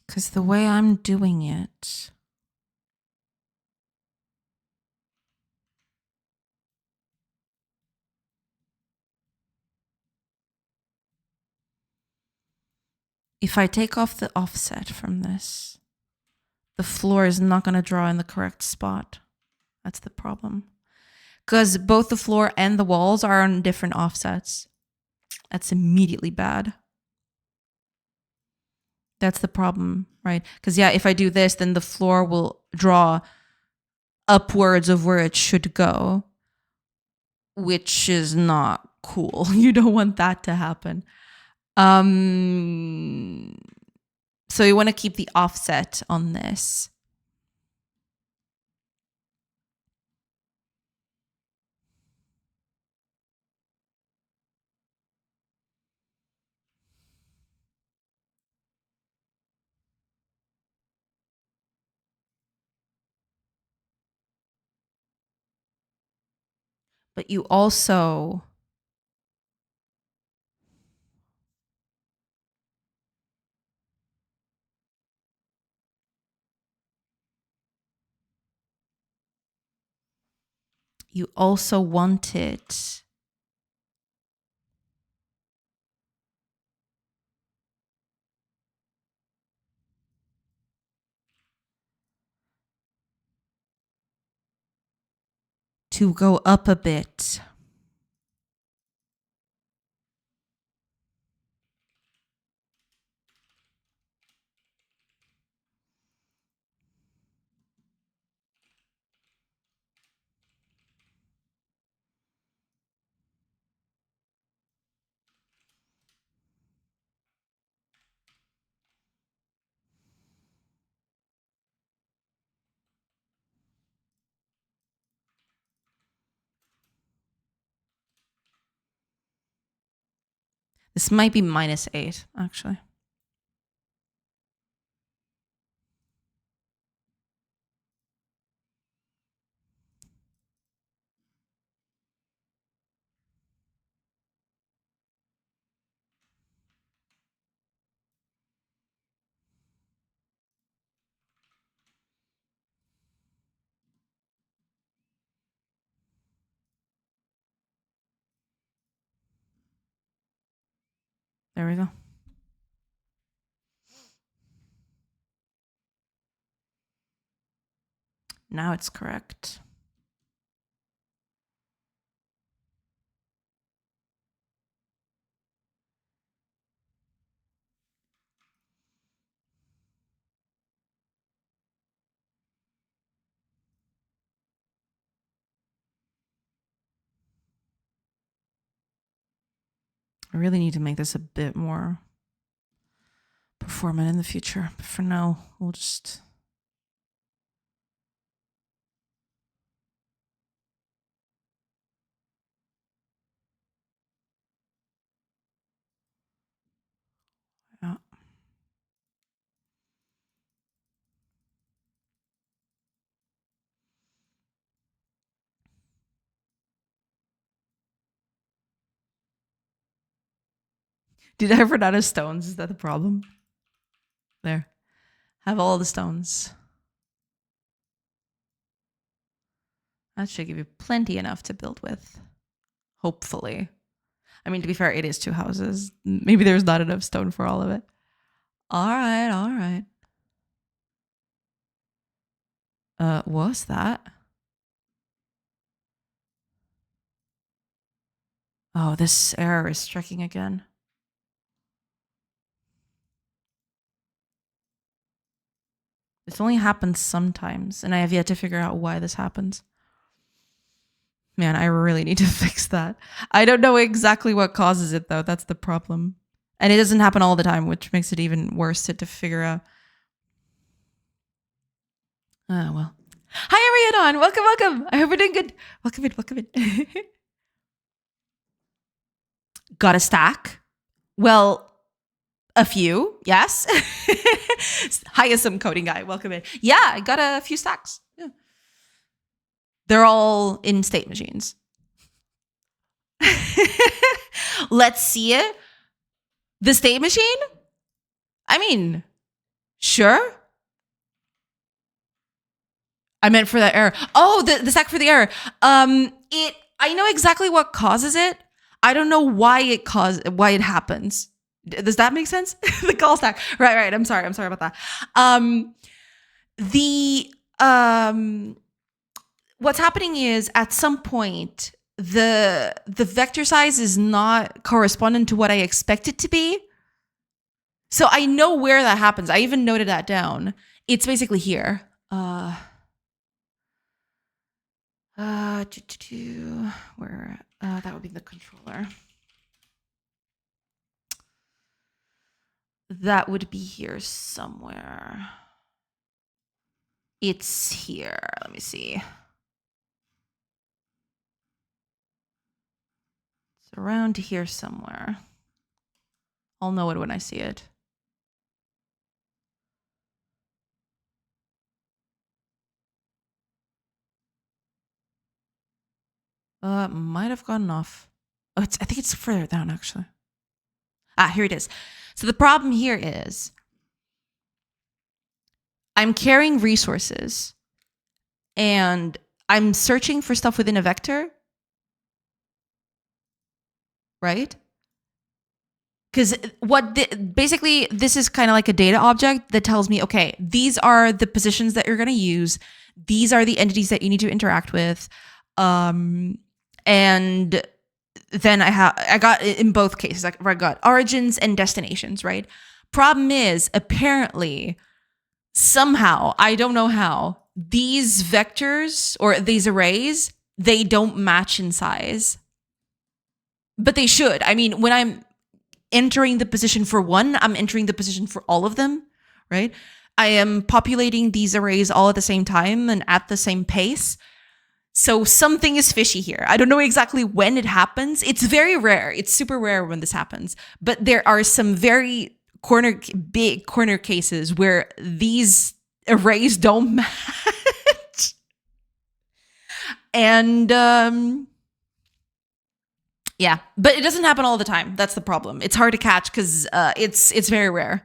Because the way I'm doing it, if I take off the offset from this, the floor is not going to draw in the correct spot. That's the problem. Because both the floor and the walls are on different offsets. That's immediately bad. That's the problem, right? Because, yeah, if I do this, then the floor will draw upwards of where it should go, which is not cool. You don't want that to happen. So you want to keep the offset on this. But you also want it to go up a bit. This might be -8, actually. There we go. Now it's correct. I really need to make this a bit more performant in the future. But for now, we'll just... Yeah. Did I run out of stones? Is that the problem? There. Have all the stones. That should give you plenty enough to build with. Hopefully. I mean, to be fair, it is 2 houses. Maybe there's not enough stone for all of it. All right, all right. What was that? Oh, this error is striking again. This only happens sometimes, and I have yet to figure out why this happens. Man, I really need to fix that. I don't know exactly what causes it, though. That's the problem. And it doesn't happen all the time, which makes it even worse to figure out. Oh, well. Hi, Ariadon. Welcome, welcome. I hope you're doing good. Welcome in, welcome in. Got a stack? Well, a few, yes. Highest coding guy, welcome in. Yeah, I got a few stacks. Yeah. They're all in state machines. Let's see it. The state machine? I mean, sure. I meant for that error. Oh, the stack for the error. I know exactly what causes it. I don't know why it happens. Does that make sense? The call stack. Right. I'm sorry about that. What's happening is at some point the vector size is not correspondent to what I expect it to be. So I know where that happens. I even noted that down. It's basically here. Where that would be the controller. That would be here somewhere. It's here. Let me see. It's around here somewhere. I'll know it when I see it. Might have gotten off. Oh, I think it's further down, actually. Here it is. So the problem here is I'm carrying resources and I'm searching for stuff within a vector, right? Because basically this is kind of like a data object that tells me, okay, these are the positions that you're going to use. These are the entities that you need to interact with. And then I got in both cases, I got origins and destinations, right? Problem is, apparently, somehow, I don't know how, these vectors or these arrays, they don't match in size. But they should. I mean, when I'm entering the position for one, I'm entering the position for all of them, right? I am populating these arrays all at the same time and at the same pace. So something is fishy here. I don't know exactly when it happens. It's very rare. It's super rare when this happens. But there are some very big corner cases where these arrays don't match. And yeah, but it doesn't happen all the time. That's the problem. It's hard to catch because it's very rare.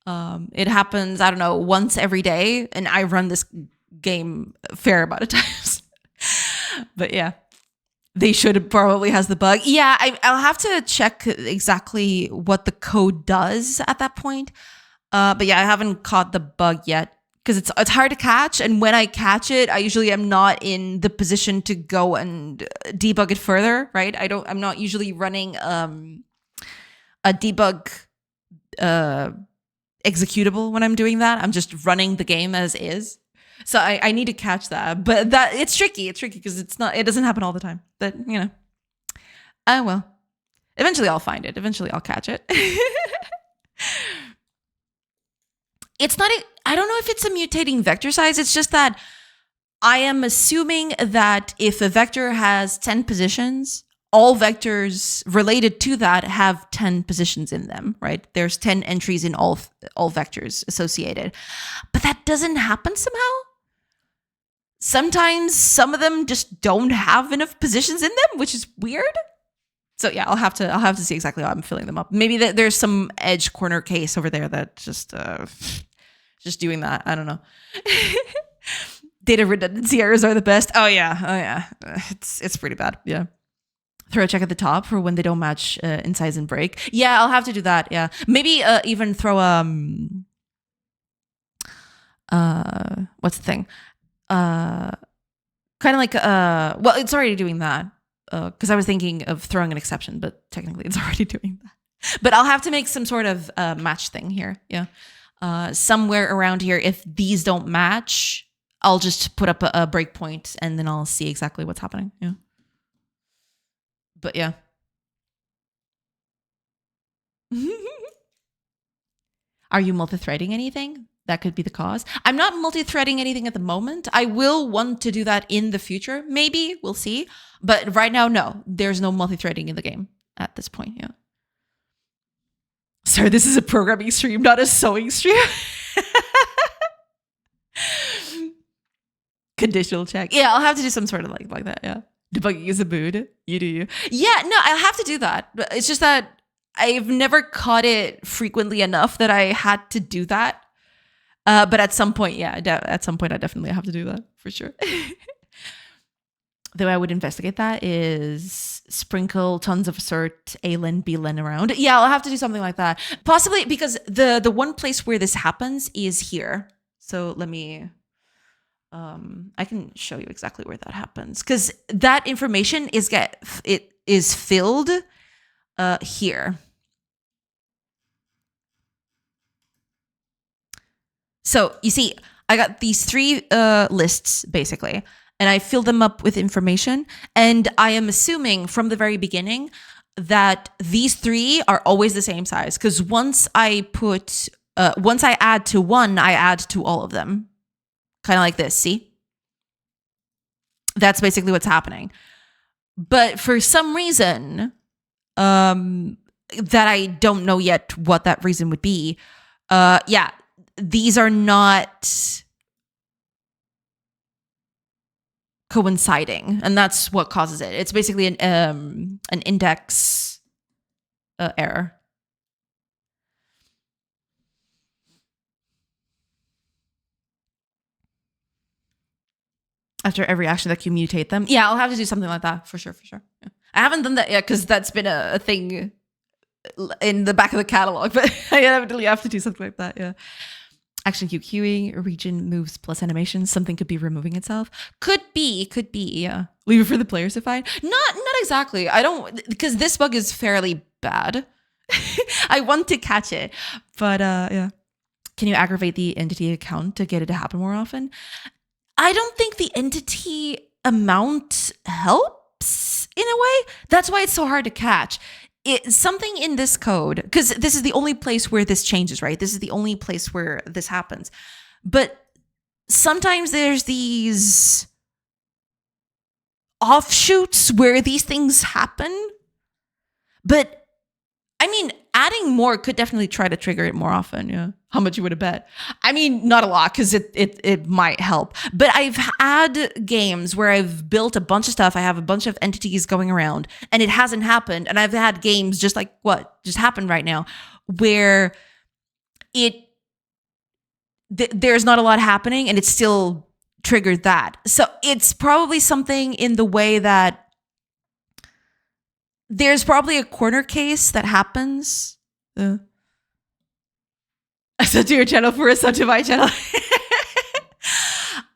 It happens, I don't know, once every day, and I run this game a fair amount of times. But yeah, they should probably has the bug. Yeah, I'll have to check exactly what the code does at that point. But yeah, I haven't caught the bug yet because it's hard to catch. And when I catch it, I usually am not in the position to go and debug it further, right? I'm not usually running a debug executable when I'm doing that. I'm just running the game as is. So I need to catch that, but it's tricky. It's tricky because it doesn't happen all the time. But well, eventually I'll find it. Eventually I'll catch it. It's not. I don't know if it's a mutating vector size. It's just that I am assuming that if a vector has 10 positions, all vectors related to that have 10 positions in them, right? There's 10 entries in all vectors associated, but that doesn't happen somehow. Sometimes some of them just don't have enough positions in them, which is weird. So yeah, I'll have to see exactly how I'm filling them up. Maybe there's some edge corner case over there that just doing that. I don't know. Data redundancy errors are the best. Oh yeah. It's pretty bad. Yeah. Throw a check at the top for when they don't match in size and break. Yeah, I'll have to do that. Yeah, maybe even throw what's the thing? kind of like well, it's already doing that because I was thinking of throwing an exception, but technically it's already doing that. But I'll have to make some sort of match thing here. Yeah. Somewhere around here, if these don't match, I'll just put up a breakpoint and then I'll see exactly what's happening. Yeah. But yeah. Are you multi-threading anything? That could be the cause. I'm not multi-threading anything at the moment. I will want to do that in the future. Maybe. We'll see. But right now, no. There's no multi-threading in the game at this point. Yeah. Sorry, this is a programming stream, not a sewing stream. Conditional check. Yeah, I'll have to do some sort of like that. Yeah. Debugging is a mood. You do you. Yeah, no, I'll have to do that. It's just that I've never caught it frequently enough that I had to do that. But at some point, yeah, at some point I definitely have to do that for sure. The way I would investigate that is sprinkle tons of cert A-len, B-len around. Yeah, I'll have to do something like that. Possibly because the one place where this happens is here. So let me, I can show you exactly where that happens. Because that information is filled here. So you see, I got these 3 lists basically, and I fill them up with information. And I am assuming from the very beginning that these 3 are always the same size. Because once I add to one, I add to all of them. Kind of like this, see? That's basically what's happening. But for some reason, that I don't know yet what that reason would be, yeah, these are not coinciding, and that's what causes it. It's basically an index error. After every action that you mutate them. Yeah, I'll have to do something like that for sure. Yeah. I haven't done that yet because that's been a thing in the back of the catalog, but I evidently have to do something like that. Yeah. Action queue queuing, region moves plus animation. Something could be removing itself. Could be. Yeah. Leave it for the players to find. Not exactly. I don't, because this bug is fairly bad. I want to catch it, but yeah. Can you aggravate the entity account to get it to happen more often? I don't think the entity amount helps in a way. That's why it's so hard to catch. It's something in this code, because this is the only place where this changes, right? This is the only place where this happens. But sometimes there's these offshoots where these things happen. But I mean, adding more could definitely try to trigger it more often. Yeah. How much you would have bet? I mean, not a lot, because it might help. But I've had games where I've built a bunch of stuff. I have a bunch of entities going around, and it hasn't happened. And I've had games just like what just happened right now, where there's not a lot happening, and it still triggered that. So it's probably something in the way that there's probably a corner case that happens. A sub to your channel for a sub to my channel.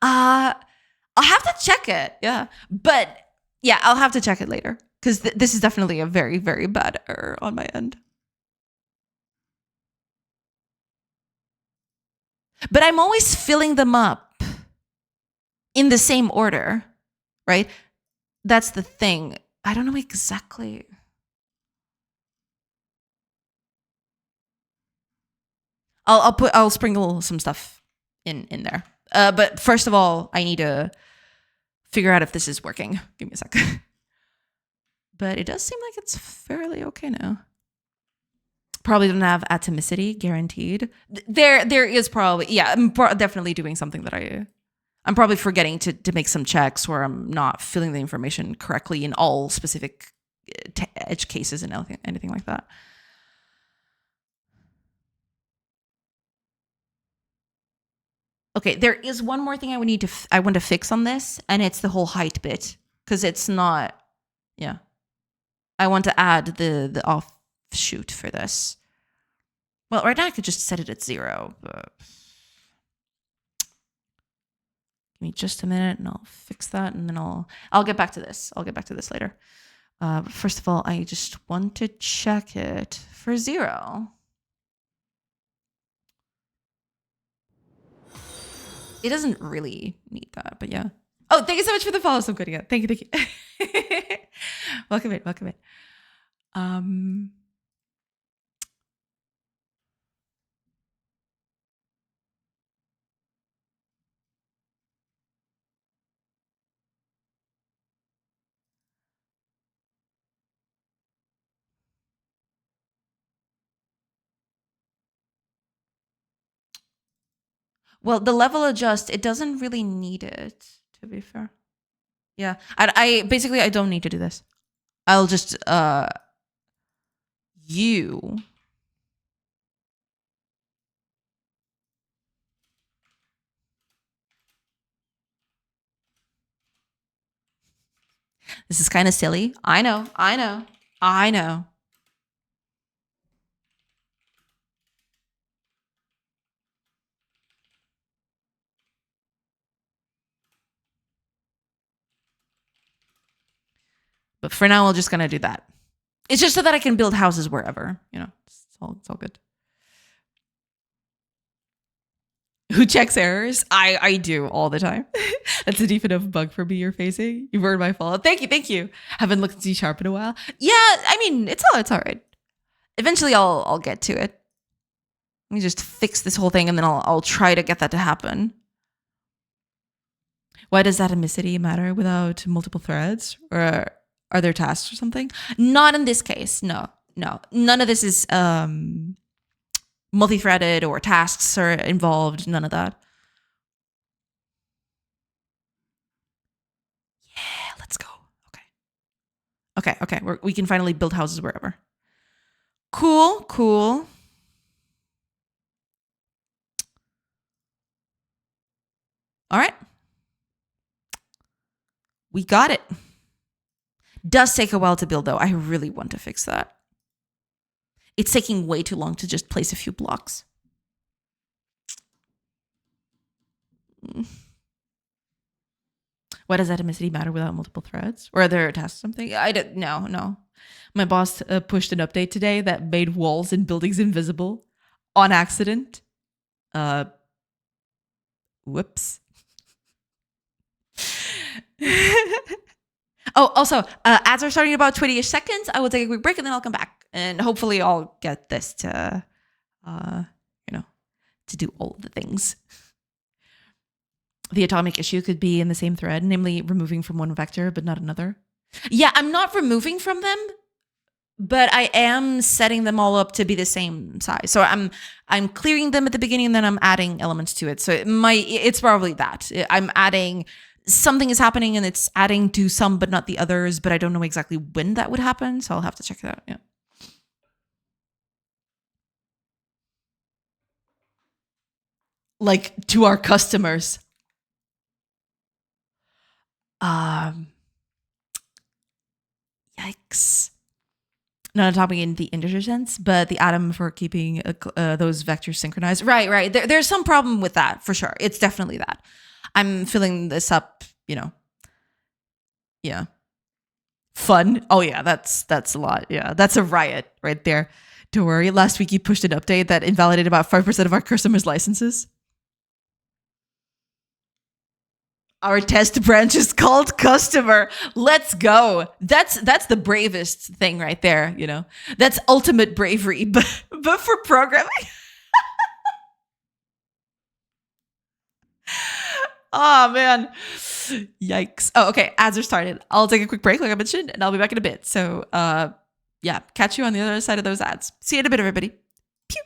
I'll have to check it. Yeah. But yeah, I'll have to check it later, because this is definitely a very, very bad error on my end. But I'm always filling them up in the same order, right? That's the thing. I don't know exactly. I'll sprinkle some stuff in there. But first of all, I need to figure out if this is working. Give me a sec. But it does seem like it's fairly okay now. Probably don't have atomicity guaranteed. There is probably, yeah, I'm definitely doing something that I'm probably forgetting to make some checks where I'm not filling the information correctly in all specific edge cases and anything like that. Okay, there is one more thing I want to fix on this, and it's the whole height bit, because it's not, yeah. I want to add the offshoot for this. Well, right now I could just set it at 0, but Give me just a minute and I'll fix that, and then I'll get back to this. I'll get back to this later. But first of all, I just want to check it for 0. It doesn't really need that, but yeah. Oh, thank you so much for the follow. So good. Yeah. Thank you. Thank you. Welcome in. Welcome in. Well, the level adjust, it doesn't really need it, to be fair. Yeah. I basically, I don't need to do this. I'll just, you. This is kind of silly. I know. I know. I know. But for now, we're just going to do that. It's just so that I can build houses wherever, you know, it's all good. Who checks errors? I do all the time. That's a deep enough bug for me you're facing. You've earned my follow. Thank you. Haven't looked at C# in a while. Yeah, I mean, it's all right. Eventually I'll get to it. Let me just fix this whole thing and then I'll try to get that to happen. Why does atomicity matter without multiple threads? Or are there tasks or something? Not in this case. No. None of this is multi-threaded or tasks are involved. None of that. Yeah, let's go. Okay. We can finally build houses wherever. Cool. All right. We got it. Does take a while to build, though. I really want to fix that. It's taking way too long to just place a few blocks. Why does atomicity matter without multiple threads? Or are there tasks or something? I don't know. No. My boss pushed an update today that made walls and buildings invisible on accident. Whoops. Oh, also, ads are starting in about 20-ish seconds. I will take a quick break and then I'll come back. And hopefully I'll get this to, to do all of the things. The atomic issue could be in the same thread, namely removing from one vector but not another. Yeah, I'm not removing from them, but I am setting them all up to be the same size. So I'm clearing them at the beginning and then I'm adding elements to it. So it's probably that. I'm adding, something is happening and it's adding to some but not the others, but I don't know exactly when that would happen. So I'll have to check it out. Yeah. Like to our customers. Yikes. Not atomic in the integer sense, but the atom for keeping those vectors synchronized. Right. There's some problem with that for sure. It's definitely that. I'm filling this up, Yeah. Fun. Oh yeah, that's a lot. Yeah, that's a riot right there. Don't worry. Last week you pushed an update that invalidated about 5% of our customers' licenses. Our test branch is called customer. Let's go. That's the bravest thing right there, That's ultimate bravery, but for programming. Oh man. Yikes. Oh, okay. Ads are started. I'll take a quick break, like I mentioned, and I'll be back in a bit. So yeah, catch you on the other side of those ads. See you in a bit, everybody. Pew.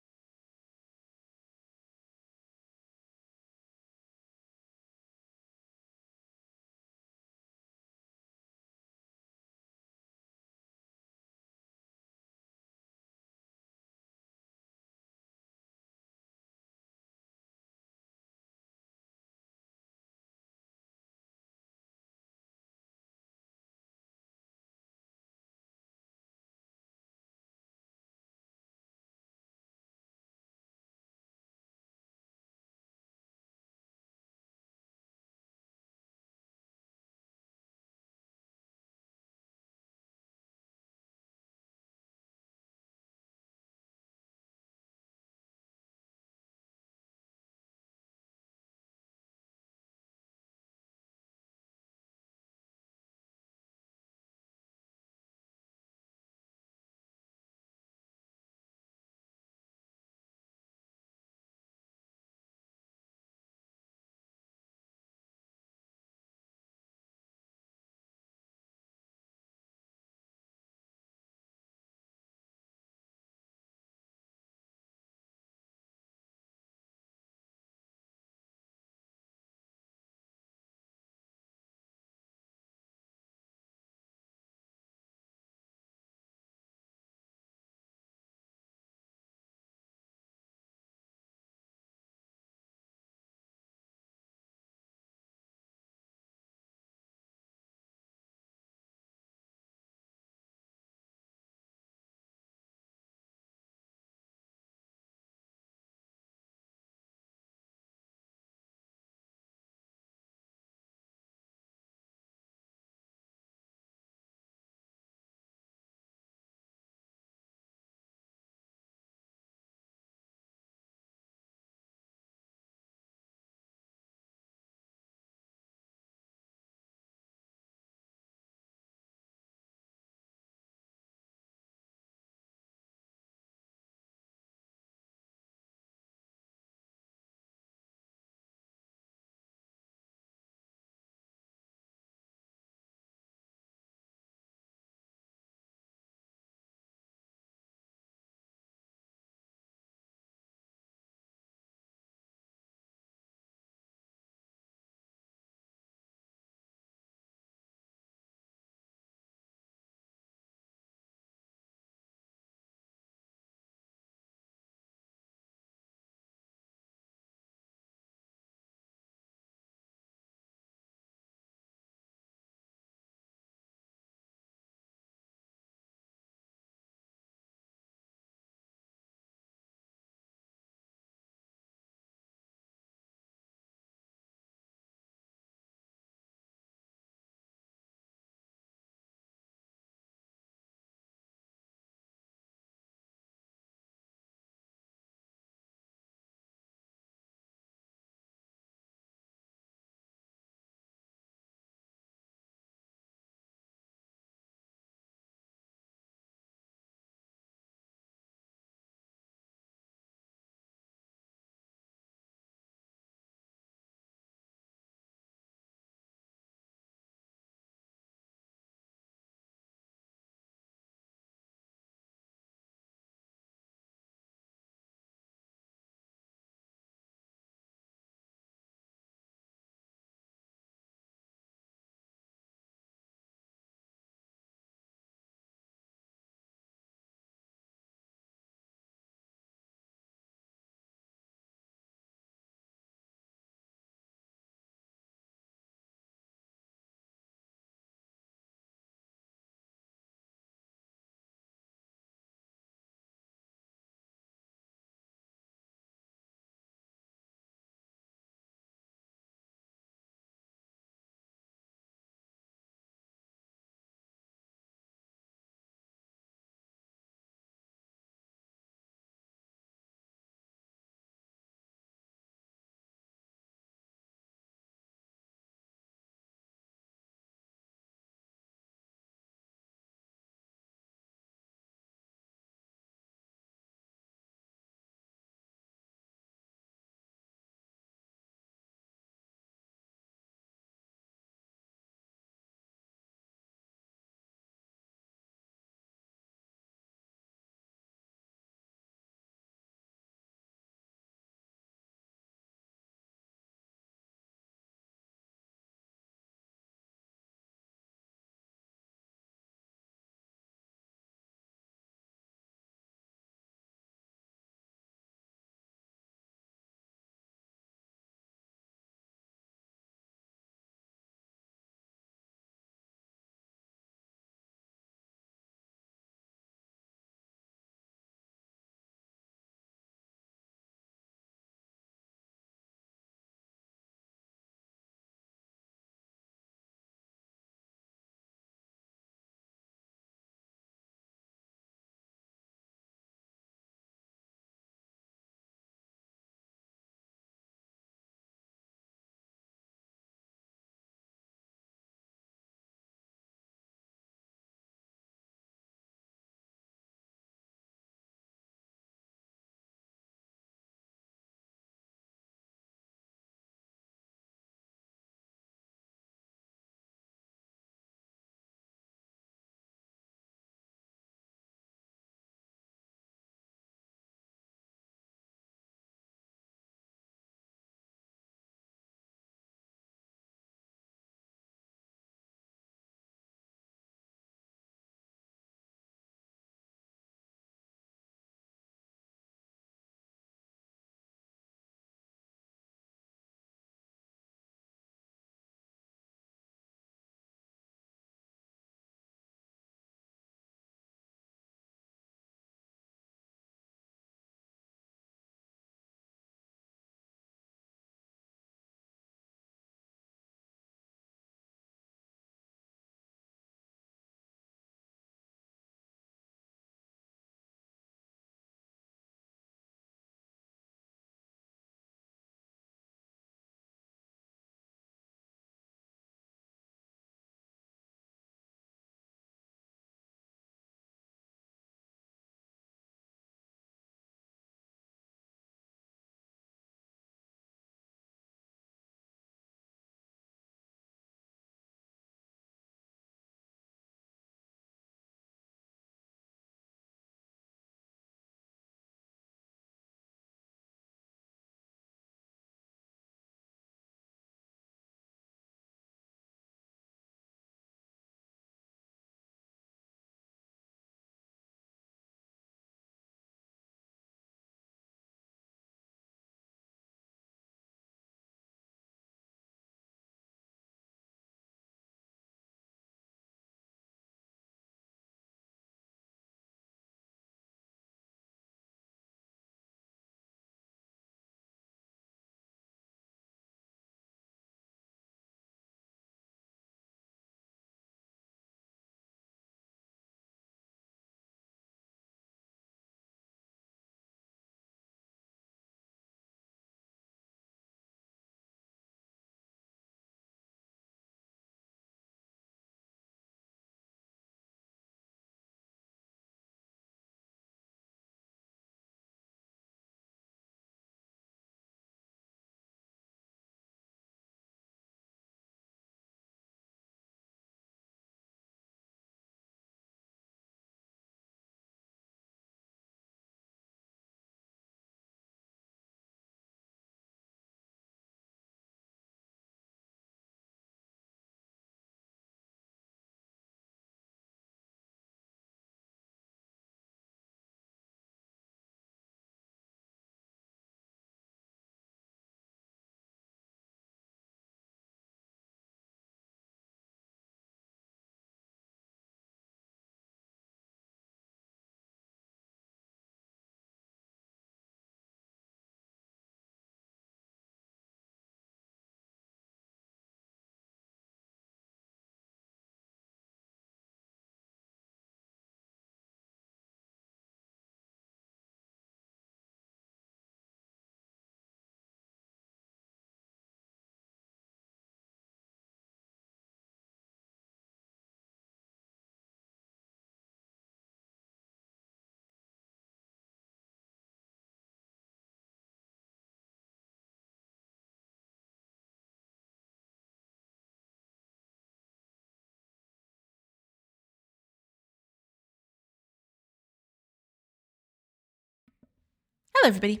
Hello, everybody.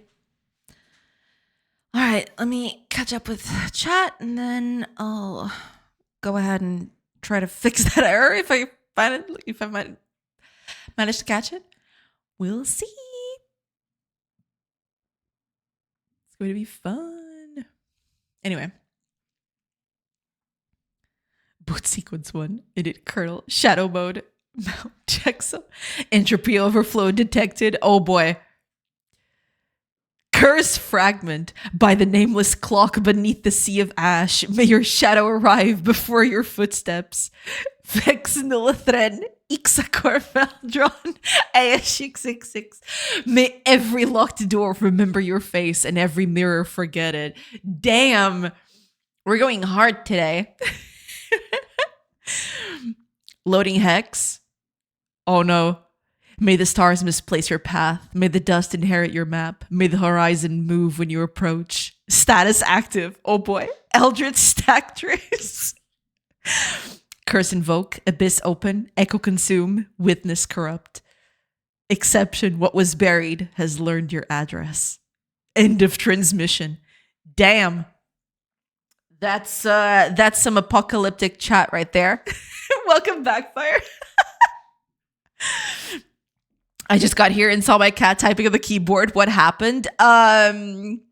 All right, let me catch up with chat, and then I'll go ahead and try to fix that error if I find it. If I might manage to catch it, we'll see. It's going to be fun. Anyway, boot sequence 1, init kernel, shadow mode, mount checksum, entropy overflow detected. Oh boy. Curse fragment by the nameless clock beneath the sea of ash. May your shadow arrive before your footsteps. Vex nilithren, Ixacor Feldron, AS666. May every locked door remember your face and every mirror forget it. Damn, we're going hard today. Loading hex. Oh no. May the stars misplace your path. May the dust inherit your map. May the horizon move when you approach. Status active. Oh boy. Eldritch stack trace. Curse invoke. Abyss open. Echo consume. Witness corrupt. Exception. What was buried has learned your address. End of transmission. Damn. That's some apocalyptic chat right there. Welcome back, Fire. I just got here and saw my cat typing on the keyboard. What happened? Apparently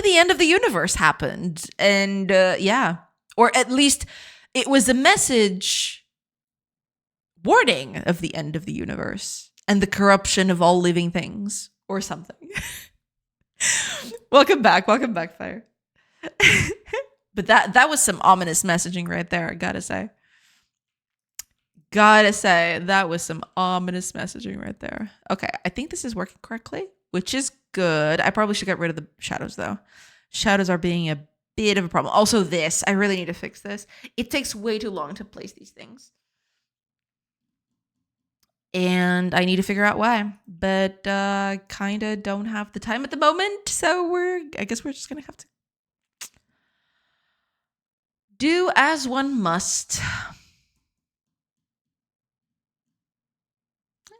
the end of the universe happened. And yeah. Or at least it was a message warning of the end of the universe and the corruption of all living things or something. Welcome back, Fire. But that was some ominous messaging right there, I gotta say. That was some ominous messaging right there. Okay, I think this is working correctly, which is good. I probably should get rid of the shadows, though. Shadows are being a bit of a problem. Also, I really need to fix this. It takes way too long to place these things. And I need to figure out why. But kind of don't have the time at the moment, so I guess we're just going to have to do as one must.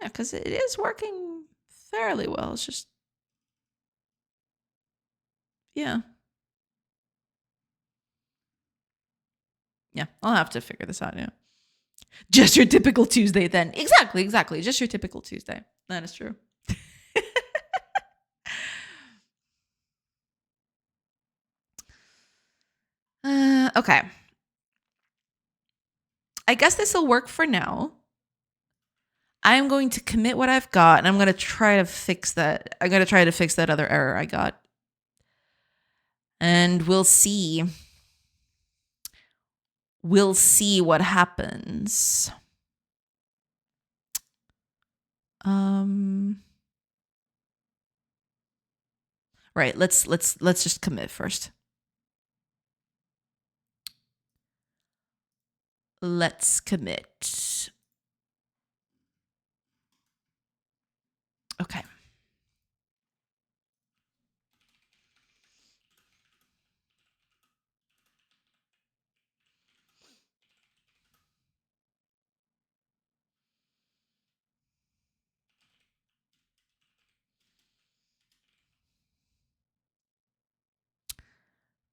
Yeah, because it is working fairly well. It's just, yeah. Yeah, I'll have to figure this out, yeah. Just your typical Tuesday then. Exactly. Just your typical Tuesday. That is true. Okay. I guess this will work for now. I'm going to commit what I've got, and I'm going to try to fix that. I'm going to try to fix that other error I got. And we'll see. We'll see what happens. Right, let's just commit first. Let's commit. Okay.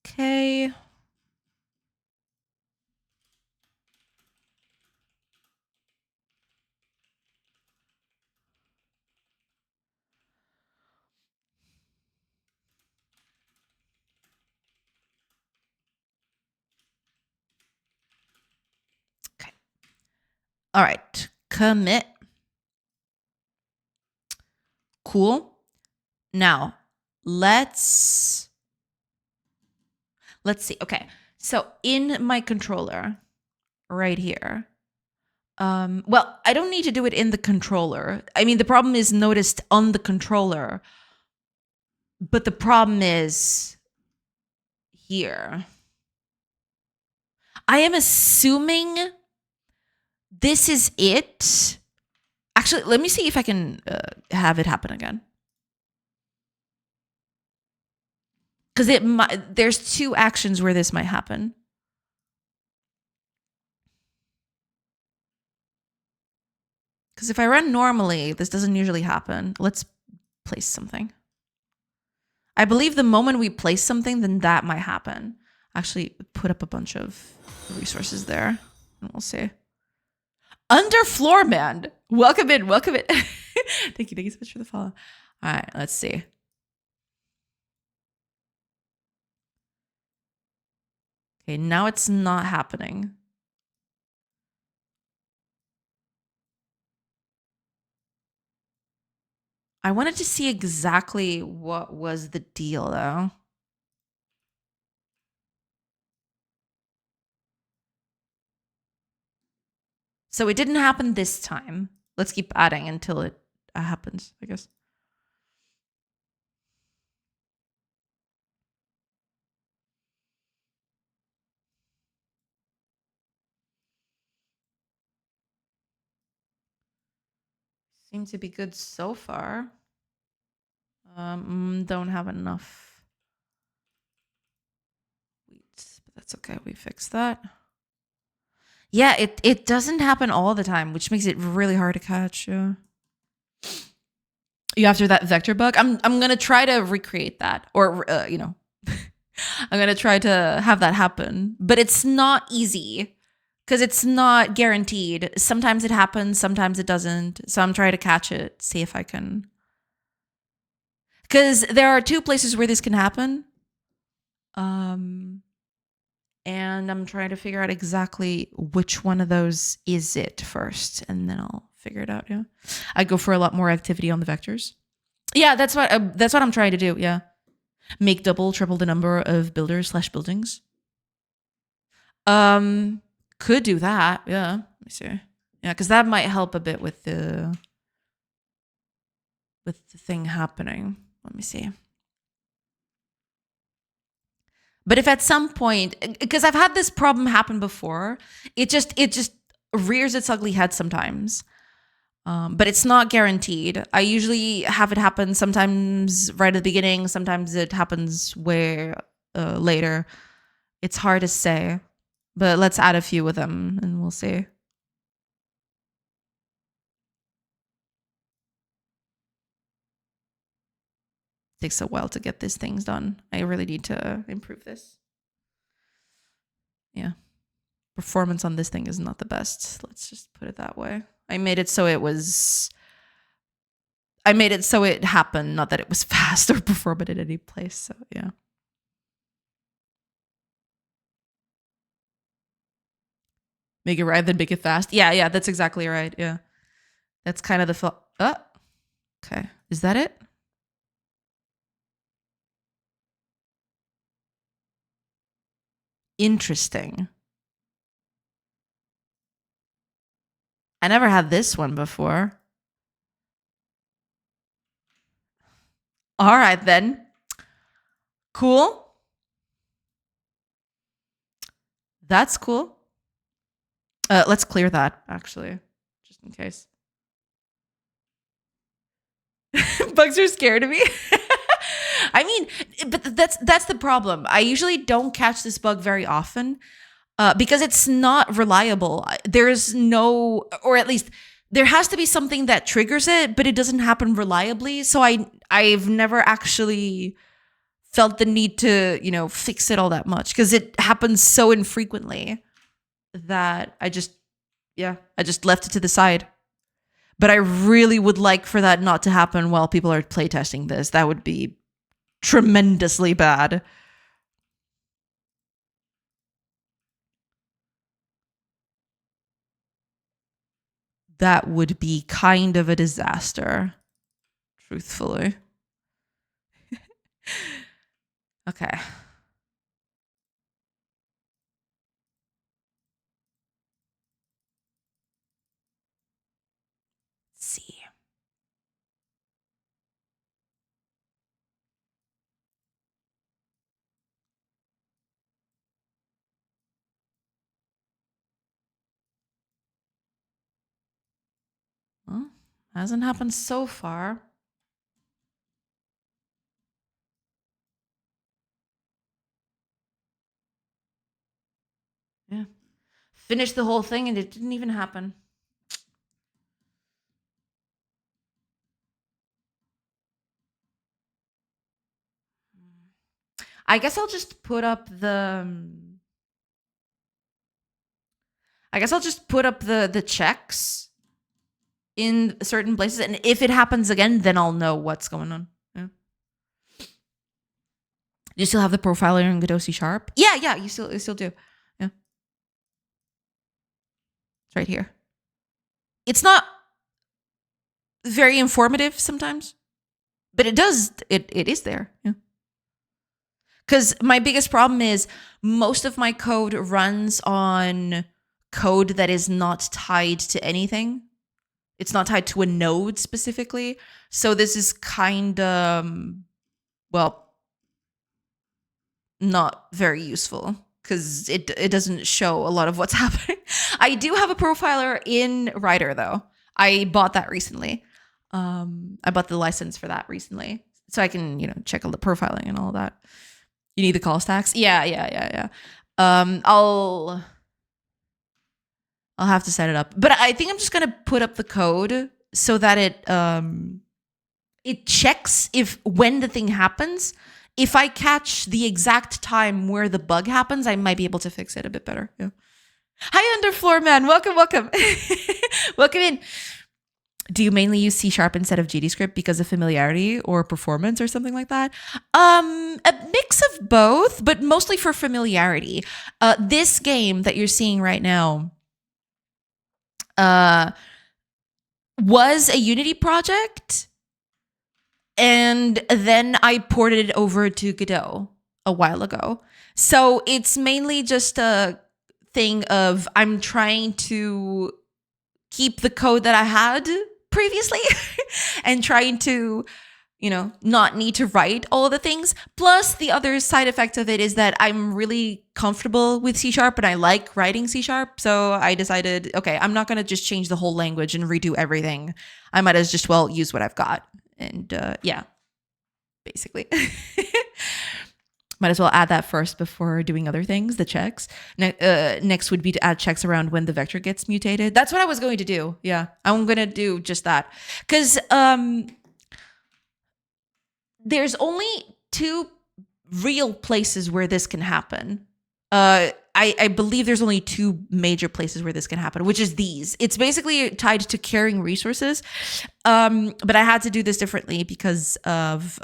Okay. Okay. All right. Commit. Cool. Now, let's see. Okay. So in my controller right here, well, I don't need to do it in the controller. I mean, the problem is noticed on the controller, but the problem is here. I am assuming this is it. Actually, let me see if I can have it happen again. Because there's two actions where this might happen. Because if I run normally, this doesn't usually happen. Let's place something. I believe the moment we place something, then that might happen. Actually, put up a bunch of resources there, and we'll see. Underfloor man, welcome in, welcome in. Thank you so much for the follow. All right, let's see. Okay, now it's not happening. I wanted to see exactly what was the deal, though. So it didn't happen this time. Let's keep adding until it happens, I guess. Seems to be good so far. Don't have enough wheat, but that's okay. We fixed that. Yeah, it doesn't happen all the time, which makes it really hard to catch. You after that vector bug? I'm gonna try to recreate that, or I'm gonna try to have that happen, but it's not easy because it's not guaranteed. Sometimes it happens, sometimes it doesn't. So I'm trying to catch it, see if I can. Because there are two places where this can happen. And I'm trying to figure out exactly which one of those is it first, and then I'll figure it out. Yeah, I go for a lot more activity on the vectors. Yeah, that's what I'm trying to do. Yeah, make double, triple the number of builders/buildings. Could do that. Yeah, let me see. Yeah, because that might help a bit with the thing happening. Let me see. But if at some point, because I've had this problem happen before, it just rears its ugly head sometimes. But it's not guaranteed. I usually have it happen sometimes right at the beginning. Sometimes it happens way later. It's hard to say. But let's add a few of them and we'll see. Takes a while to get these things done. I really need to improve this. Yeah. Performance on this thing is not the best. Let's just put it that way. I made it so it happened, not that it was fast or performant at any place. So yeah. Make it right, then make it fast. Yeah, that's exactly right. Yeah. That's kind of the okay. Is that it? Interesting. I never had this one before. All right, then. Cool. That's cool. Let's clear that, actually, just in case. Bugs are scared of me. I mean, but that's the problem. I usually don't catch this bug very often because it's not reliable. There's no, or at least there has to be something that triggers it, but it doesn't happen reliably. So I've never actually felt the need to, fix it all that much because it happens so infrequently that I just left it to the side. But I really would like for that not to happen while people are playtesting this. That would be tremendously bad. That would be kind of a disaster, truthfully. Okay. Let's see. Well, hasn't happened so far. Yeah. Finished the whole thing and it didn't even happen. I guess I'll just put up the the checks in certain places, and if it happens again, then I'll know what's going on. Yeah. You still have the profiler in Godot C#? Yeah, you still do. Yeah. It's right here. It's not very informative sometimes, but it is there. Yeah. Because my biggest problem is most of my code runs on code that is not tied to anything. It's not tied to a node specifically. So this is kind of, not very useful because it doesn't show a lot of what's happening. I do have a profiler in Writer though. I bought that recently. I bought the license for that recently, so I can check all the profiling and all that. You need the call stacks? Yeah. I'll have to set it up, but I think I'm just gonna put up the code so that it checks when the thing happens. If I catch the exact time where the bug happens, I might be able to fix it a bit better. Yeah. Hi, Underfloor Man. Welcome. Welcome in. Do you mainly use C# instead of GDScript because of familiarity or performance or something like that? A mix of both, but mostly for familiarity. This game that you're seeing right now was a Unity project, and then I ported it over to Godot a while ago. So it's mainly just a thing of I'm trying to keep the code that I had previously and trying to, not need to write all of the things. Plus, the other side effect of it is that I'm really comfortable with C# and I like writing C#. So I decided, okay, I'm not going to just change the whole language and redo everything. I might as well use what I've got. And yeah, basically. Might as well add that first before doing other things, the checks. Next would be to add checks around when the vector gets mutated. That's what I was going to do. Yeah, I'm going to do just that. Because there's only 2 real places where this can happen. I believe there's only 2 major places where this can happen, which is these. It's basically tied to carrying resources. But I had to do this differently because of...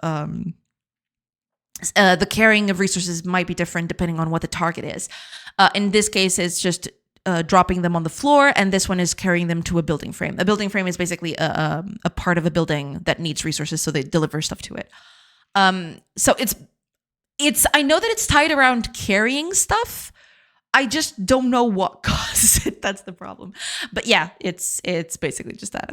the carrying of resources might be different depending on what the target is. In this case, it's just dropping them on the floor, and this one is carrying them to a building frame. A building frame is basically a part of a building that needs resources, so they deliver stuff to it. So it's. I know that it's tied around carrying stuff. I just don't know what causes it. That's the problem. But yeah, it's basically just that.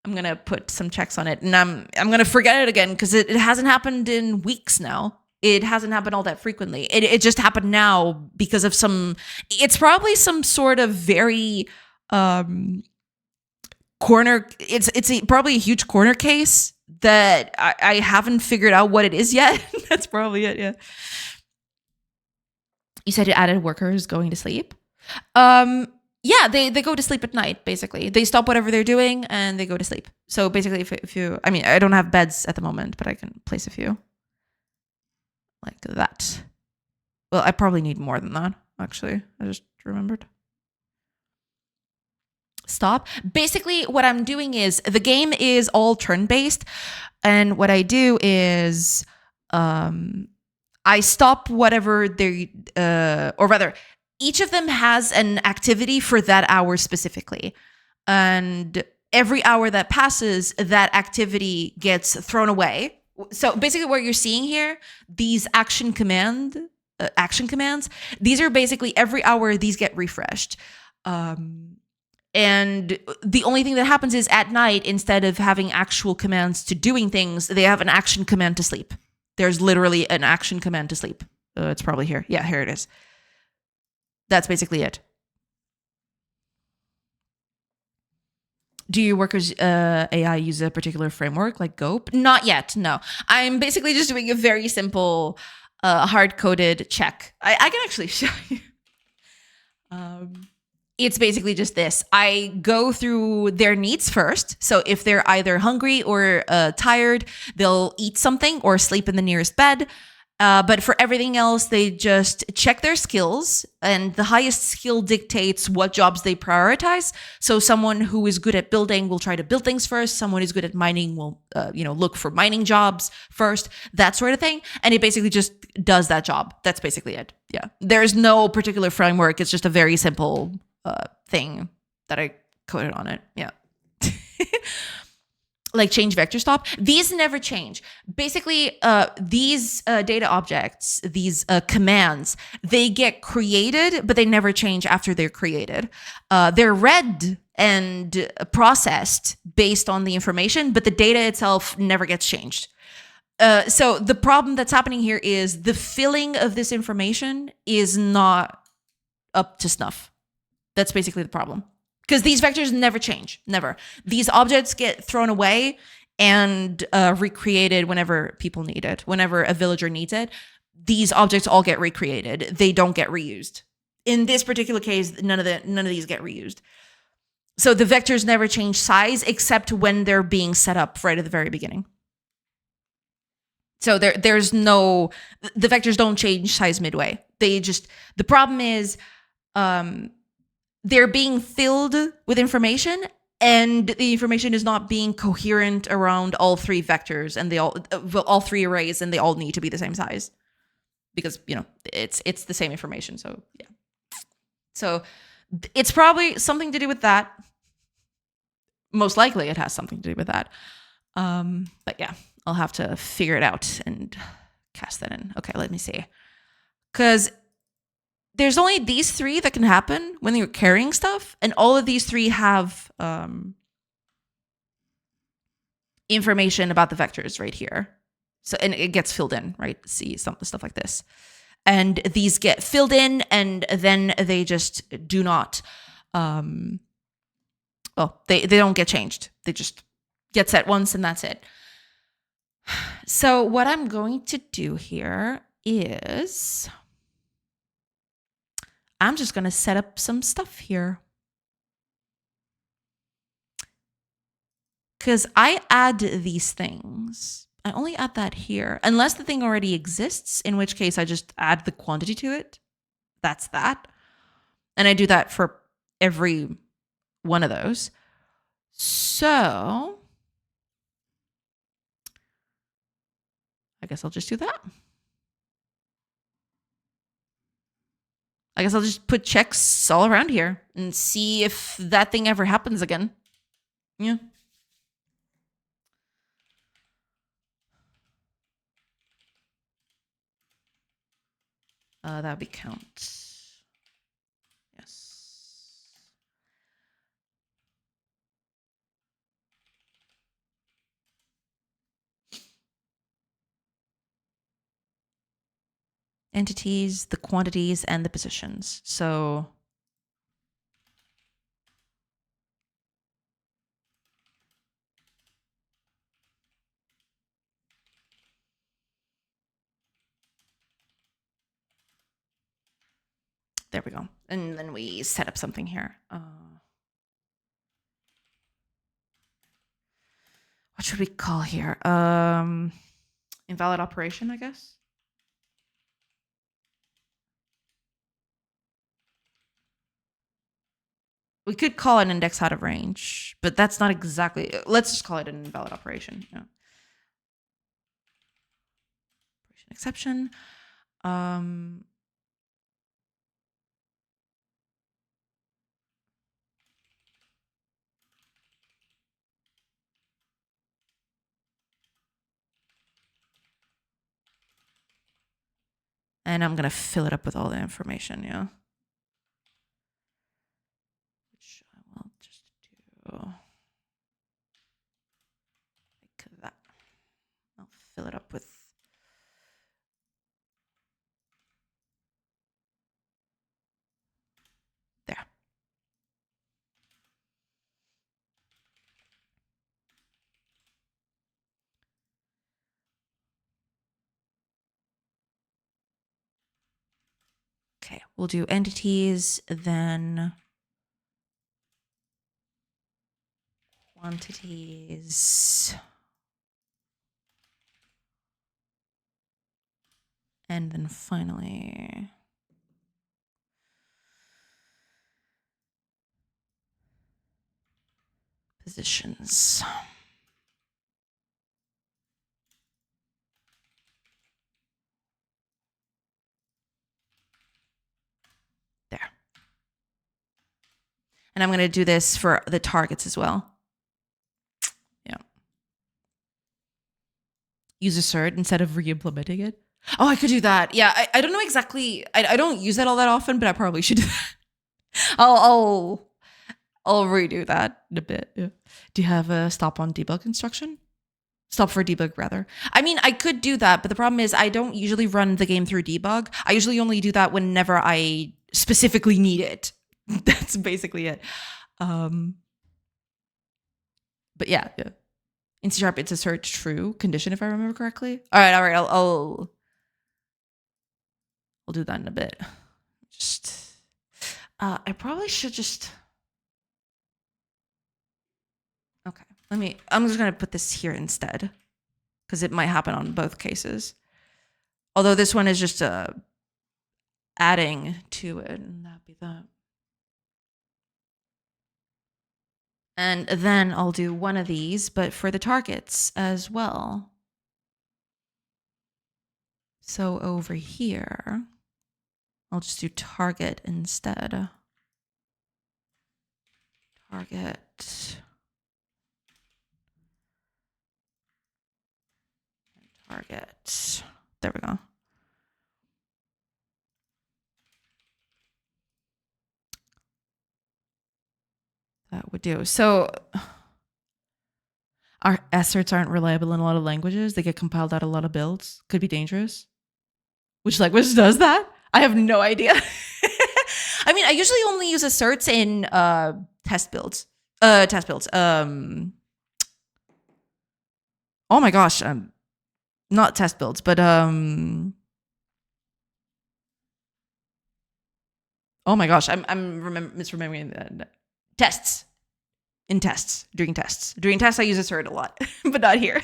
I'm going to put some checks on it, and I'm going to forget it again because it hasn't happened in weeks now. It hasn't happened all that frequently. It just happened now because of it's probably some sort of very corner. It's probably a huge corner case that I haven't figured out what it is yet. That's probably it. Yeah. You said you added workers going to sleep. Yeah, they go to sleep at night, basically. They stop whatever they're doing and they go to sleep. So basically, if you... I mean, I don't have beds at the moment, but I can place a few. Like that. Well, I probably need more than that, actually. I just remembered. Stop. Basically, what I'm doing is... The game is all turn-based. And what I do is... I stop whatever they... or rather... Each of them has an activity for that hour specifically. And every hour that passes, that activity gets thrown away. So basically what you're seeing here, these action commands, these are basically every hour these get refreshed. And the only thing that happens is at night, instead of having actual commands to doing things, they have an action command to sleep. There's literally an action command to sleep. It's probably here. Yeah, here it is. That's basically it. Do your workers' AI use a particular framework like Go? Not yet, no. I'm basically just doing a very simple hard-coded check. I can actually show you. It's basically just this. I go through their needs first. So if they're either hungry or tired, they'll eat something or sleep in the nearest bed. But for everything else, they just check their skills, and the highest skill dictates what jobs they prioritize. So someone who is good at building will try to build things first. Someone who's good at mining will, look for mining jobs first, that sort of thing. And it basically just does that job. That's basically it. Yeah. There's no particular framework. It's just a very simple thing that I coded on it. Yeah. Like change vector stop. These never change. Basically, these data objects, these commands, they get created, but they never change after they're created. They're read and processed based on the information, but the data itself never gets changed. So the problem that's happening here is the filling of this information is not up to snuff. That's basically the problem. Because these vectors never change, never. These objects get thrown away and recreated whenever people need it, whenever a villager needs it. These objects all get recreated. They don't get reused. In this particular case, none of these get reused. So the vectors never change size except when they're being set up right at the very beginning. So there's no, the vectors don't change size midway. The problem is, they're being filled with information, and the information is not being coherent around all three vectors, and they all three arrays, and they all need to be the same size because it's the same information. So yeah, so it's probably something to do with that. Most likely, it has something to do with that. But yeah, I'll have to figure it out and cast that in. Okay, let me see, because there's only these three that can happen when you're carrying stuff, and all of these three have information about the vectors right here. So, and it gets filled in, right? See some stuff like this, and these get filled in, and then they just do not. They don't get changed. They just get set once, and that's it. So what I'm going to do here is, I'm just going to set up some stuff here. Because I add these things. I only add that here. Unless the thing already exists, in which case I just add the quantity to it. That's that. And I do that for every one of those. So I guess I'll just do that. I guess I'll just put checks all around here and see if that thing ever happens again. Yeah. That would be count. Yes. Entities, the quantities, and the positions. So there we go. And then we set up something here. What should we call here? Invalid operation, I guess. We could call it an index out of range, but that's not exactly. Let's just call it an invalid operation. Yeah. Operation exception. And I'm gonna fill it up with all the information. Yeah. Which I will just do like that. I'll fill it up with. There. Okay, we'll do entities, then quantities. And then finally, positions. There. And I'm going to do this for the targets as well. Yeah. Use assert instead of re-implementing it. Oh, I could do that. Yeah, I don't know exactly. I don't use that all that often, but I probably should do that. I'll redo that in a bit. Yeah. Do you have a stop on debug instruction? Stop for debug, rather. I mean, I could do that, but the problem is I don't usually run the game through debug. I usually only do that whenever I specifically need it. That's basically it. But yeah. In C#, it's a search true condition, if I remember correctly. All right. I'll do that in a bit. I probably should just. Okay. I'm just gonna put this here instead, because it might happen on both cases. Although this one is just adding to it, and that'd be that. And then I'll do one of these, but for the targets as well. So over here, I'll just do target instead. Target. Target. There we go. That would do. So our asserts aren't reliable in a lot of languages. They get compiled out of a lot of builds. Could be dangerous. Which language does that? I have no idea. I mean, I usually only use asserts in test builds. Oh my gosh, not test builds, but oh my gosh, I'm misremembering the tests. In tests, during tests. During tests, I use assert a lot, but not here.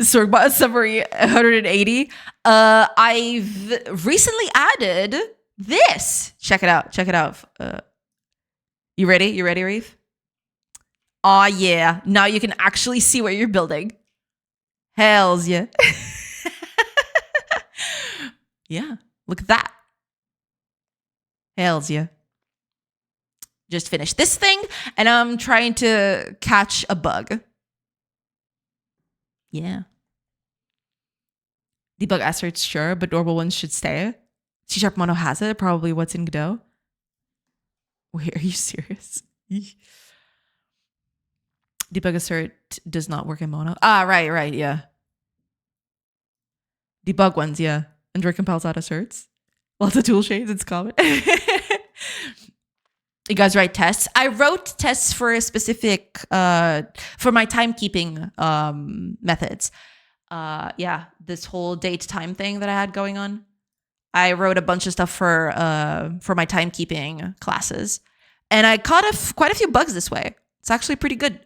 Sorgbot summary 180. I've recently added this. Check it out. You ready? You ready, Reef? Aw, yeah. Now you can actually see what you're building. Hells yeah. Yeah, look at that. Hells yeah. Just finished this thing, and I'm trying to catch a bug. Yeah. Debug asserts, sure, but normal ones should stay. C# mono has it, probably what's in Godot. Wait, are you serious? Debug assert does not work in mono. Ah, right, yeah. Debug ones, yeah. And recompiles out asserts. Lots of tool shades, it's common. You guys write tests? I wrote tests for a specific, for my timekeeping methods. Yeah, this whole date time thing that I had going on. I wrote a bunch of stuff for my timekeeping classes. And I caught quite a few bugs this way. It's actually pretty good.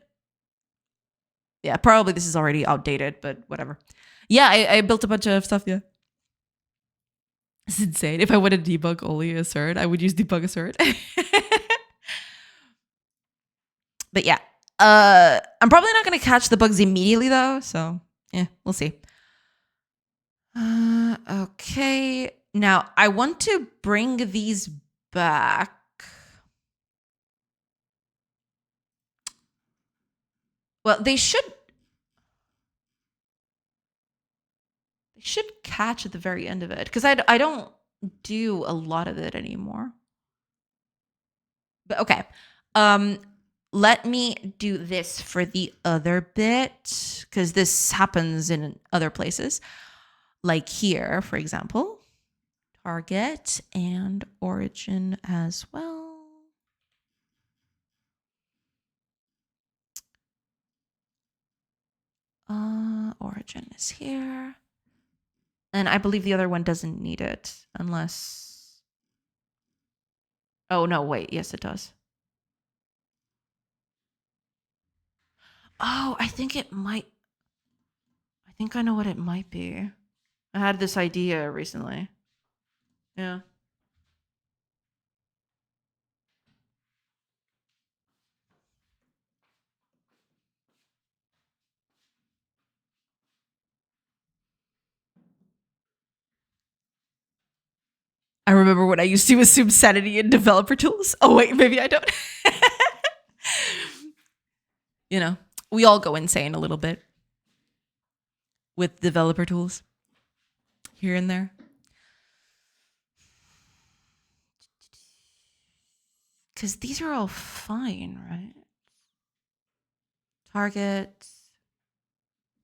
Yeah, probably this is already outdated, but whatever. Yeah, I built a bunch of stuff, yeah. It's insane. If I wanted to debug only assert, I would use debug assert. But yeah, I'm probably not going to catch the bugs immediately though. So yeah, we'll see. Okay. Now I want to bring these back. Well, they should catch at the very end of it, because I don't do a lot of it anymore. But okay. Let me do this for the other bit, because this happens in other places. Like here, for example. Target and origin as well. Origin is here. And I believe the other one doesn't need it unless... Oh, no, wait. Yes, it does. Oh, I think it might... think I know what it might be. I had this idea recently. Yeah. I remember when I used to assume sanity in developer tools. Oh, wait, maybe I don't. You know, we all go insane a little bit with developer tools here and there. Because these are all fine, right? Target.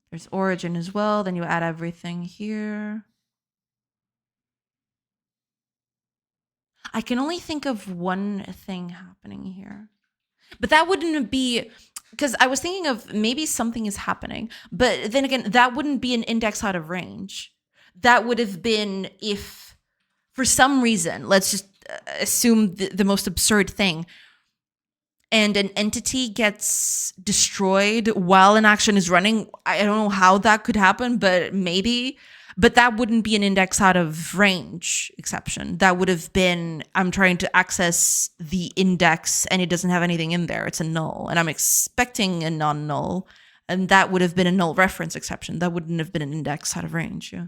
There's origin as well. Then you add everything here. I can only think of one thing happening here. But that wouldn't be, because I was thinking of maybe something is happening. But then again, that wouldn't be an index out of range. That would have been if, for some reason, let's just assume the most absurd thing, and an entity gets destroyed while an action is running. I don't know how that could happen, but maybe. But that wouldn't be an index out of range exception. That would have been, I'm trying to access the index and it doesn't have anything in there. It's a null. And I'm expecting a non-null. And that would have been a null reference exception. That wouldn't have been an index out of range. Yeah.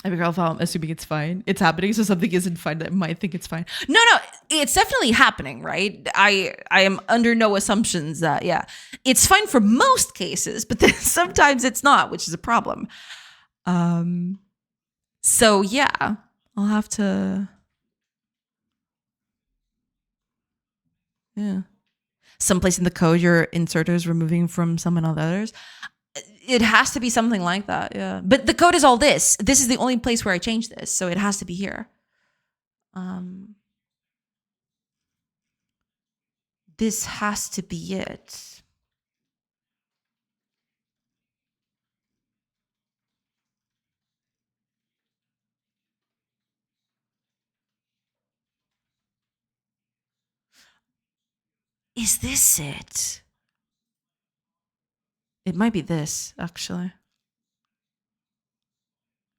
Every girl, I'm assuming it's fine. It's happening, so something isn't fine. That might think it's fine. No, it's definitely happening, right? I am under no assumptions that it's fine for most cases, but then sometimes it's not, which is a problem. So yeah, I'll have to. Yeah. Someplace in the code, your inserter is removing from some and others. It has to be something like that, yeah. But the code is all this. This is the only place where I change this, so it has to be here. This has to be it. Is this it? It might be this, actually.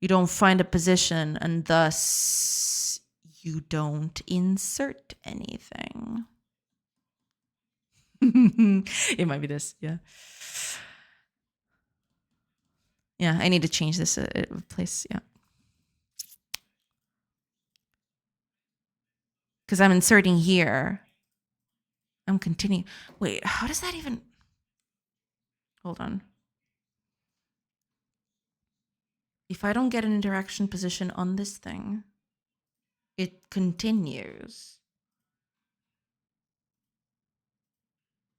You don't find a position, and thus you don't insert anything. It might be this, yeah. Yeah, I need to change this place, yeah. Because I'm inserting here. I'm continuing. Wait, how does that even... Hold on. If I don't get an interaction position on this thing, it continues.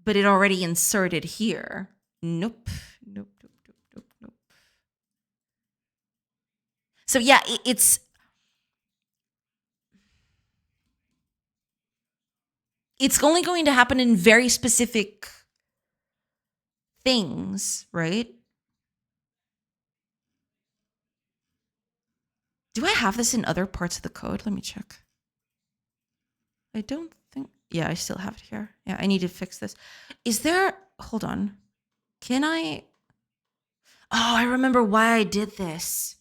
But it already inserted here. Nope. So yeah, it's only going to happen in very specific things, right? Do I have this in other parts of the code? Let me check. I don't think... Yeah, I still have it here. Yeah, I need to fix this. Is there... Hold on. Can I... Oh, I remember why I did this.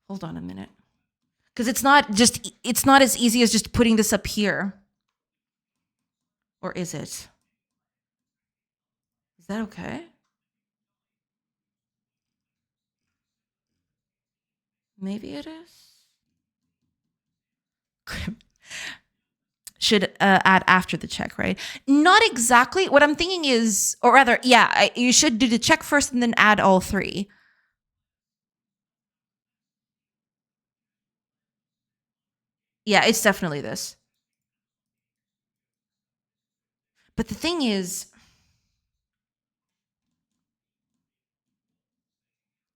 Hold on a minute. Because it's not as easy as just putting this up here. Or is it? Is that okay? Maybe it is. Should add after the check, right? Not exactly. What I'm thinking is, or rather, you should do the check first and then add all three. Yeah, it's definitely this. But the thing is,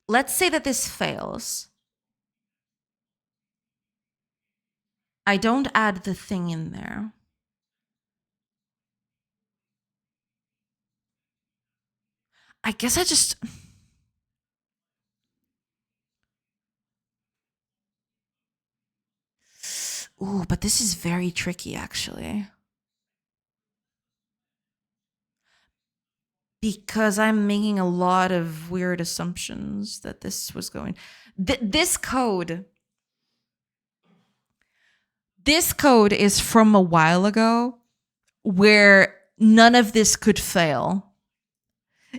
let's say that this fails. I don't add the thing in there. I guess I just... Ooh, but this is very tricky, actually. because I'm making a lot of weird assumptions that this was going. This code is from a while ago where none of this could fail.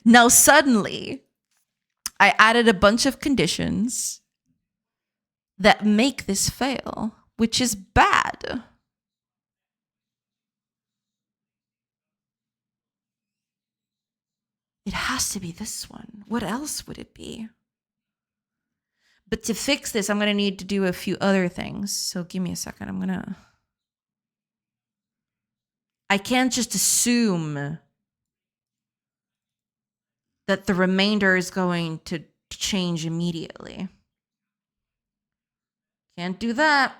Now suddenly, I added a bunch of conditions that make this fail, which is bad. It has to be this one. What else would it be? But to fix this, I'm going to need to do a few other things. So give me a second. I can't just assume that the remainder is going to change immediately. Can't do that.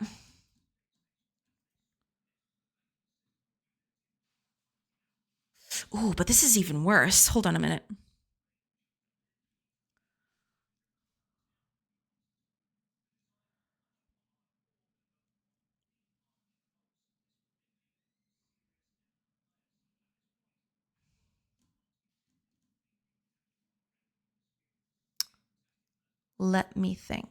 Oh, but this is even worse. Hold on a minute. Let me think.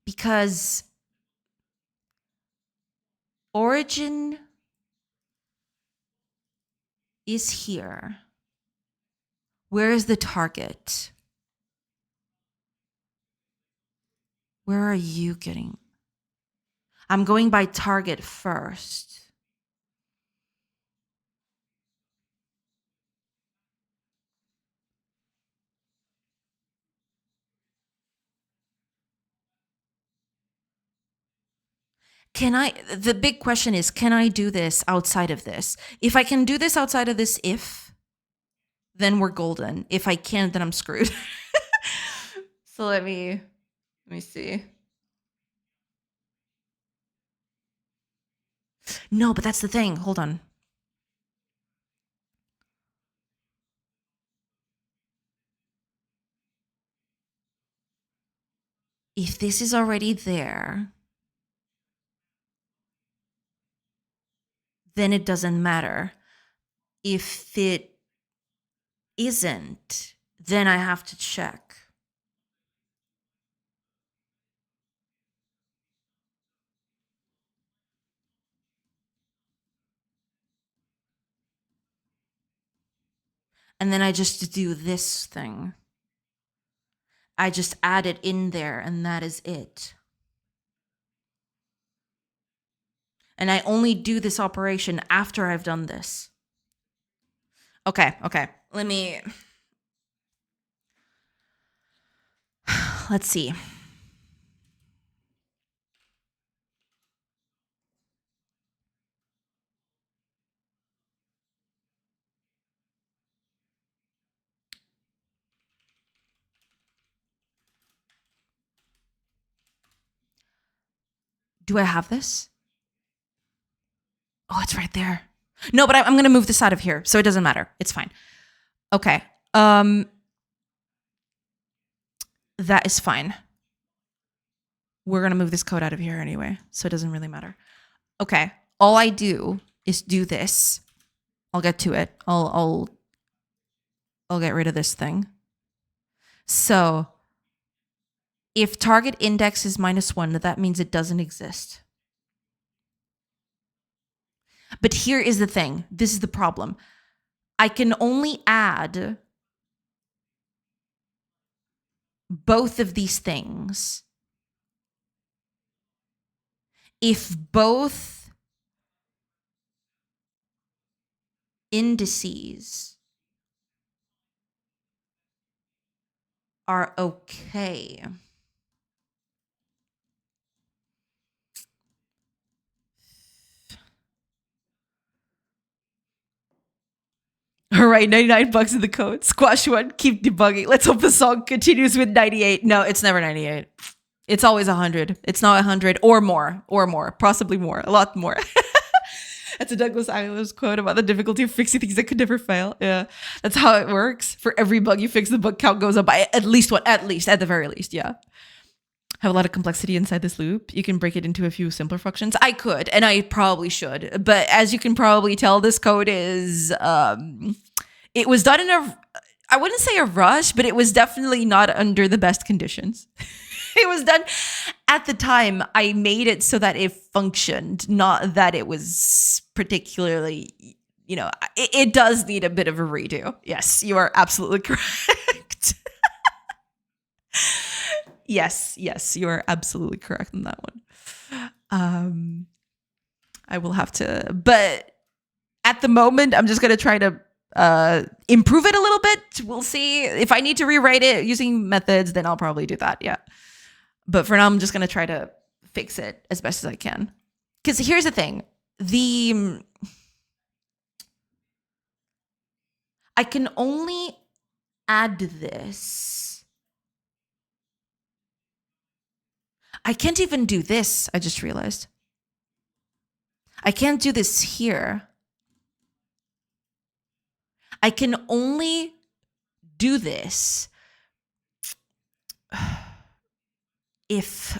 Because origin is here. Where is the target? Where are you getting? I'm going by target first. The big question is, can I do this outside of this? If I can do this outside of this then we're golden. If I can't, then I'm screwed. So let me see. No, but that's the thing. Hold on. If this is already there, then it doesn't matter. If it isn't, then I have to check. And then I just do this thing. I just add it in there, and that is it. And I only do this operation after I've done this. Okay. Let's see. Do I have this? Oh, it's right there. No, but I'm going to move this out of here, so it doesn't matter. It's fine. Okay. That is fine. We're going to move this code out of here anyway, so it doesn't really matter. Okay. All I do is do this. I'll get to it. I'll get rid of this thing. So if target index is -1, that means it doesn't exist. But here is the thing. This is the problem. I can only add both of these things if both indices are okay. All right, $99 in the code. Squash one, keep debugging. Let's hope the song continues with 98. No, it's never 98. It's always 100. It's not 100 or more, possibly more, a lot more. That's a Douglas Adams quote about the difficulty of fixing things that could never fail. Yeah, that's how it works. For every bug you fix, the bug count goes up by at least one, at the very least. Yeah. have a lot of complexity inside this loop. You can break it into a few simpler functions. I could, and I probably should. But as you can probably tell, this code is, it was done in I wouldn't say a rush, but it was definitely not under the best conditions. It was done at the time. I made it so that it functioned, not that it was particularly, it does need a bit of a redo. Yes, you are absolutely correct. Yes, you are absolutely correct on that one. I will have to, but at the moment, I'm just going to try to improve it a little bit. We'll see. If I need to rewrite it using methods, then I'll probably do that. Yeah. But for now, I'm just going to try to fix it as best as I can. Because here's the thing. I can only add this. I can't even do this. I just realized. I can't do this here. I can only do this if...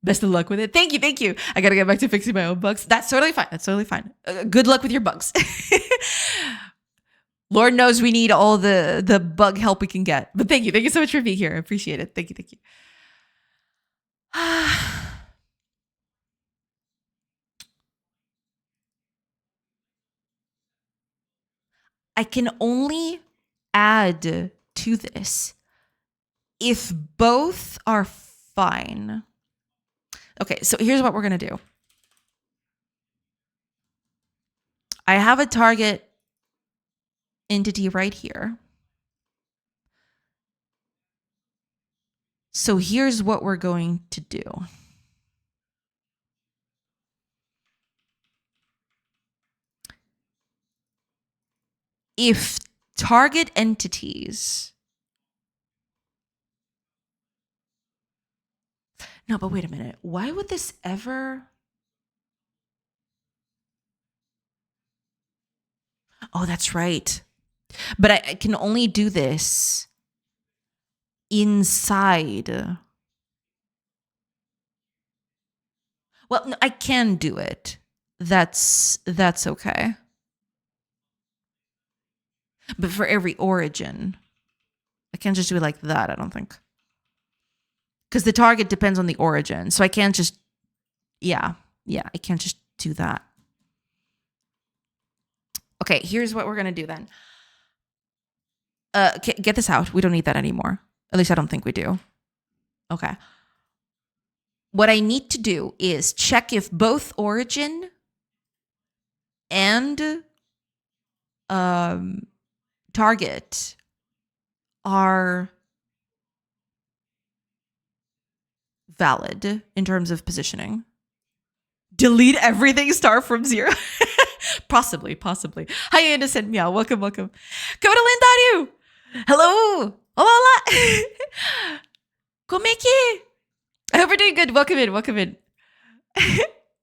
Best of luck with it. Thank you. I gotta get back to fixing my own bugs. That's totally fine. Good luck with your bugs. Lord knows we need all the bug help we can get. But thank you so much for being here. I appreciate it. Thank you. I can only add to this if both are fine. Okay, so here's what we're going to do. I have a target entity right here. So here's what we're going to do. If target entities... No, but wait a minute. Why would this ever... Oh, that's right. But I can only do this inside. Well, no, I can do it. That's okay. But for every origin, I can't just do it like that, I don't think. Because the target depends on the origin. So I can't just, I can't just do that. Okay, here's what we're going to do then. Get this out. We don't need that anymore. At least I don't think we do. Okay. What I need to do is check if both origin and target are valid in terms of positioning. Delete everything, start from 0. Possibly. Hi, Innocent Meow. Welcome. Come to Lindario. Hello. Hola. Komeki. I hope you're doing good. Welcome in.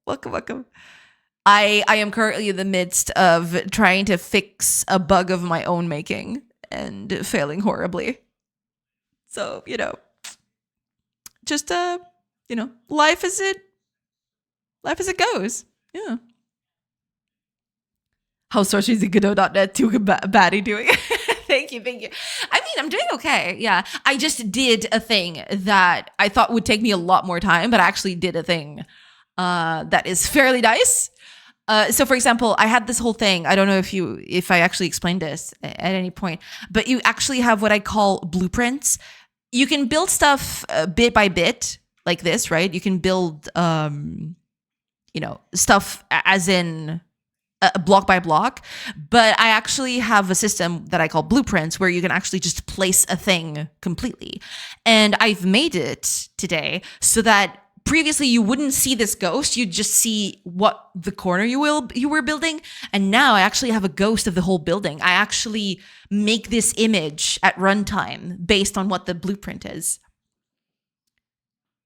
Welcome. I am currently in the midst of trying to fix a bug of my own making and failing horribly. So, just life as it goes. Yeah. How's Sorcery's Godot.net 2 baddie doing? Thank you. I mean, I'm doing okay. Yeah. I just did a thing that I thought would take me a lot more time, but I actually did a thing that is fairly nice. So for example, I had this whole thing. I don't know if I actually explained this at any point, but you actually have what I call blueprints. You can build stuff bit by bit like this, right? You can build, stuff as in block by block, but I actually have a system that I call blueprints where you can actually just place a thing completely. And I've made it today so that previously you wouldn't see this ghost. You'd just see what the corner you were building. And now I actually have a ghost of the whole building. I actually make this image at runtime based on what the blueprint is.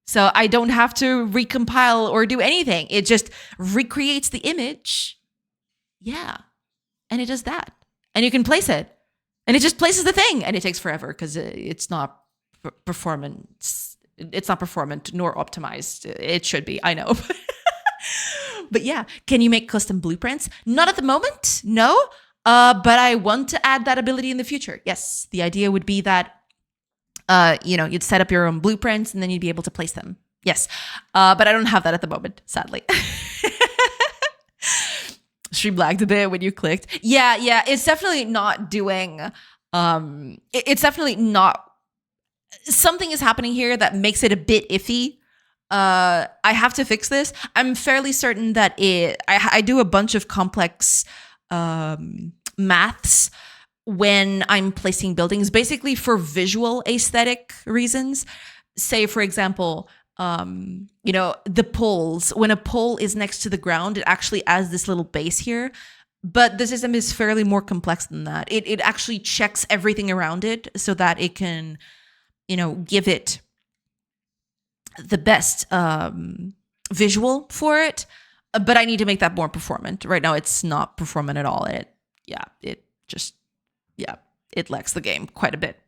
So I don't have to recompile or do anything. It just recreates the image. Yeah. And it does that. And you can place it. And it just places the thing, and it takes forever because it's not performance. It's not performant nor optimized. It should be, I know. But yeah, can you make custom blueprints? Not at the moment, no. But I want to add that ability in the future. Yes, the idea would be that you'd set up your own blueprints and then you'd be able to place them. Yes, but I don't have that at the moment, sadly. Stream lagged a bit when you clicked. Yeah, it's definitely not doing. It's definitely not. Something is happening here that makes it a bit iffy. I have to fix this. I'm fairly certain that I do a bunch of complex maths when I'm placing buildings, basically for visual aesthetic reasons. Say, for example, the poles. When a pole is next to the ground, it actually adds this little base here. But the system is fairly more complex than that. It actually checks everything around it so that it can, give it the best visual for it. But I need to make that more performant. Right now, it's not performant at all. It lacks the game quite a bit.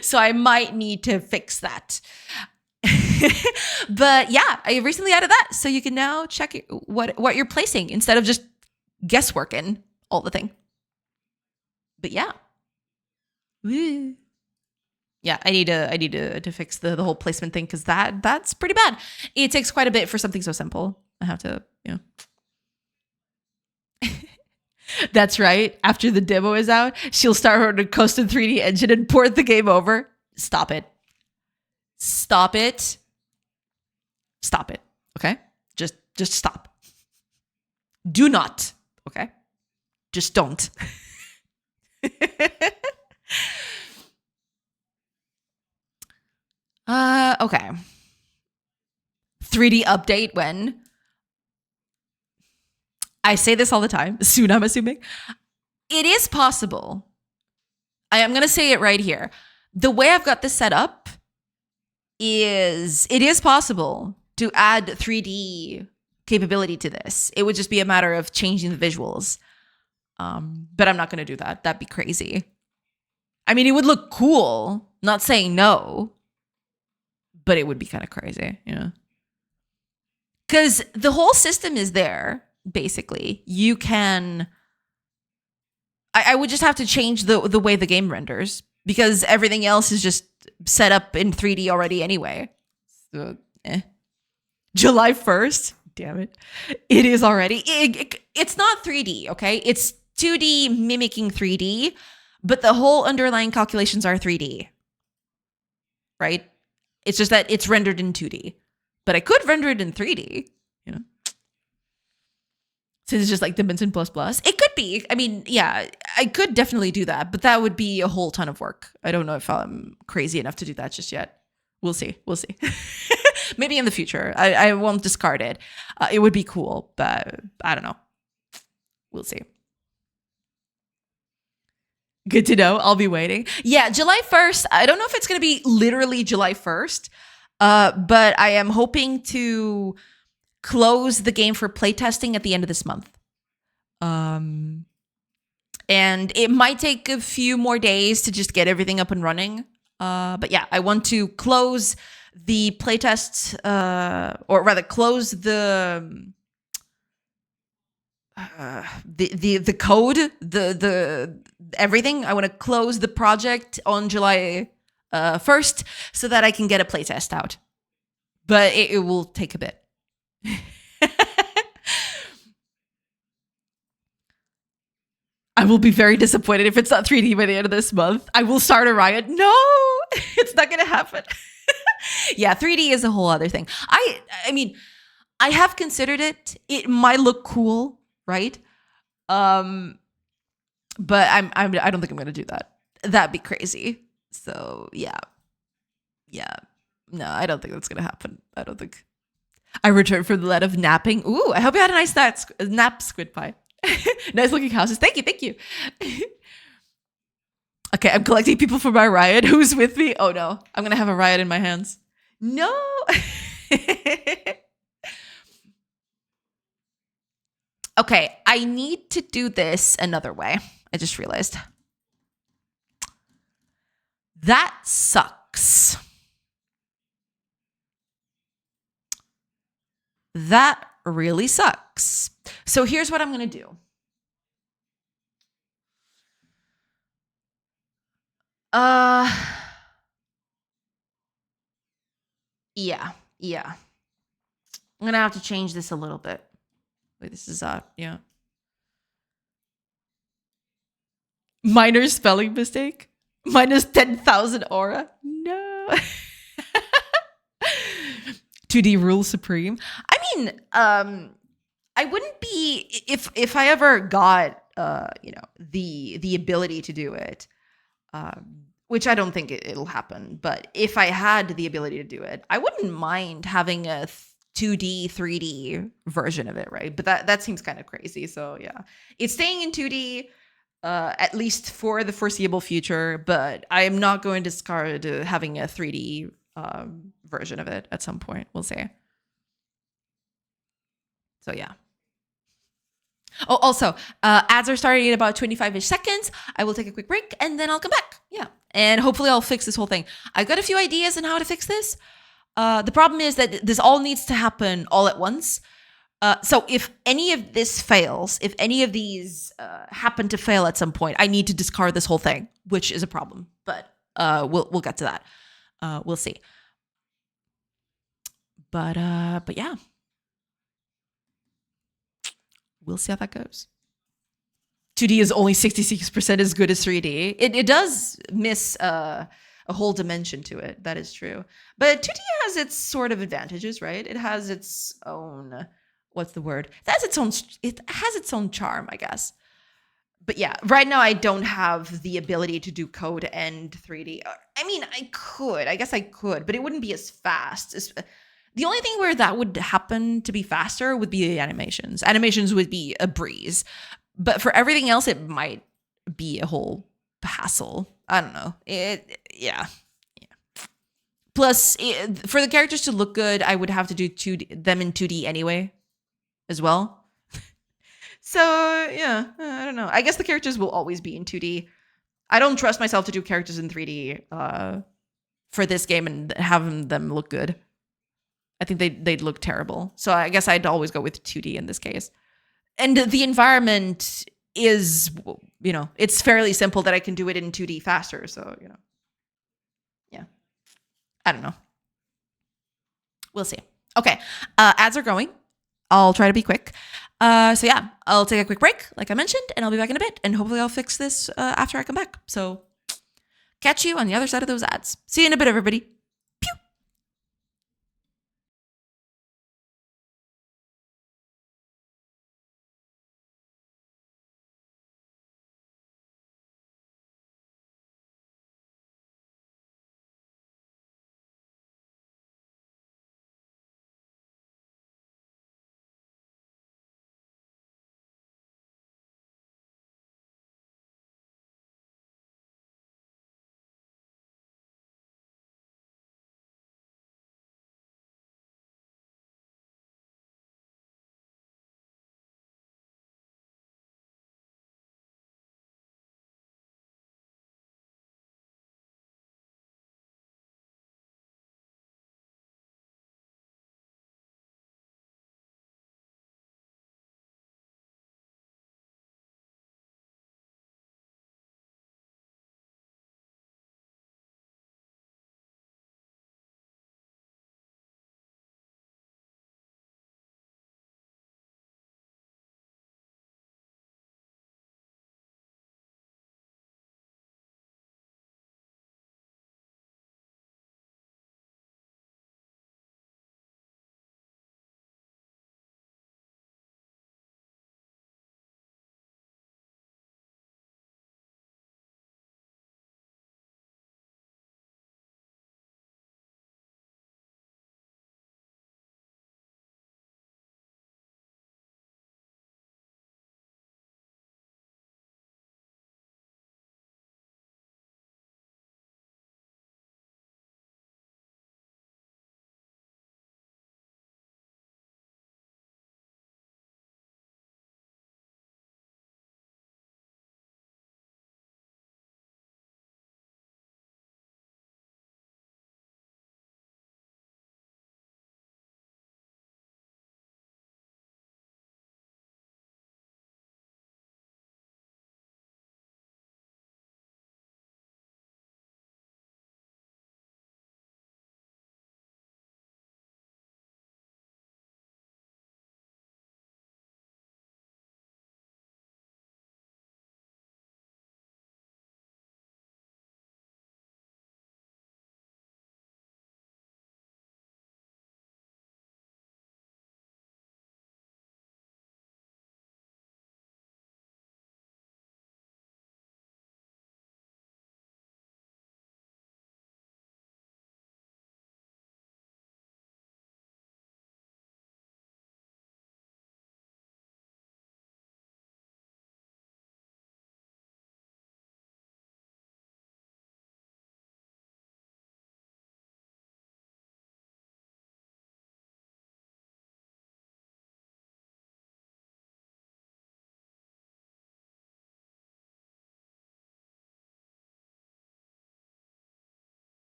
So I might need to fix that. But yeah, I recently added that. So you can now check what you're placing instead of just guessworking all the thing. But yeah. Woo. Yeah, I need to fix the whole placement thing because that's pretty bad. It takes quite a bit for something so simple. I have to, That's right. After the demo is out, she'll start her custom 3D engine and port the game over. Stop it. Stop it. Stop it. Okay? Just stop. Do not. Okay? Just don't. Okay. 3D update when? I say this all the time. Soon, I'm assuming. It is possible. I am going to say it right here. The way I've got this set up is it is possible to add 3D capability to this. It would just be a matter of changing the visuals. But I'm not going to do that. That'd be crazy. I mean, it would look cool. Not saying no. But it would be kind of crazy, Because the whole system is there. Basically, you can. I would just have to change the way the game renders because everything else is just set up in 3D already anyway. So, July 1st, damn it, it is already. It's not 3D, okay? It's 2D mimicking 3D, but the whole underlying calculations are 3D, right? It's just that it's rendered in 2D, but I could render it in 3D. Since it's just like Dimension++. It could be. I mean, yeah, I could definitely do that, but that would be a whole ton of work. I don't know if I'm crazy enough to do that just yet. We'll see. Maybe in the future. I won't discard it. It would be cool, but I don't know. We'll see. Good to know. I'll be waiting. Yeah, July 1st. I don't know if it's going to be literally July 1st, but I am hoping to close the game for playtesting at the end of this month. And it might take a few more days to just get everything up and running. But yeah, I want to close the playtests, or rather close the code, the everything. I want to close the project on July 1st so that I can get a playtest out. But it will take a bit. I will be very disappointed if it's not 3D by the end of this month. I will start a riot. No, it's not going to happen. Yeah, 3D is a whole other thing. I mean, I have considered it. It might look cool, right? But I don't think I'm going to do that. That'd be crazy. So yeah. No, I don't think that's going to happen. I don't think. I returned from the land of napping. Ooh, I hope you had a nice nap, Squid Pie. Nice looking houses. Thank you. Okay, I'm collecting people for my riot. Who's with me? Oh no, I'm gonna have a riot in my hands. No. Okay, I need to do this another way. I just realized. That sucks. That really sucks. So here's what I'm going to do. Yeah. I'm going to have to change this a little bit. Wait, this is yeah. Minor spelling mistake. Minus 10,000 aura. No. 2D rule supreme. I mean, I wouldn't be if I ever got the ability to do it, which I don't think it'll happen. But if I had the ability to do it, I wouldn't mind having a 2D, 3D version of it, right? But that seems kind of crazy. So yeah, it's staying in 2D. At least for the foreseeable future, but I am not going to discard having a 3D version of it at some point. We'll see. So yeah. Oh, also, ads are starting in about 25-ish seconds. I will take a quick break and then I'll come back. Yeah. And hopefully I'll fix this whole thing. I've got a few ideas on how to fix this. The problem is that this all needs to happen all at once. So if any of this fails, if any of these happen to fail at some point, I need to discard this whole thing, which is a problem. But we'll get to that. We'll see. But yeah, we'll see how that goes. 2D is only 66% as good as 3D. It does miss a whole dimension to it. That is true. But 2D has its sort of advantages, right? It has its own, what's the word? It has its own charm, I guess. But yeah, right now I don't have the ability to do code and 3D. I mean, I guess I could, but it wouldn't be as fast. The only thing where that would happen to be faster would be the animations. Animations would be a breeze. But for everything else, it might be a whole hassle. I don't know. Yeah. Plus, for the characters to look good, I would have to do them in 2D anyway, as well. So yeah, I don't know. I guess the characters will always be in 2D. I don't trust myself to do characters in 3D for this game and have them look good. I think they'd look terrible. So I guess I'd always go with 2D in this case. And the environment is, it's fairly simple that I can do it in 2D faster. So, yeah. I don't know. We'll see. Okay. Ads are going. I'll try to be quick. So yeah, I'll take a quick break, like I mentioned, and I'll be back in a bit. And hopefully I'll fix this after I come back. So catch you on the other side of those ads. See you in a bit, everybody.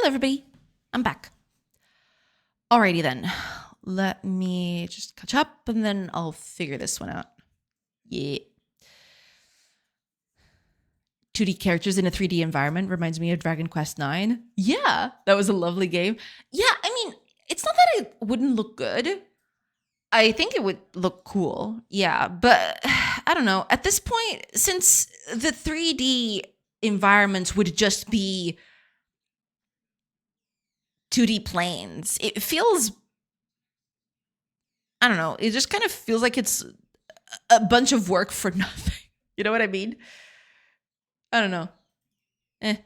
Hello, everybody. I'm back. Alrighty then. Let me just catch up and then I'll figure this one out. Yeah. 2D characters in a 3D environment reminds me of Dragon Quest IX. Yeah, that was a lovely game. Yeah, I mean, it's not that it wouldn't look good. I think it would look cool. Yeah, but I don't know. At this point, since the 3D environments would just be 2D planes, it feels, I don't know, it just kind of feels like it's a bunch of work for nothing. You know what I mean? I don't know. Pew,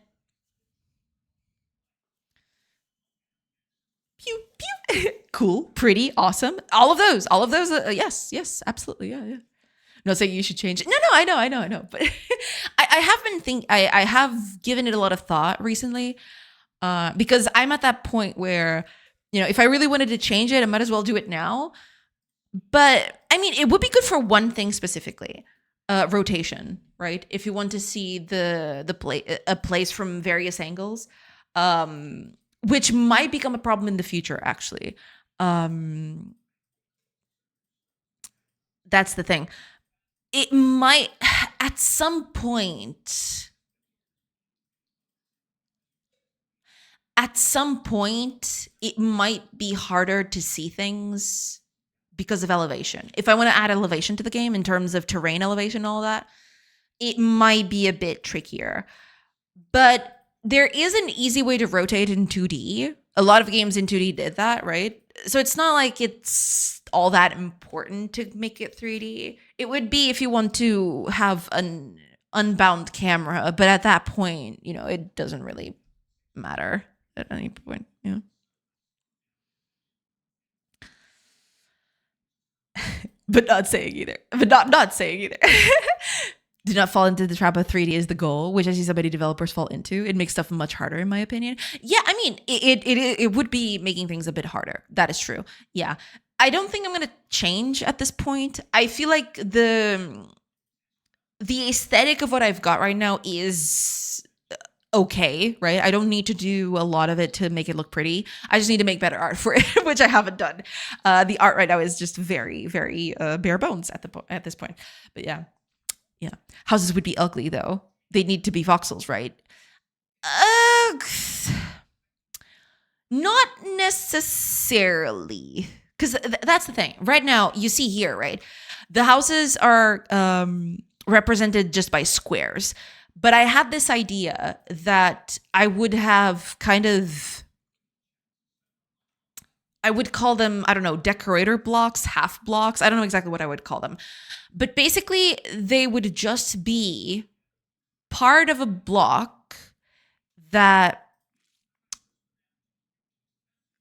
pew. Cool, pretty, awesome. All of those. Yes, absolutely. Yeah. I'm not saying you should change it. No, I know. But I have been I have given it a lot of thought recently because I'm at that point where, if I really wanted to change it, I might as well do it now. But I mean, it would be good for one thing specifically, rotation, right? If you want to see a place from various angles, which might become a problem in the future, actually. That's the thing. It might, at some point, it might be harder to see things because of elevation. If I want to add elevation to the game in terms of terrain elevation and all that, it might be a bit trickier. But there is an easy way to rotate in 2D. A lot of games in 2D did that, right? So it's not like it's all that important to make it 3D. It would be if you want to have an unbound camera, but at that point, it doesn't really matter at any point, But not saying either. Not saying either. Do not fall into the trap of 3D is the goal, which I see so many developers fall into. It makes stuff much harder, in my opinion. Yeah, I mean, it would be making things a bit harder. That is true. Yeah. I don't think I'm going to change at this point. I feel like the aesthetic of what I've got right now is okay, right? I don't need to do a lot of it to make it look pretty. I just need to make better art for it, which I haven't done. The art right now is just very, very bare bones at this point. But yeah. Yeah. Houses would be ugly, though. They need to be voxels, right? Not necessarily. Because that's the thing. Right now, you see here, right? The houses are represented just by squares. But I had this idea that I would have I would call them, I don't know, decorator blocks, half blocks. I don't know exactly what I would call them. But basically, they would just be part of a block that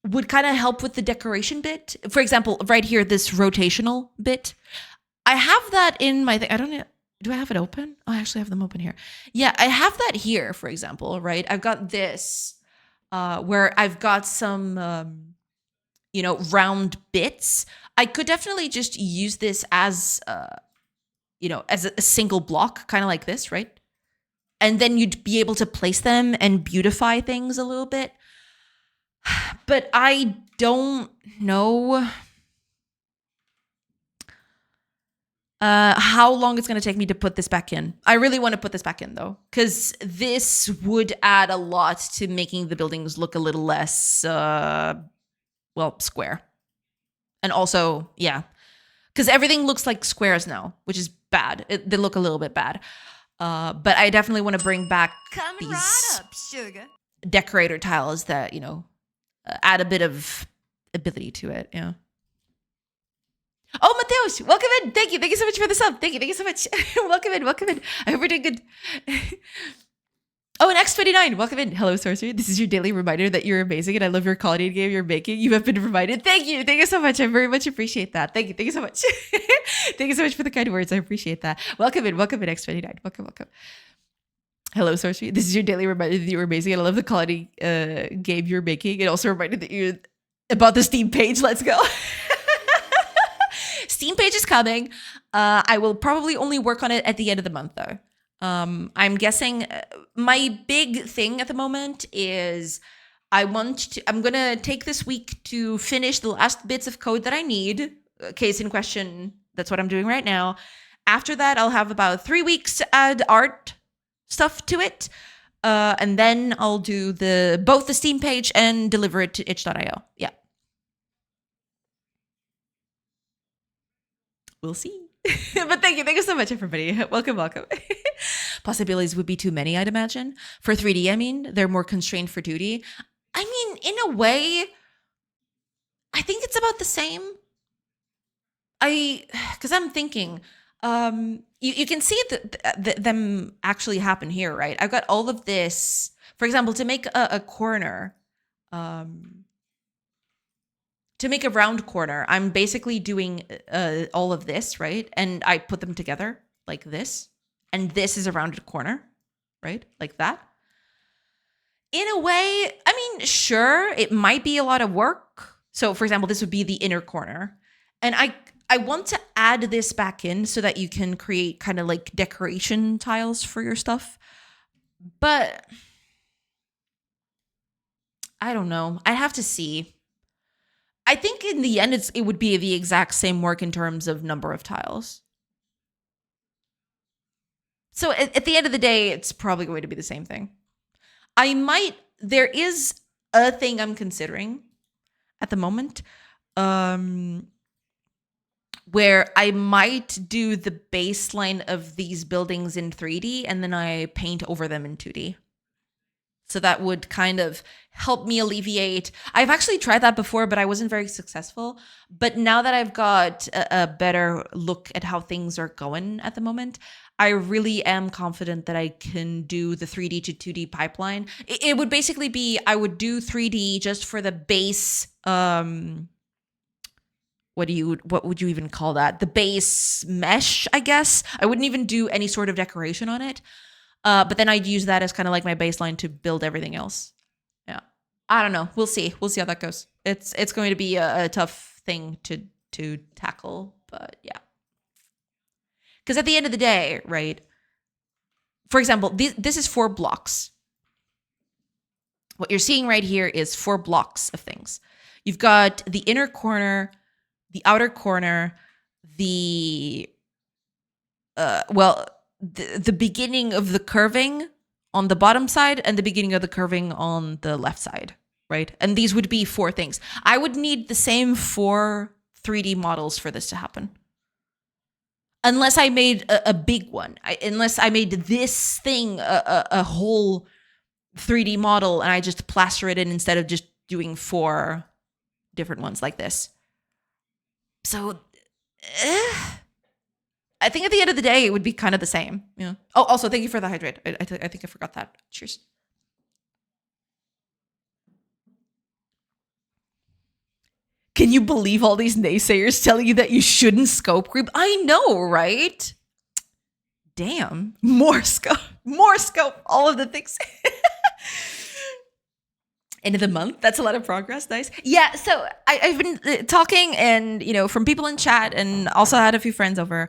would kind of help with the decoration bit. For example, right here, this rotational bit. I have that in my thing. I don't know. Do I have it open? Oh, I actually have them open here. Yeah, I have that here, for example, right? I've got this where I've got some, round bits. I could definitely just use this as, as a single block, kind of like this, right? And then you'd be able to place them and beautify things a little bit. But I don't know how long it's going to take me to put this back in. I really want to put this back in, though, because this would add a lot to making the buildings look a little less, square. And also, yeah, because everything looks like squares now, which is bad. They look a little bit bad. But I definitely want to bring back these right up, sugar. Decorator tiles that, add a bit of ability to it. Yeah. Oh, Mateus, welcome in. Thank you. Thank you so much for the sub. Thank you so much. Welcome in. I hope we're doing good. Oh, and X29, welcome in. Hello, Sorcery. This is your daily reminder that you're amazing and I love your quality of game you're making. You have been reminded. Thank you. Thank you so much. I very much appreciate that. Thank you so much. Thank you so much for the kind words. I appreciate that. Welcome in, X29. Welcome. Hello, Sorcery. This is your daily reminder that you're amazing and I love the quality game you're making. It also reminded that you about the Steam page. Let's go. Steam page is coming. I will probably only work on it at the end of the month, though. I'm guessing my big thing at the moment is I'm going to take this week to finish the last bits of code that I need. Case in question, that's what I'm doing right now. After that, I'll have about 3 weeks to add art stuff to it. And then I'll do both the Steam page and deliver it to itch.io. Yeah. We'll see. But thank you so much, everybody. Welcome. Possibilities would be too many, I'd imagine. For 3D, I mean, they're more constrained for 2D. I mean, in a way, I think it's about the same. Because I'm thinking, you can see them actually happen here, right? I've got all of this. For example, to make a corner, to make a round corner, I'm basically doing all of this, right? And I put them together like this. And this is a rounded corner, right? Like that. In a way, I mean, sure, it might be a lot of work. So, for example, this would be the inner corner. And I want to add this back in so that you can create kind of like decoration tiles for your stuff. But I don't know. I have to see. I think in the end, it would be the exact same work in terms of number of tiles. So at the end of the day, it's probably going to be the same thing. There is a thing I'm considering at the moment, where I might do the baseline of these buildings in 3D and then I paint over them in 2D. So that would kind of help me alleviate. I've actually tried that before, but I wasn't very successful. But now that I've got a better look at how things are going at the moment, I really am confident that I can do the 3D to 2D pipeline. It would basically be, I would do 3D just for the base, what would you even call that? The base mesh, I guess. I wouldn't even do any sort of decoration on it. But then I'd use that as kind of like my baseline to build everything else. Yeah. I don't know. We'll see. We'll see how that goes. It's going to be a tough thing to tackle, but yeah. Because at the end of the day, right? For example, this is 4 blocks. What you're seeing right here is 4 blocks of things. You've got the inner corner, the outer corner, the beginning of the curving on the bottom side and the beginning of the curving on the left side, right? And these would be 4 things. I would need the same 4 3D models for this to happen. Unless I made a big one. Unless I made this thing a whole 3D model and I just plaster it in instead of just doing 4 different ones like this. So, I think at the end of the day, it would be kind of the same. Yeah. Oh, also, thank you for the hydrate. I think I forgot that. Cheers. Can you believe all these naysayers telling you that you shouldn't scope creep? I know, right? Damn. More scope. All of the things. End of the month. That's a lot of progress. Nice. Yeah. So I've been talking and, from people in chat and also had a few friends over.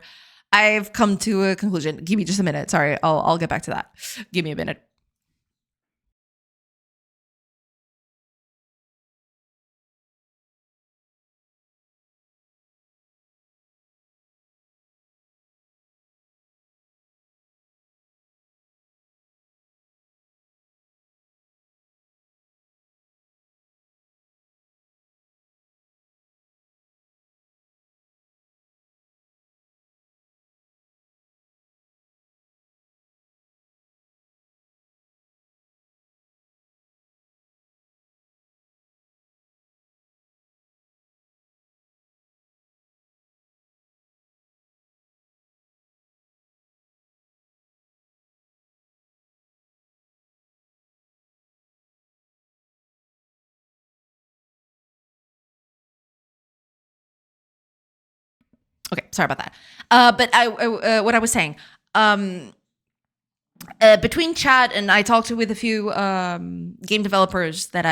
I've come to a conclusion. Give me just a minute. Sorry. I'll get back to that. Give me a minute. Okay, sorry about that. But what I was saying, between chat and I talked with a few game developers that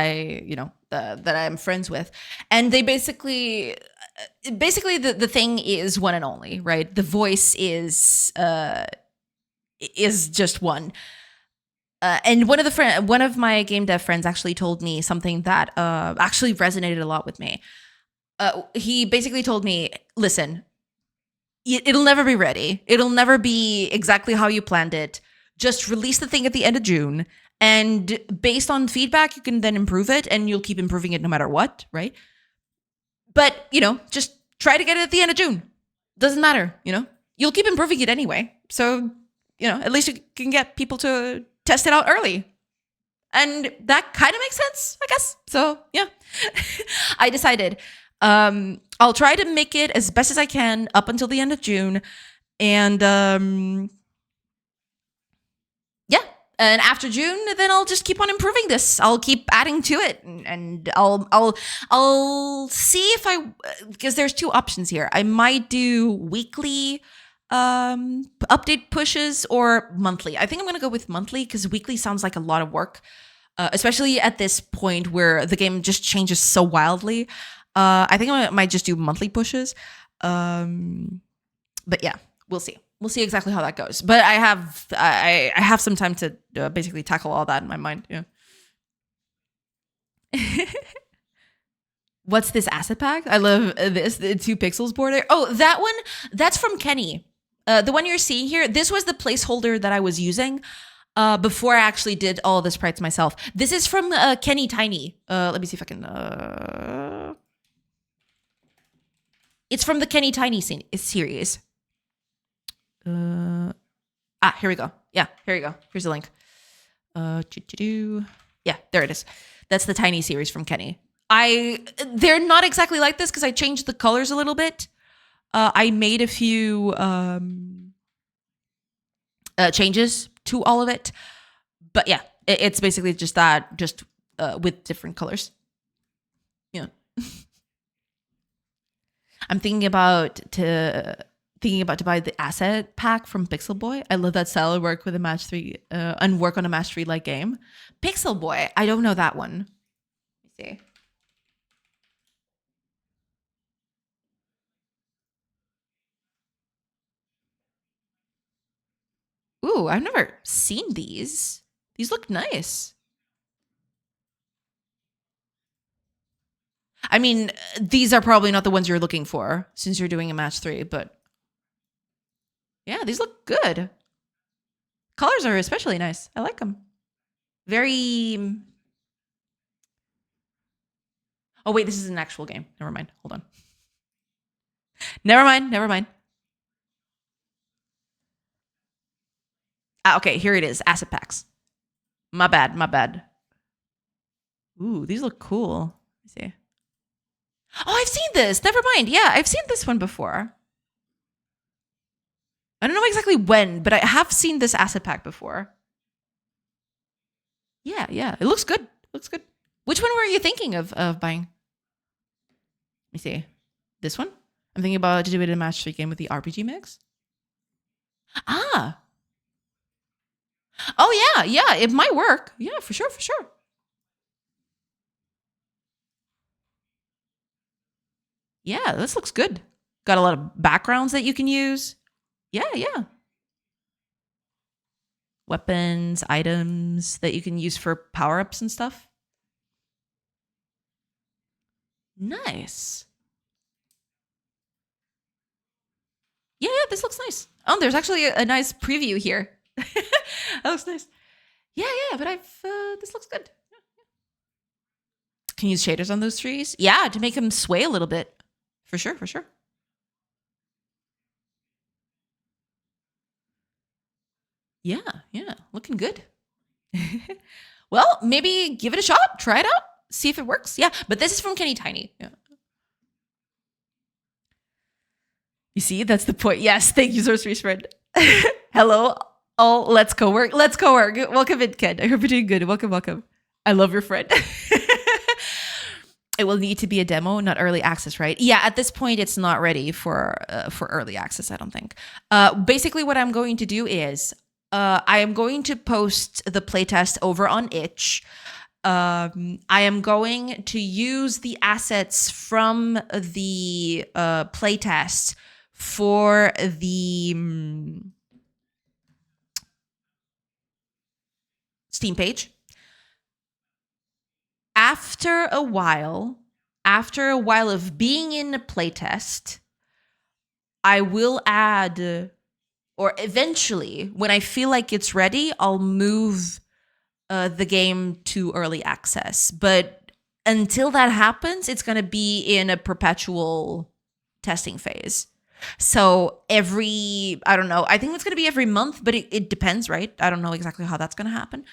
that I'm friends with, and they basically the thing is one and only, right? The voice is just one. And one of my game dev friends actually told me something that actually resonated a lot with me. He basically told me, listen, it'll never be ready. It'll never be exactly how you planned it. Just release the thing at the end of June. And based on feedback, you can then improve it and you'll keep improving it no matter what, right? But, just try to get it at the end of June. Doesn't matter, You'll keep improving it anyway. So, at least you can get people to test it out early. And that kind of makes sense, I guess. So, yeah. I decided I'll try to make it as best as I can up until the end of June. And yeah. And after June, then I'll just keep on improving this. I'll keep adding to it, and I'll see if because there's two options here. I might do weekly update pushes or monthly. I think I'm gonna go with monthly because weekly sounds like a lot of work, especially at this point where the game just changes so wildly. I think I might just do monthly pushes. But yeah, we'll see. We'll see exactly how that goes. But I have some time to basically tackle all that in my mind. Yeah. What's this asset pack? I love this. The 2 pixels border. Oh, that one. That's from Kenny. The one you're seeing here. This was the placeholder that I was using before I actually did all the sprites myself. This is from Kenny Tiny. Let me see if I can. It's from the Kenny Tiny series. Here we go. Yeah, here you go. Here's the link. Yeah, there it is. That's the Tiny series from Kenny. They're not exactly like this because I changed the colors a little bit. I made a few changes to all of it, but yeah, it's basically just that, just with different colors. Yeah. I'm thinking about to buy the asset pack from Pixel Boy. I love that style of work with a match 3 and work on a match 3 like game. Pixel Boy, I don't know that one. Let me see. Ooh, I've never seen these. These look nice. I mean, these are probably not the ones you're looking for since you're doing a match 3, but yeah, these look good. Colors are especially nice. I like them. Very. Oh, wait, this is an actual game. Never mind. Hold on. Never mind. Okay, here it is. Asset packs. My bad. Ooh, these look cool. Let me see. Oh, I've seen this. Never mind. Yeah, I've seen this one before. I don't know exactly when, but I have seen this asset pack before. Yeah. It looks good. Which one were you thinking of buying? Let me see. This one? I'm thinking about to do it in a match 3 game with the RPG mix. Ah. Oh, yeah. It might work. Yeah, for sure. Yeah, this looks good. Got a lot of backgrounds that you can use. Yeah. Weapons, items that you can use for power-ups and stuff. Nice. Yeah, this looks nice. Oh, there's actually a nice preview here. That looks nice. Yeah, but this looks good. Can you use shaders on those trees? Yeah, to make them sway a little bit. For sure. Yeah, looking good. Well, maybe give it a shot, try it out, see if it works. Yeah, but this is from Kenny Tiny. Yeah. You see, that's the point. Yes, thank you, Sorcery Spread. Hello. Oh, let's go work. Welcome in, Ken. I hope you're doing good. Welcome. I love your friend. It will need to be a demo, not early access, right? Yeah, at this point, it's not ready for early access, I don't think. Basically, what I'm going to do is I am going to post the playtest over on itch. I am going to use the assets from the playtest for the Steam page. After a while of being in a playtest, I will add, or eventually, when I feel like it's ready, I'll move the game to early access. But until that happens, it's going to be in a perpetual testing phase. So I don't know, I think it's going to be every month, but it depends, right? I don't know exactly how that's going to happen.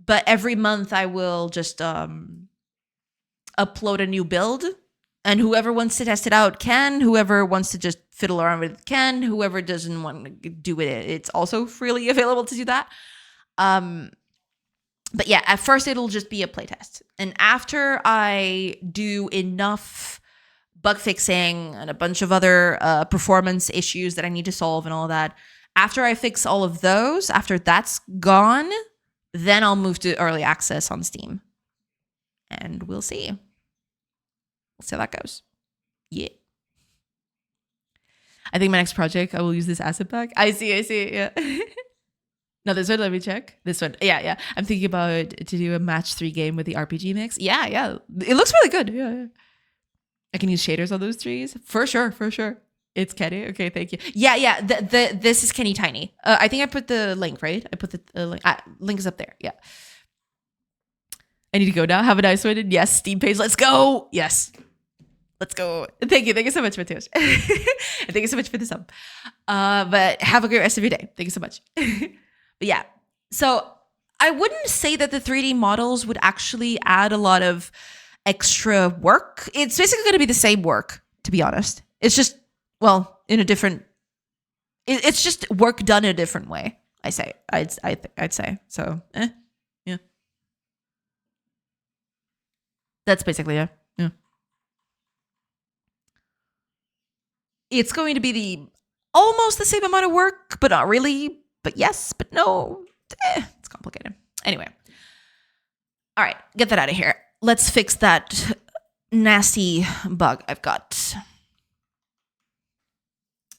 But every month I will just upload a new build, and whoever wants to test it out can. Whoever wants to just fiddle around with it can. Whoever doesn't want to do it, it's also freely available to do that. But yeah, at first it'll just be a playtest. And after I do enough bug fixing and a bunch of other performance issues that I need to solve and all that, after I fix all of those, after that's gone, then I'll move to early access on Steam. And we'll see. We'll see how that goes. Yeah. I think my next project, I will use this asset pack. I see. Yeah. No, this one, let me check. This one. Yeah. I'm thinking about to do a match 3 game with the RPG mix. Yeah. It looks really good. Yeah. I can use shaders on those trees. For sure. It's Kenny. Okay, thank you. Yeah. This is Kenny Tiny. I think I put the link, right? I put the link. Link is up there. Yeah. I need to go now. Have a nice one. And yes, Steam page. Let's go. Yes. Let's go. Thank you so much, Matthias. Thank you so much for the sub. But have a great rest of your day. Thank you so much. But yeah, so I wouldn't say that the 3D models would actually add a lot of extra work. It's basically going to be the same work, to be honest. It's just, well, in a different, it's just work done in a different way, I'd say. So, yeah. That's basically it. Yeah. It's going to be almost the same amount of work, but not really. But yes, but no. It's complicated. Anyway. All right, get that out of here. Let's fix that nasty bug I've got.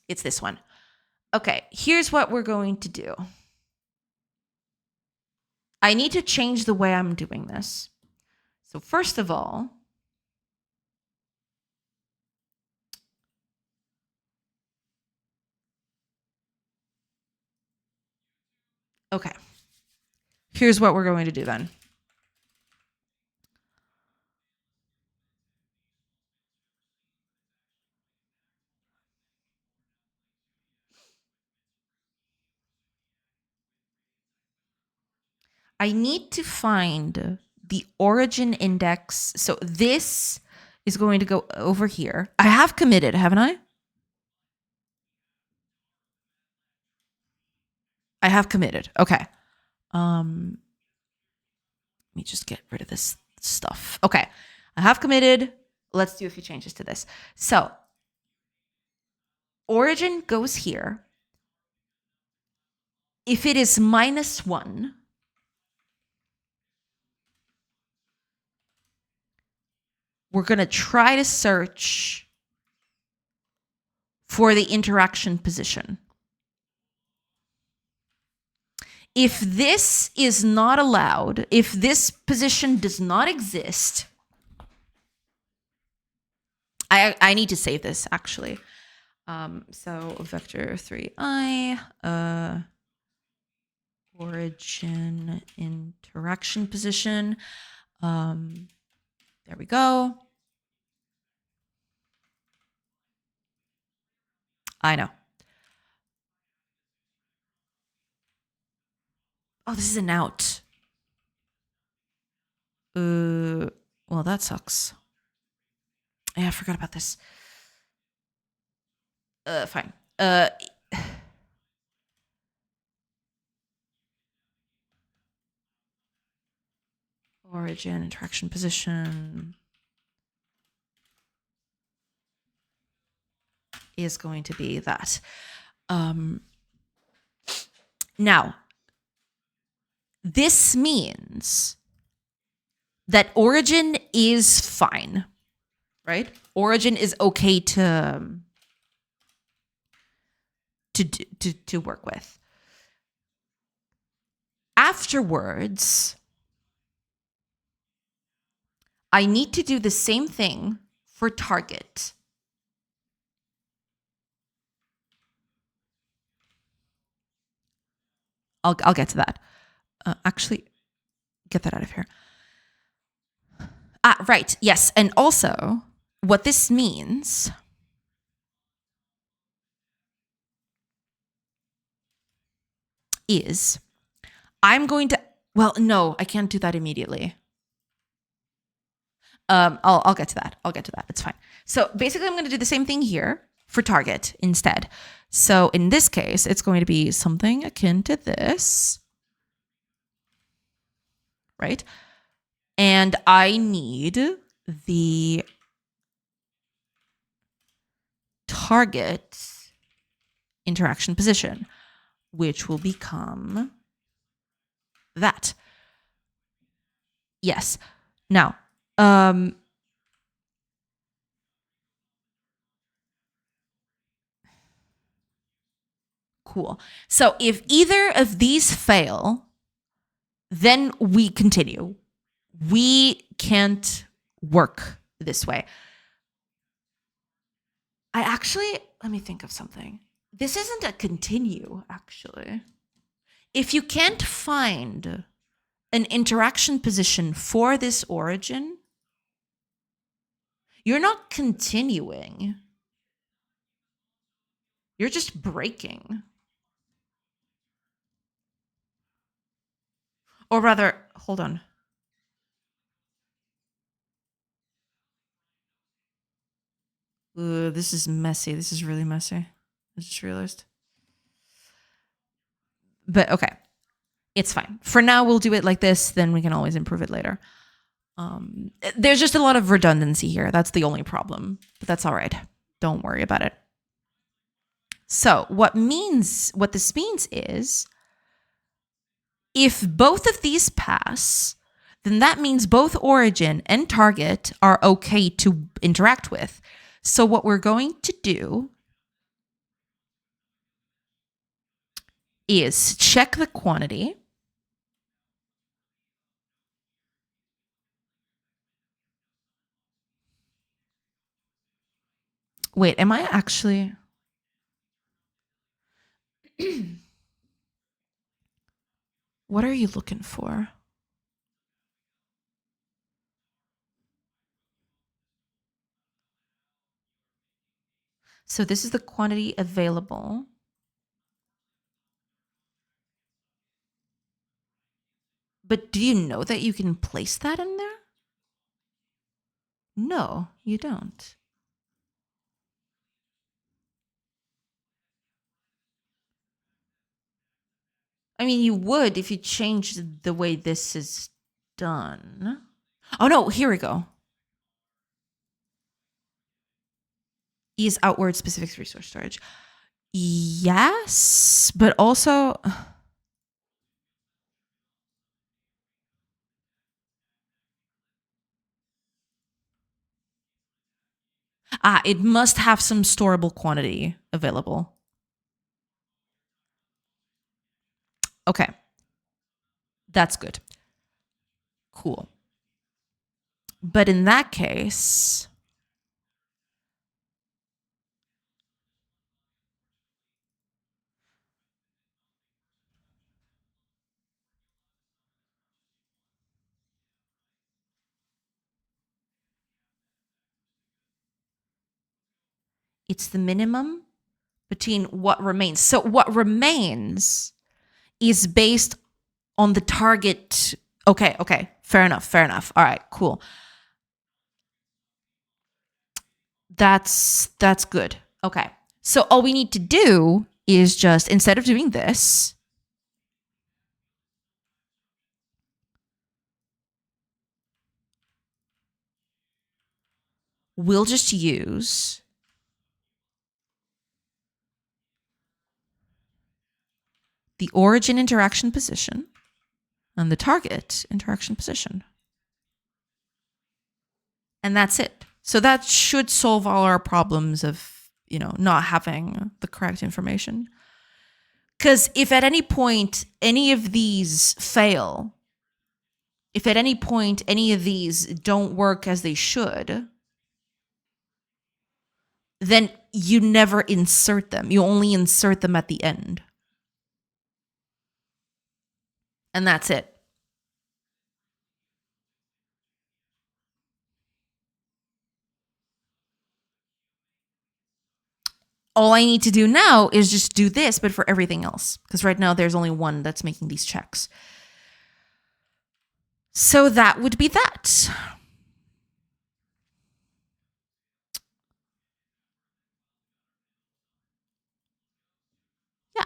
It's this one. Okay, here's what we're going to do. I need to change the way I'm doing this. So first of all, okay, here's what we're going to do then. I need to find the origin index. So this is going to go over here. I have committed, haven't I? I have committed. Okay. Let me just get rid of this stuff. Okay. I have committed. Let's do a few changes to this. So origin goes here. If it is -1, we're going to try to search for the interaction position. If this is not allowed, if this position does not exist, I need to save this actually. So vector 3i, origin interaction position. There we go. I know. Oh, this is an out. Well, that sucks. Yeah, I forgot about this. Fine. Origin, interaction position is going to be that. Now, this means that origin is fine, right? Origin is okay to work with. Afterwards, I need to do the same thing for target. I'll get to that. Actually, get that out of here. Right. Yes. And also, what this means is I'm going to, well, no, I can't do that immediately. I'll get to that. I'll get to that. It's fine. So basically, I'm going to do the same thing here for target instead. So in this case, it's going to be something akin to this, right? And I need the target interaction position, which will become that. Yes. Now, cool. So if either of these fail, then we continue. We can't work this way. Let me think of something. This isn't a continue, actually. If you can't find an interaction position for this origin, you're not continuing. You're just breaking. Or rather, hold on. This is messy. This is really messy. I just realized. But okay, it's fine. For now, we'll do it like this. Then we can always improve it later. There's just a lot of redundancy here. That's the only problem. But that's all right. Don't worry about it. So what this means is if both of these pass, then that means both origin and target are okay to interact with. So what we're going to do is check the quantity. Wait, am I actually... What are you looking for? So this is the quantity available. But do you know that you can place that in there? No, you don't. I mean, you would if you changed the way this is done. Oh no, here we go. Is outward specific resource storage. Yes, but also... it must have some storable quantity available. Okay. That's good. Cool. But in that case... It's the minimum between what remains. So what remains is based on the target. Okay. Fair enough. All right, cool. That's good. Okay. So all we need to do is just, instead of doing this, we'll just use the origin interaction position and the target interaction position. And that's it. So that should solve all our problems of, not having the correct information. Because if at any point any of these fail, if at any point any of these don't work as they should, then you never insert them. You only insert them at the end. And that's it. All I need to do now is just do this, but for everything else. Because right now there's only one that's making these checks. So that would be that. Yeah.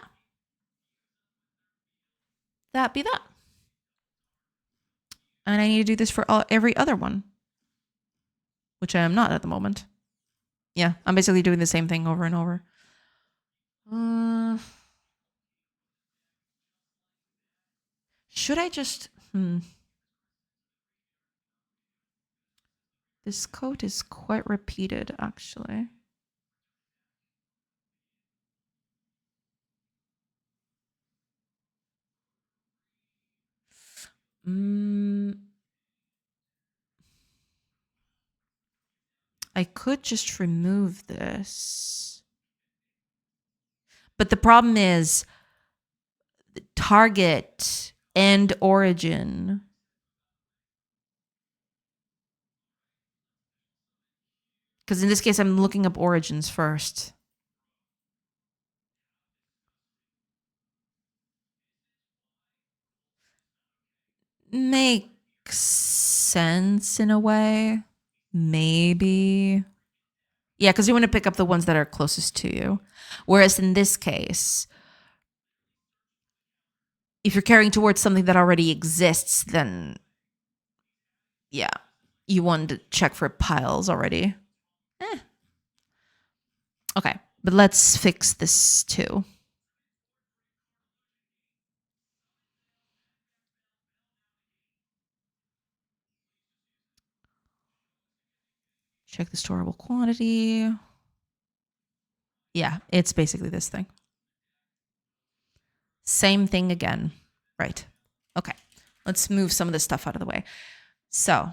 That be that. And I need to do this for every other one, which I am not at the moment. Yeah, I'm basically doing the same thing over and over. Should I just... This code is quite repeated, actually. I could just remove this. But the problem is the target and origin. Because in this case, I'm looking up origins first. Makes sense in a way. Maybe. Yeah, because you want to pick up the ones that are closest to you. Whereas in this case, if you're carrying towards something that already exists, then yeah, you want to check for piles already. Okay, but let's fix this too. Check the storable quantity. Yeah, it's basically this thing. Same thing again. Right. Okay. Let's move some of this stuff out of the way. So.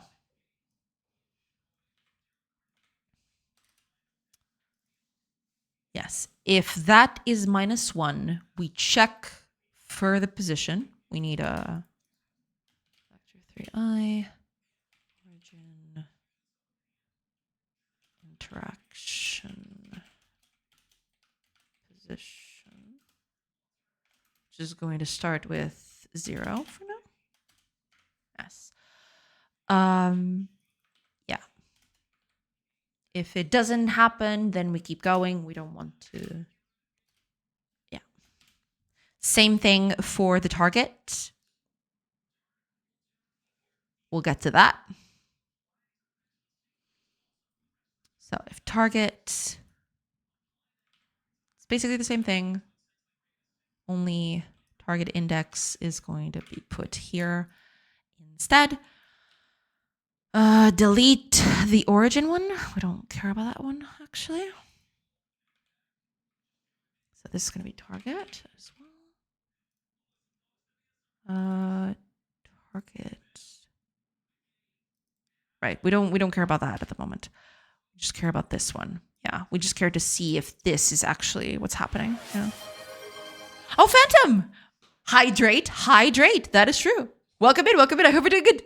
Yes. If that is -1, we check for the position. We need a factor 3i, origin, interaction, position, which is going to start with 0 for now. Yes. Yeah. If it doesn't happen, then we keep going. We don't want to. Yeah. Same thing for the target. We'll get to that. So if target, it's basically the same thing, only target index is going to be put here instead. Delete the origin one. We don't care about that one, actually. So this is going to be target as well. Target. Right. We don't care about that at the moment. We just care about this one. Yeah. We just care to see if this is actually what's happening. Yeah. Oh, Phantom! Hydrate, hydrate. That is true. Welcome in, welcome in. I hope you're doing good.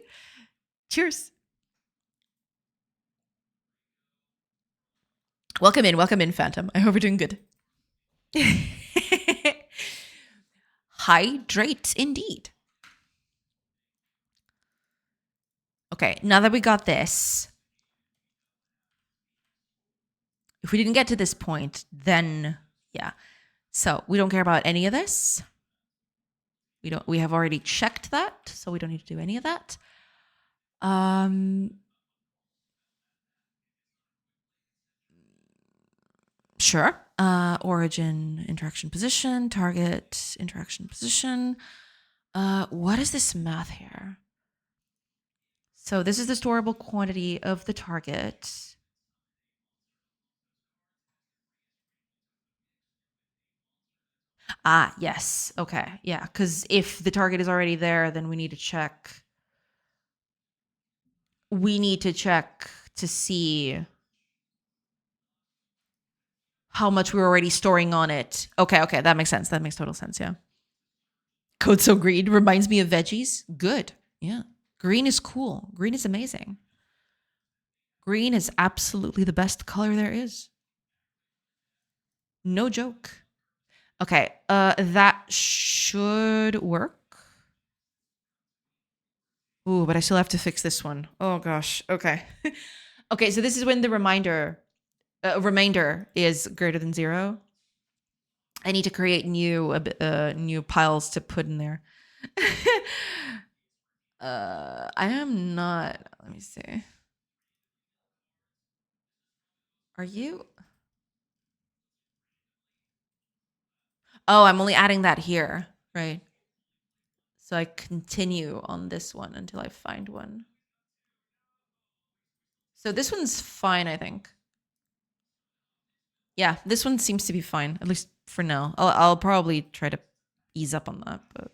Cheers. Welcome in, Phantom. I hope you're doing good. Hydrate, indeed. Okay, now that we got this, if we didn't get to this point, then yeah. So we don't care about any of this. We have already checked that, so we don't need to do any of that. Sure. Origin, interaction position, target, interaction position. What is this math here? So this is the storable quantity of the target. Ah, yes. Okay. Yeah. Because if the target is already there, then we need to check we need to check to see how much we're already storing on it. Okay, that makes sense. That makes total sense, yeah. Code so green reminds me of veggies. Good. Yeah. Green is cool. Green is amazing. Green is absolutely the best color there is. No joke. Okay, that should work. Ooh, but I still have to fix this one. Oh gosh. Okay. Okay, so this is when the remainder is greater than 0. I need to create new piles to put in there. I am not. Let me see. Are you? Oh, I'm only adding that here, right? So I continue on this one until I find one. So this one's fine, I think. Yeah, this one seems to be fine, at least for now. I'll probably try to ease up on that, but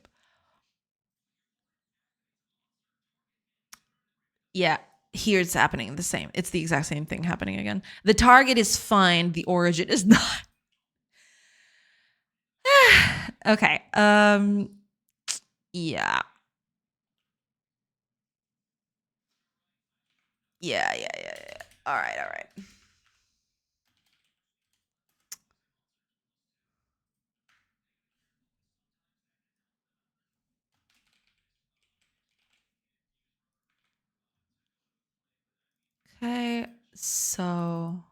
yeah, here it's happening the same. It's the exact same thing happening again. The target is fine, the origin is not. Okay. Yeah. Yeah. All right. Okay, so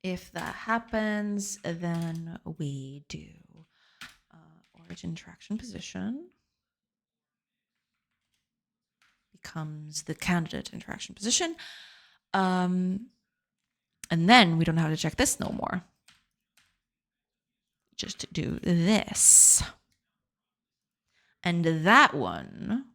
if that happens, then we do origin traction position becomes the candidate interaction position. And then we don't have to check this no more. Just do this. And that one.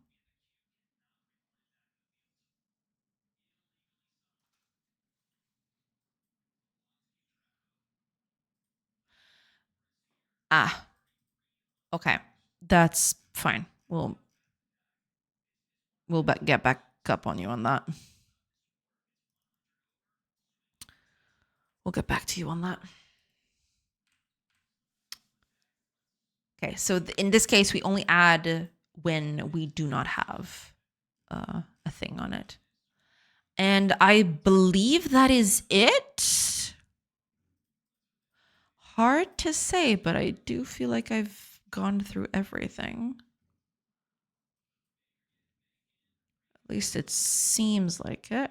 Okay. That's fine. We'll get back up on you on that. We'll get back to you on that. Okay, so in this case, we only add when we do not have a thing on it. And I believe that is it. Hard to say, but I do feel like I've gone through everything. At least it seems like it.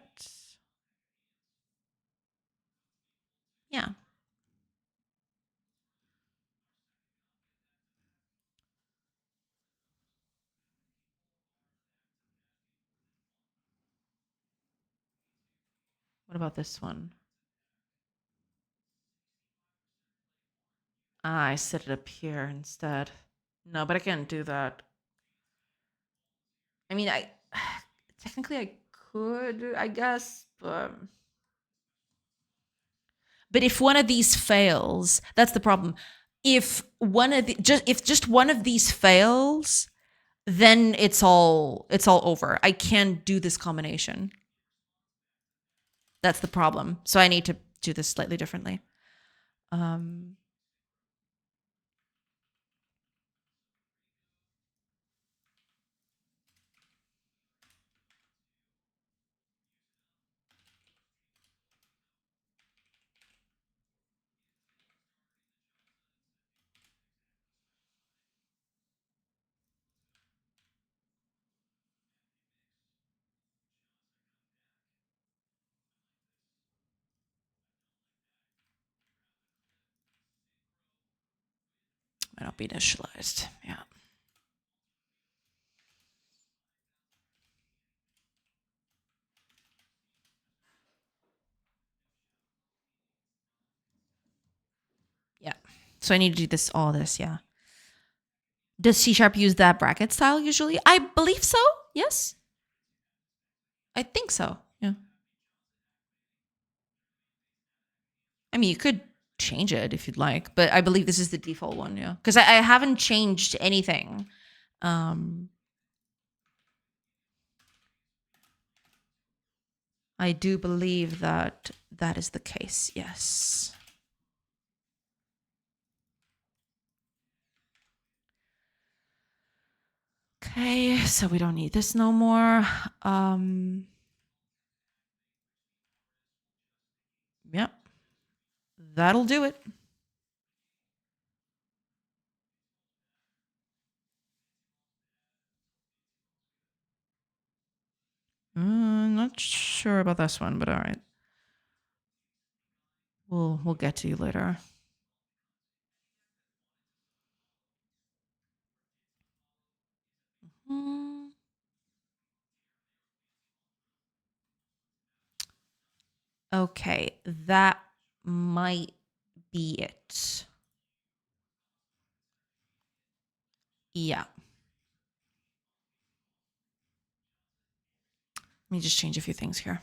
Yeah. What about this one? I set it up here instead. No, but I can't do that. I mean, I technically I could, I guess, but if one of these fails, that's the problem. If just one of these fails, then it's all over. I can't do this combination. That's the problem. So I need to do this slightly differently. Might not be initialized. Yeah. Yeah. So I need to do all this. Yeah. Does C# use that bracket style usually? I believe so. Yes. I think so. Yeah. I mean, you could change it if you'd like, but I believe this is the default one. Yeah. Because I haven't changed anything. I do believe that that is the case, yes. Okay, so we don't need this no more. Yep. That'll do it. Not sure about this one, but all right. We'll get to you later. Okay, that might be it. Yeah. Let me just change a few things here.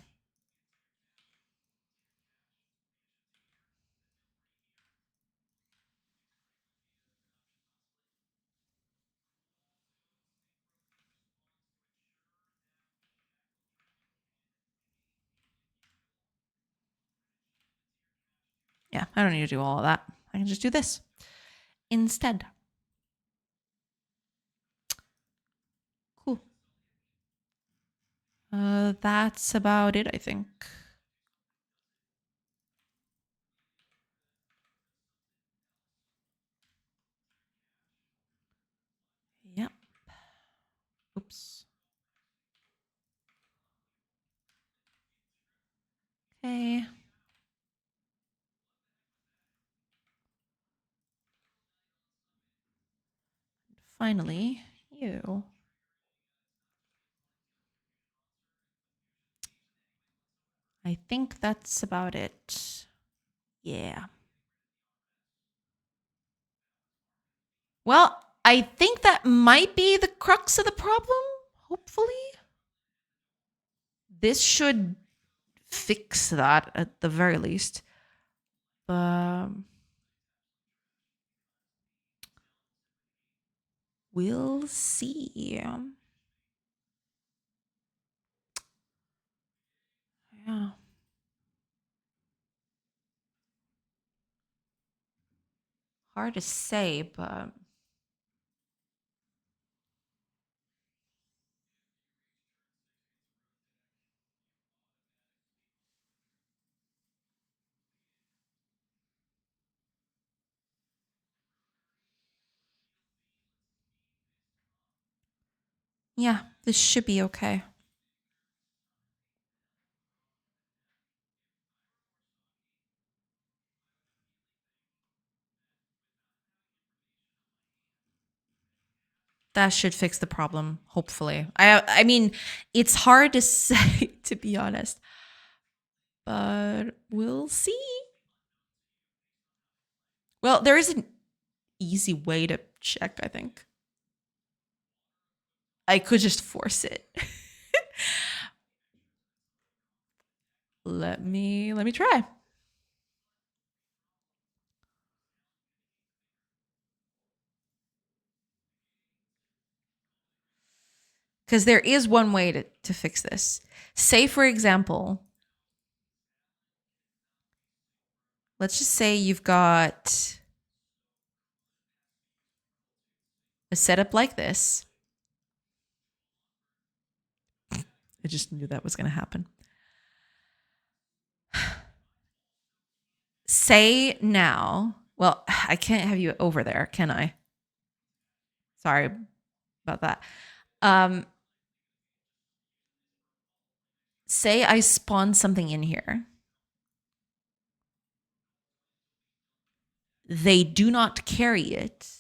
Yeah, I don't need to do all of that. I can just do this instead. Cool. That's about it, I think. Yep. Oops. Okay. Finally, you. I think that's about it. Yeah. Well, I think that might be the crux of the problem, hopefully. This should fix that at the very least. We'll see. Yeah. Hard to say, but yeah, this should be okay. That should fix the problem, hopefully. I mean, it's hard to say, to be honest, but we'll see. Well, there is an easy way to check, I think. I could just force it. Let me try. Because there is one way to fix this. Say, for example, let's just say you've got a setup like this. I just knew that was going to happen. Say now, well, I can't have you over there, can I? Sorry about that. Say I spawn something in here. They do not carry it.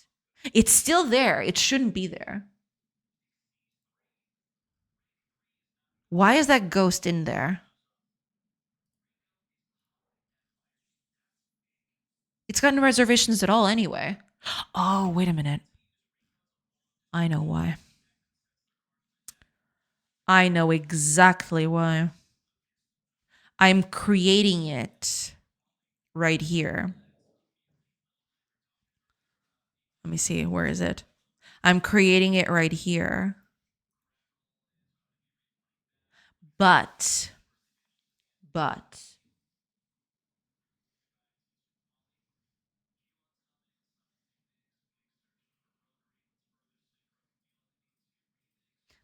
It's still there. It shouldn't be there. Why is that ghost in there? It's got no reservations at all anyway. Oh, wait a minute. I know why. I know exactly why. I'm creating it right here. Let me see. Where is it? I'm creating it right here. But but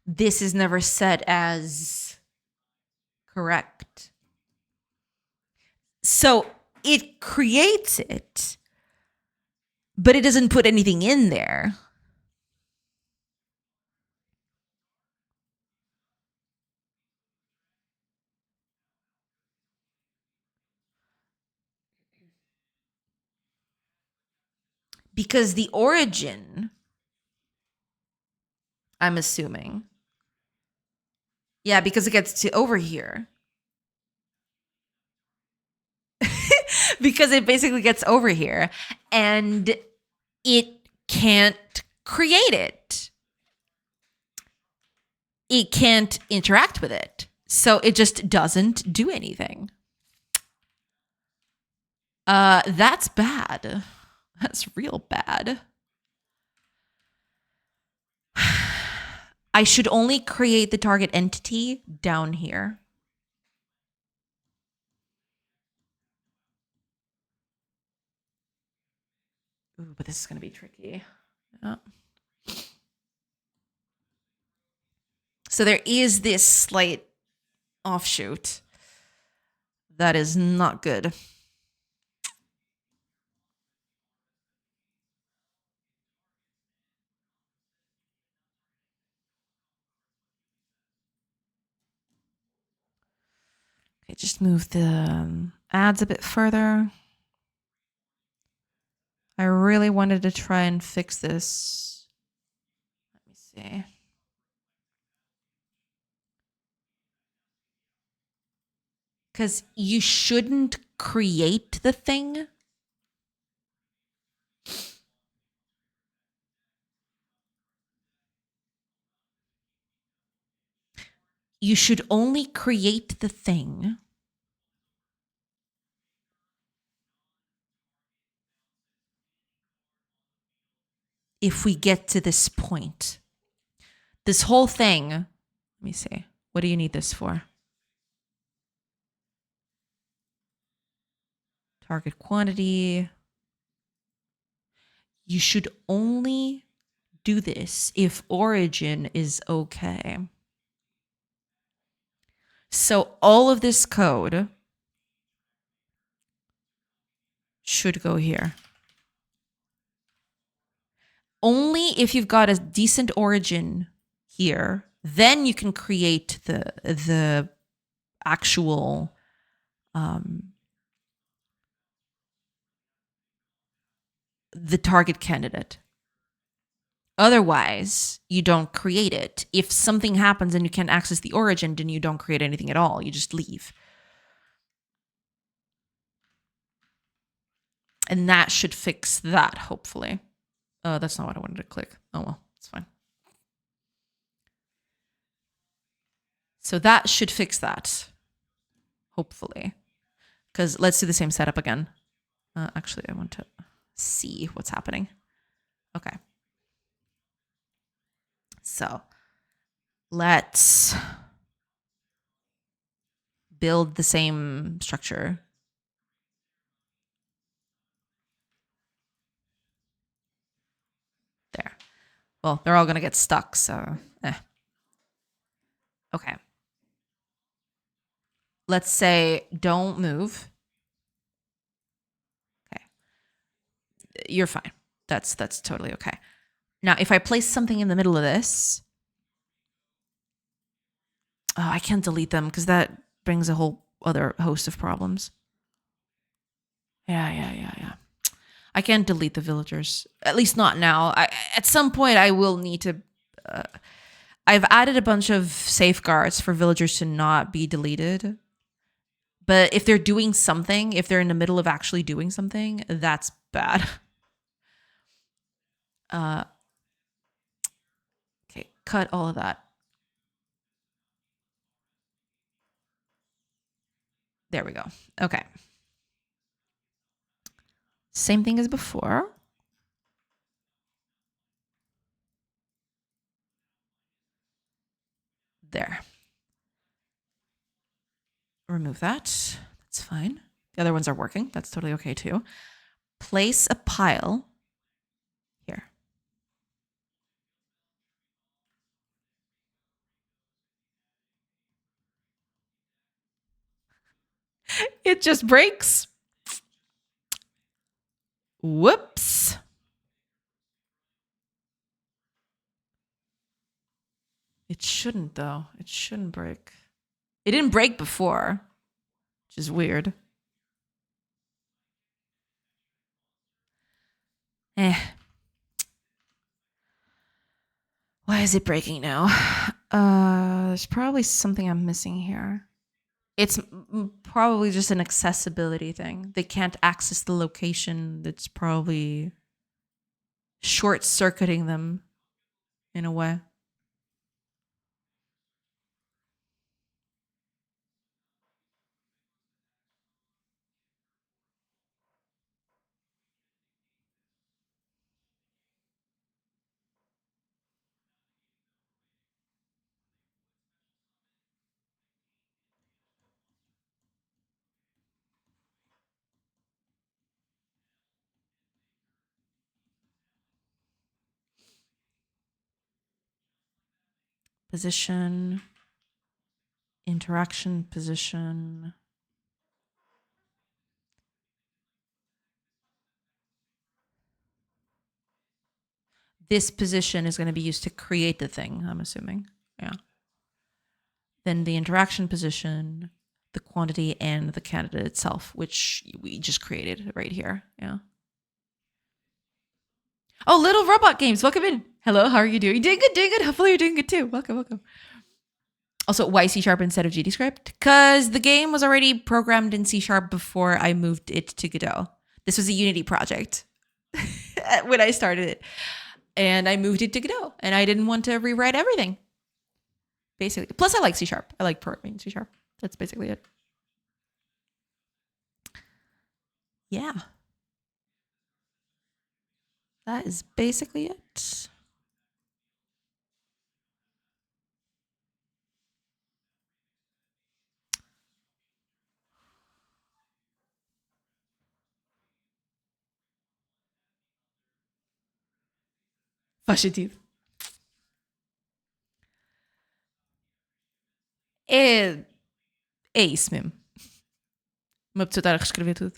this is never set as correct. So it creates it, but it doesn't put anything in there. Because the origin, I'm assuming. Yeah, because it gets to over here. Because it basically gets over here and it can't create it. It can't interact with it. So it just doesn't do anything. That's bad. That's real bad. I should only create the target entity down here. Ooh, but this is going to be tricky. Oh. So there is this slight offshoot that is not good. Okay, just move the ads a bit further. I really wanted to try and fix this. Let me see. Because you shouldn't create the thing. You should only create the thing if we get to this point. This whole thing, let me see. What do you need this for? Target quantity. You should only do this if origin is okay. So all of this code should go here. Only if you've got a decent origin here, then you can create the actual the target candidate. Otherwise, you don't create it. If something happens and you can't access the origin, then you don't create anything at all. You just leave. And that should fix that, hopefully. That's not what I wanted to click. Oh, well, it's fine. So that should fix that, hopefully. Because let's do the same setup again. Actually, I want to see what's happening. Okay. So let's build the same structure. There. Well, they're all going to get stuck, so Okay. Let's say don't move. Okay. You're fine. That's totally okay. Now, if I place something in the middle of this, I can't delete them because that brings a whole other host of problems. Yeah. I can't delete the villagers. At least not now. At some point, I will need to... I've added a bunch of safeguards for villagers to not be deleted. But if they're doing something, if they're in the middle of actually doing something, that's bad. Okay, cut all of that. There we go. Okay. Same thing as before. There. remove that. That's fine. The other ones are working. That's totally okay too. Place a pile here. It just breaks. Whoops. It shouldn't, though. It shouldn't break. It didn't break before, which is weird. Why is it breaking now? There's probably something I'm missing here. It's probably just an accessibility thing. They can't access the location. That's probably short-circuiting them in a way. Position, interaction position. This position is going to be used to create the thing, I'm assuming. Yeah. Then the interaction position, the quantity, and the candidate itself, which we just created right here. Yeah. Oh, Little Robot Games, welcome in. Hello, how are you doing? Doing good, doing good. Hopefully you're doing good too. Welcome, welcome. Also, why C# instead of GDScript? Because the game was already programmed in C# before I moved it to Godot. This was a Unity project when I started it. And I moved it to Godot. And I didn't want to rewrite everything. Basically. Plus, I like C#. I like programming C#. That's basically it. Yeah. That is basically it. Faz sentido. É isso mesmo. Uma pessoa estar a reescrever tudo.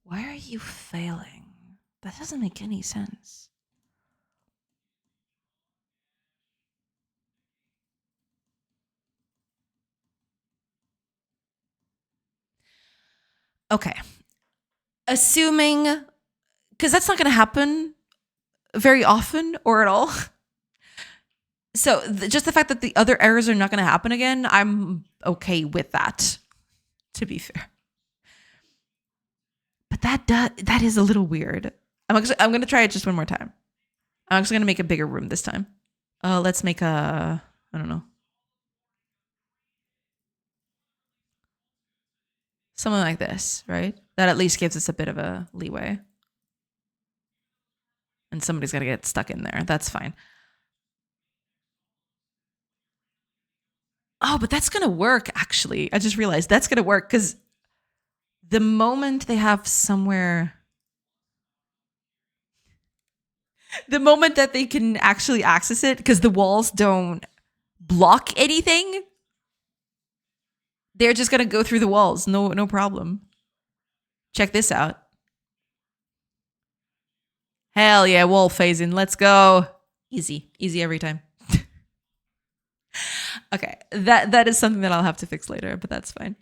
Why are you failing? That doesn't make any sense. Okay. Assuming, because that's not going to happen very often or at all. So just the fact that the other errors are not going to happen again, I'm okay with that, to be fair. But that is a little weird. I'm going to try it just one more time. I'm actually going to make a bigger room this time. Let's make I don't know. Something like this, right? That at least gives us a bit of a leeway. And somebody's got to get stuck in there. That's fine. Oh, but that's going to work, actually. I just realized that's going to work because the moment they have somewhere... The moment that they can actually access it, because the walls don't block anything, they're just going to go through the walls. No problem. Check this out. Hell yeah, wall phasing. Let's go. Easy every time. Okay, that is something that I'll have to fix later, but that's fine.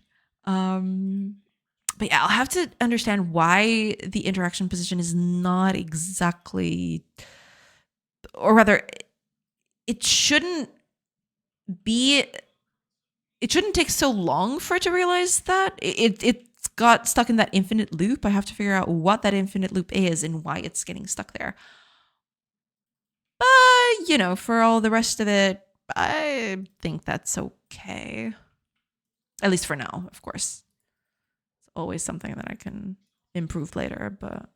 But yeah, I'll have to understand why the interaction position is not exactly, or rather, it shouldn't take so long for it to realize that. It's got stuck in that infinite loop. I have to figure out what that infinite loop is and why it's getting stuck there. But, for all the rest of it, I think that's okay. At least for now, of course. It's always something that I can improve later, but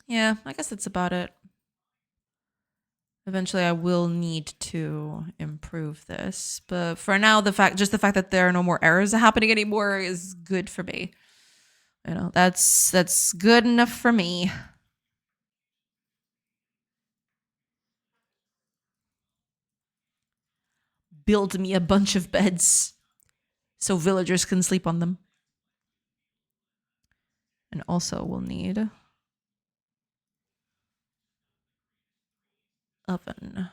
yeah, I guess that's about it. Eventually I will need to improve this, but for now the fact that there are no more errors happening anymore is good for me. You know, that's good enough for me. Build me a bunch of beds so villagers can sleep on them. And also we'll need oven.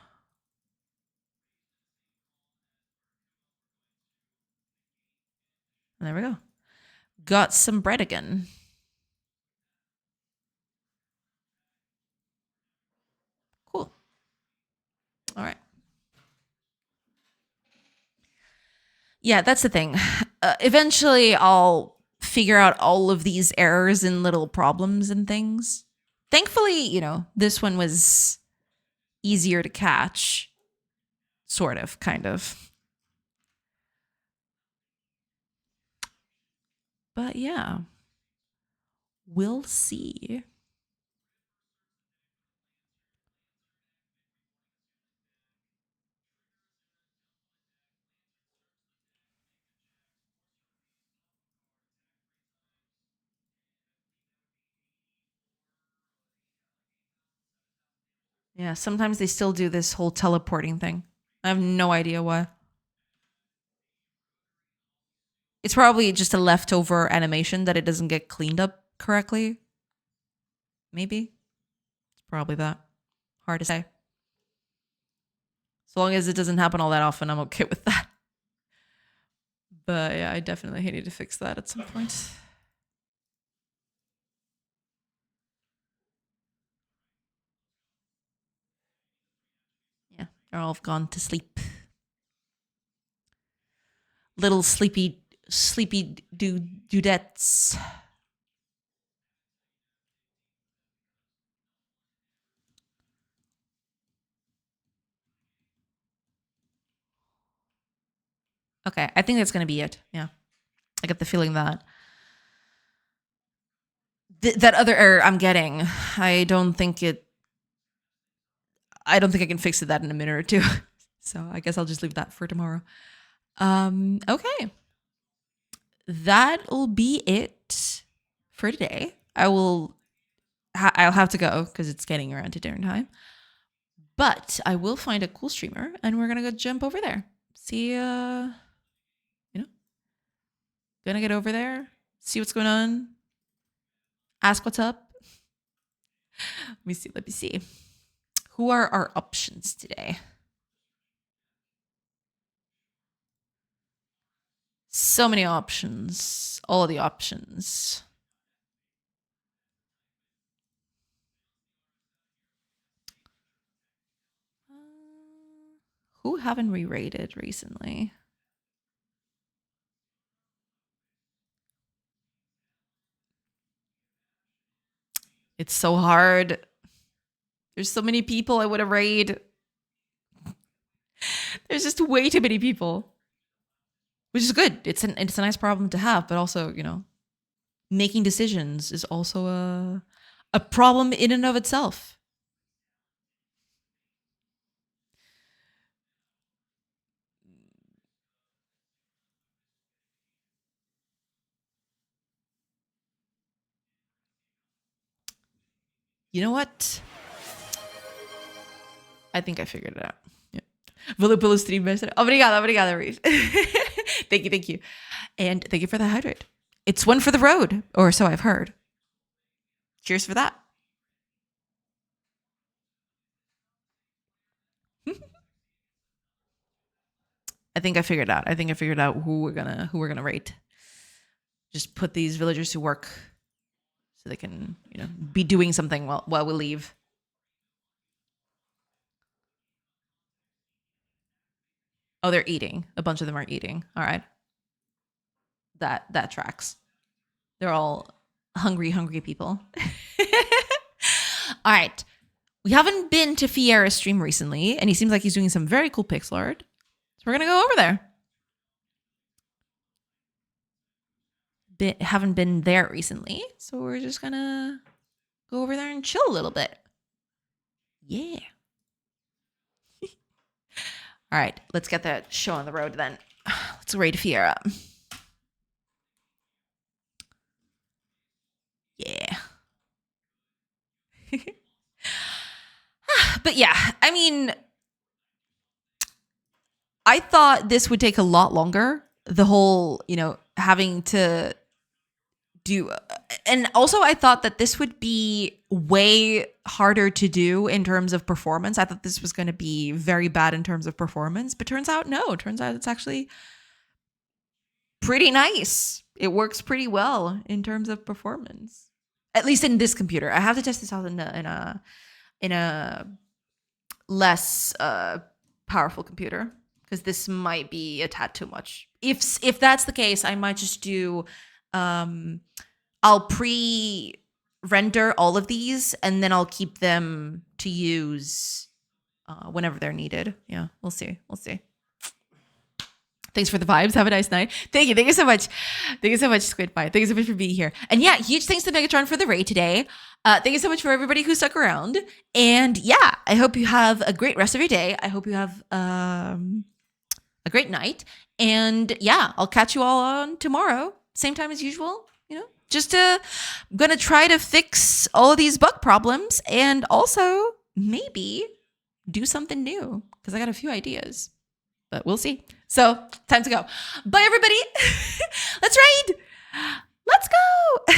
And there we go. Got some bread again. Cool. All right. Yeah, that's the thing. Eventually, I'll figure out all of these errors and little problems and things. Thankfully, you know, this one was easier to catch. Sort of, kind of. But yeah, we'll see. Yeah, sometimes they still do this whole teleporting thing. I have no idea why. It's probably just a leftover animation that it doesn't get cleaned up correctly. Maybe. It's probably that. Hard to say. So long as it doesn't happen all that often, I'm okay with that. But yeah, I definitely need to fix that at some point. Yeah, they're all gone to sleep. Little sleepy dudettes. Okay, I think that's gonna be it. Yeah, I get the feeling that that other error I'm getting, I don't think I can fix it that in a minute or two. So I guess I'll just leave that for tomorrow. Okay, that'll be it for today. I'll have to go because it's getting around to dinner time. But I will find a cool streamer and we're gonna go jump over there. See, gonna get over there, see what's going on, ask what's up. Let me see. Who are our options today? So many options. All of the options. Who haven't we rated recently? It's so hard. There's so many people I would have raid. There's just way too many people. Which is good. It's a nice problem to have, but also, you know, making decisions is also a problem in and of itself. You know what? I think I figured it out. Yeah. Vou pelo stream, mestre. Obrigada, Reef. Thank you. And thank you for the hydrate. It's one for the road, or so I've heard. Cheers for that. I think I figured out. Who we're gonna rate. Just put these villagers to work so they can, you know, be doing something while we leave. Oh, they're eating. A bunch of them are eating. All right. That tracks. They're all hungry people. All right. We haven't been to Fiera's stream recently, and he seems like he's doing some very cool pixel art. So we're going to go over there. Haven't been there recently, so we're just going to go over there and chill a little bit. Yeah. All right, let's get that show on the road then. Let's raid Fiera. Yeah. But yeah, I mean, I thought this would take a lot longer. The whole, having to do, and also I thought that this would be way harder to do in terms of performance. I thought this was going to be very bad in terms of performance, but turns out no. Turns out it's actually pretty nice. It works pretty well in terms of performance, at least in this computer. I have to test this out in a less powerful computer, because this might be a tad too much. If that's the case, I might just do I'll pre-render all of these and then I'll keep them to use whenever they're needed. Yeah, we'll see. Thanks for the vibes. Have a nice night. Thank you so much. Thank you so much, Squid Pie. Thank you so much for being here. And yeah, huge thanks to Megatron for the raid today. Thank you so much for everybody who stuck around. And yeah, I hope you have a great rest of your day. I hope you have a great night. And yeah, I'll catch you all on tomorrow. Same time as usual, I'm gonna try to fix all of these bug problems and also maybe do something new, because I got a few ideas, but we'll see. So time to go. Bye, everybody. Let's raid. Let's go.